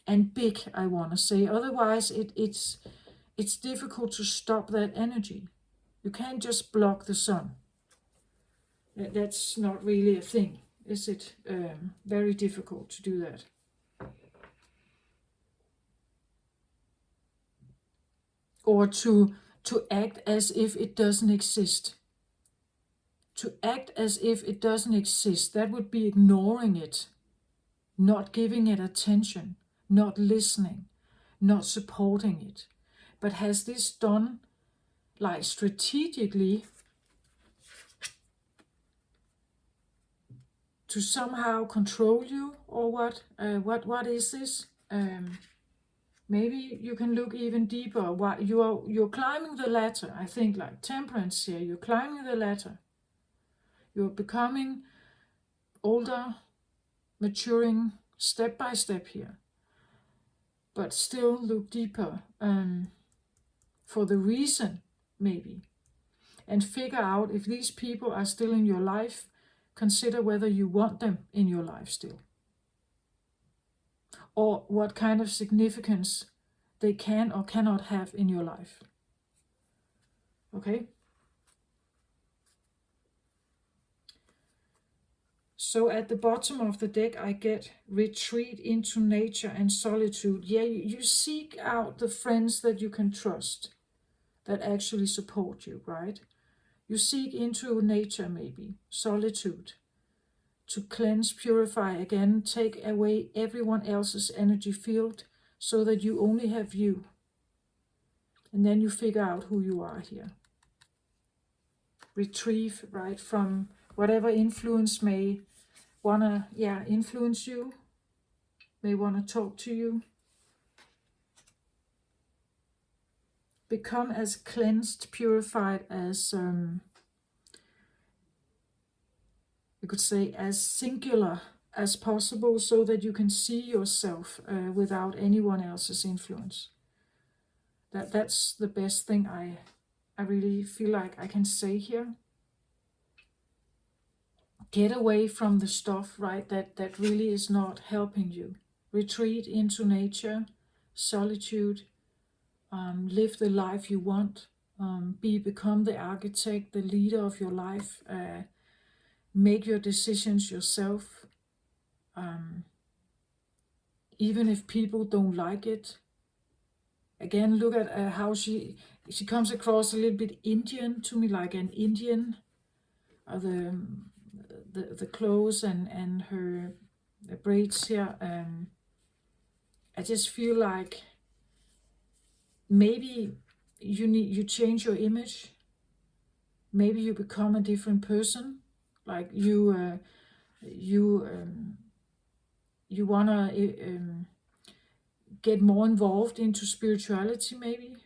Speaker 1: and big, I want to say. Otherwise, it's difficult to stop that energy. You can't just block the sun. That's not really a thing, is it? Very difficult to do that. Or to act as if it doesn't exist. To act as if it doesn't exist, that would be ignoring it, not giving it attention, not listening, not supporting it. But has this done like strategically to somehow control you, or what? What is this? Maybe you can look even deeper. What you're climbing the ladder. I think like Temperance here. You're climbing the ladder. You're becoming older, maturing step by step here. But still look deeper for the reason, maybe. And figure out if these people are still in your life. Consider whether you want them in your life still. Or what kind of significance they can or cannot have in your life. Okay? So at the bottom of the deck, I get retreat into nature and solitude. Yeah, you seek out the friends that you can trust, that actually support you, right? You seek into nature, maybe, solitude, to cleanse, purify again, take away everyone else's energy field so that you only have you. And then you figure out who you are here. Retrieve, right, from whatever influence may wanna, influence you, may wanna talk to you. Become as cleansed, purified as, you could say, as singular as possible, so that you can see yourself without anyone else's influence. That's the best thing I really feel like I can say here. Get away from the stuff, right, that really is not helping you. Retreat into nature, solitude, live the life you want, become the architect, the leader of your life, make your decisions yourself, even if people don't like it. Again, look at how she comes across a little bit Indian to me, like an Indian. The clothes and her braids here. I just feel like maybe you change your image. Maybe you become a different person. Like you wanna get more involved into spirituality. Maybe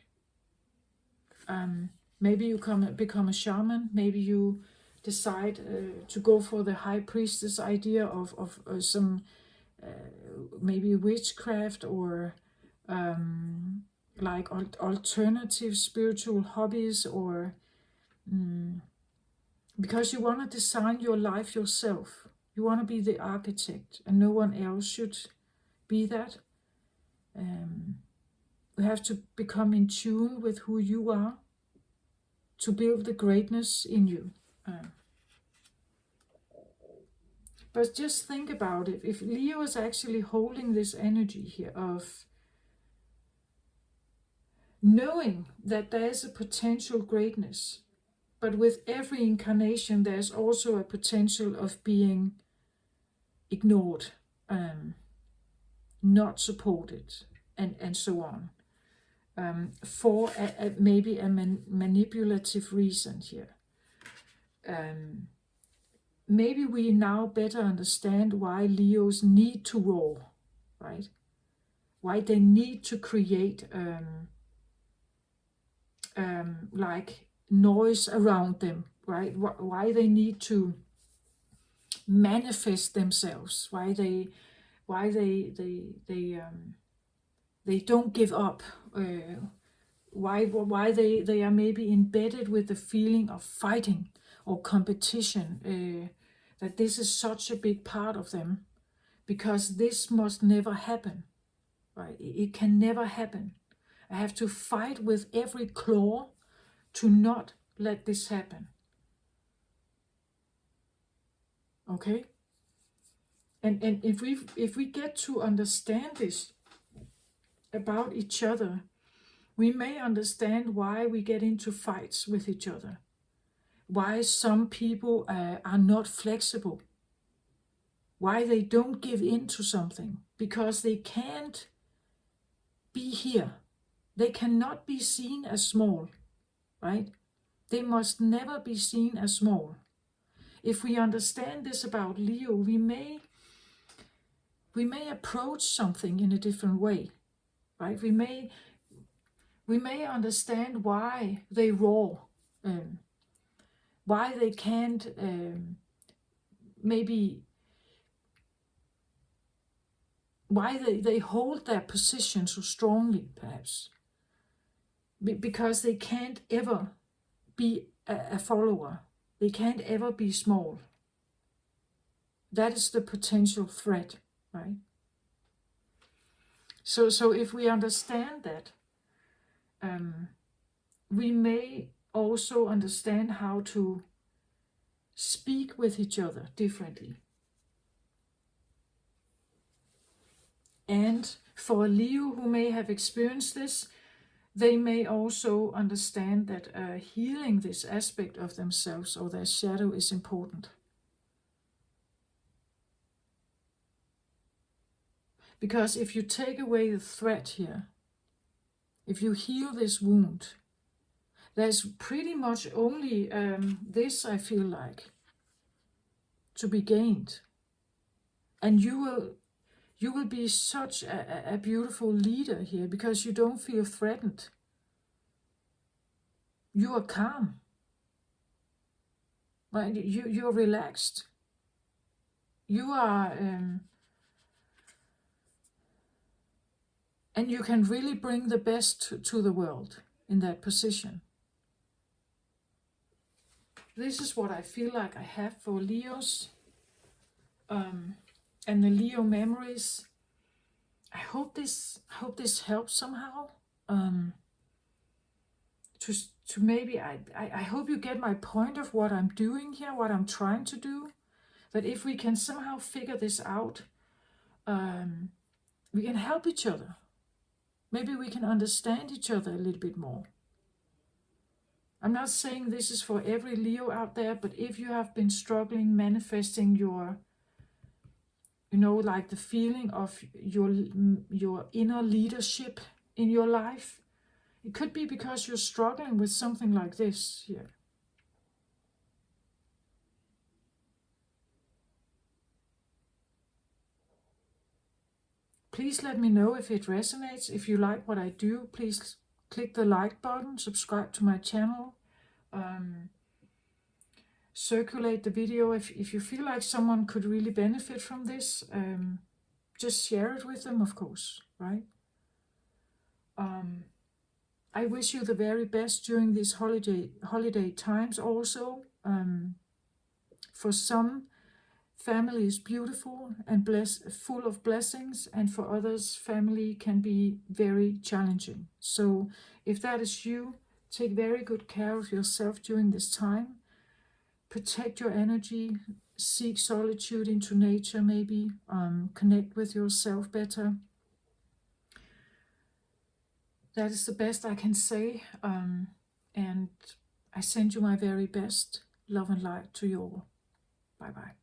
Speaker 1: you become a shaman. Maybe you decide to go for the high priestess idea of some maybe witchcraft or like alternative spiritual hobbies, or because you want to design your life yourself. You want to be the architect and no one else should be that. You have to become in tune with who you are to build the greatness in you. But just think about it. If Leo is actually holding this energy here of knowing that there is a potential greatness, but with every incarnation there's also a potential of being ignored, not supported, and so on, for maybe a manipulative reason here. Maybe we now better understand why Leos need to roar, right? Why they need to create like noise around them, right? Why they need to manifest themselves, why they don't give up, why they are maybe embedded with the feeling of fighting or competition, that this is such a big part of them, because this must never happen, right? It can never happen. I have to fight with every claw to not let this happen. Okay? And if we get to understand this about each other, we may understand why we get into fights with each other. Why some people are not flexible. Why they don't give in to something. Because they can't be here. They cannot be seen as small, right? They must never be seen as small. If we understand this about Leo, we may approach something in a different way, right? We may understand why they roar, why they can't maybe why they hold their position so strongly, perhaps. Because they can't ever be a follower. They can't ever be small. That is the potential threat, right? So if we understand that, we may also understand how to speak with each other differently. And for a Leo who may have experienced this, they may also understand that healing this aspect of themselves or their shadow is important. Because if you take away the threat here, if you heal this wound, there's pretty much only this, I feel like, to be gained. And you will be such a beautiful leader here, because you don't feel threatened. You are calm, right? You're relaxed. You are, and you can really bring the best to the world in that position. This is what I feel like I have for Leos, and the Leo memories. I hope this helps somehow. To maybe I hope you get my point of what I'm doing here, what I'm trying to do. That if we can somehow figure this out, we can help each other. Maybe we can understand each other a little bit more. I'm not saying this is for every Leo out there, but if you have been struggling manifesting your, like the feeling of your inner leadership in your life, it could be because you're struggling with something like this here. Please let me know if it resonates. If you like what I do, please click the like button, subscribe to my channel, circulate the video. If you feel like someone could really benefit from this, just share it with them, of course, right? I wish you the very best during these holiday times also. For some, family is beautiful and full of blessings, and for others, family can be very challenging. So if that is you, take very good care of yourself during this time. Protect your energy, seek solitude into nature maybe, connect with yourself better. That is the best I can say, and I send you my very best. Love and light to you all. Bye-bye.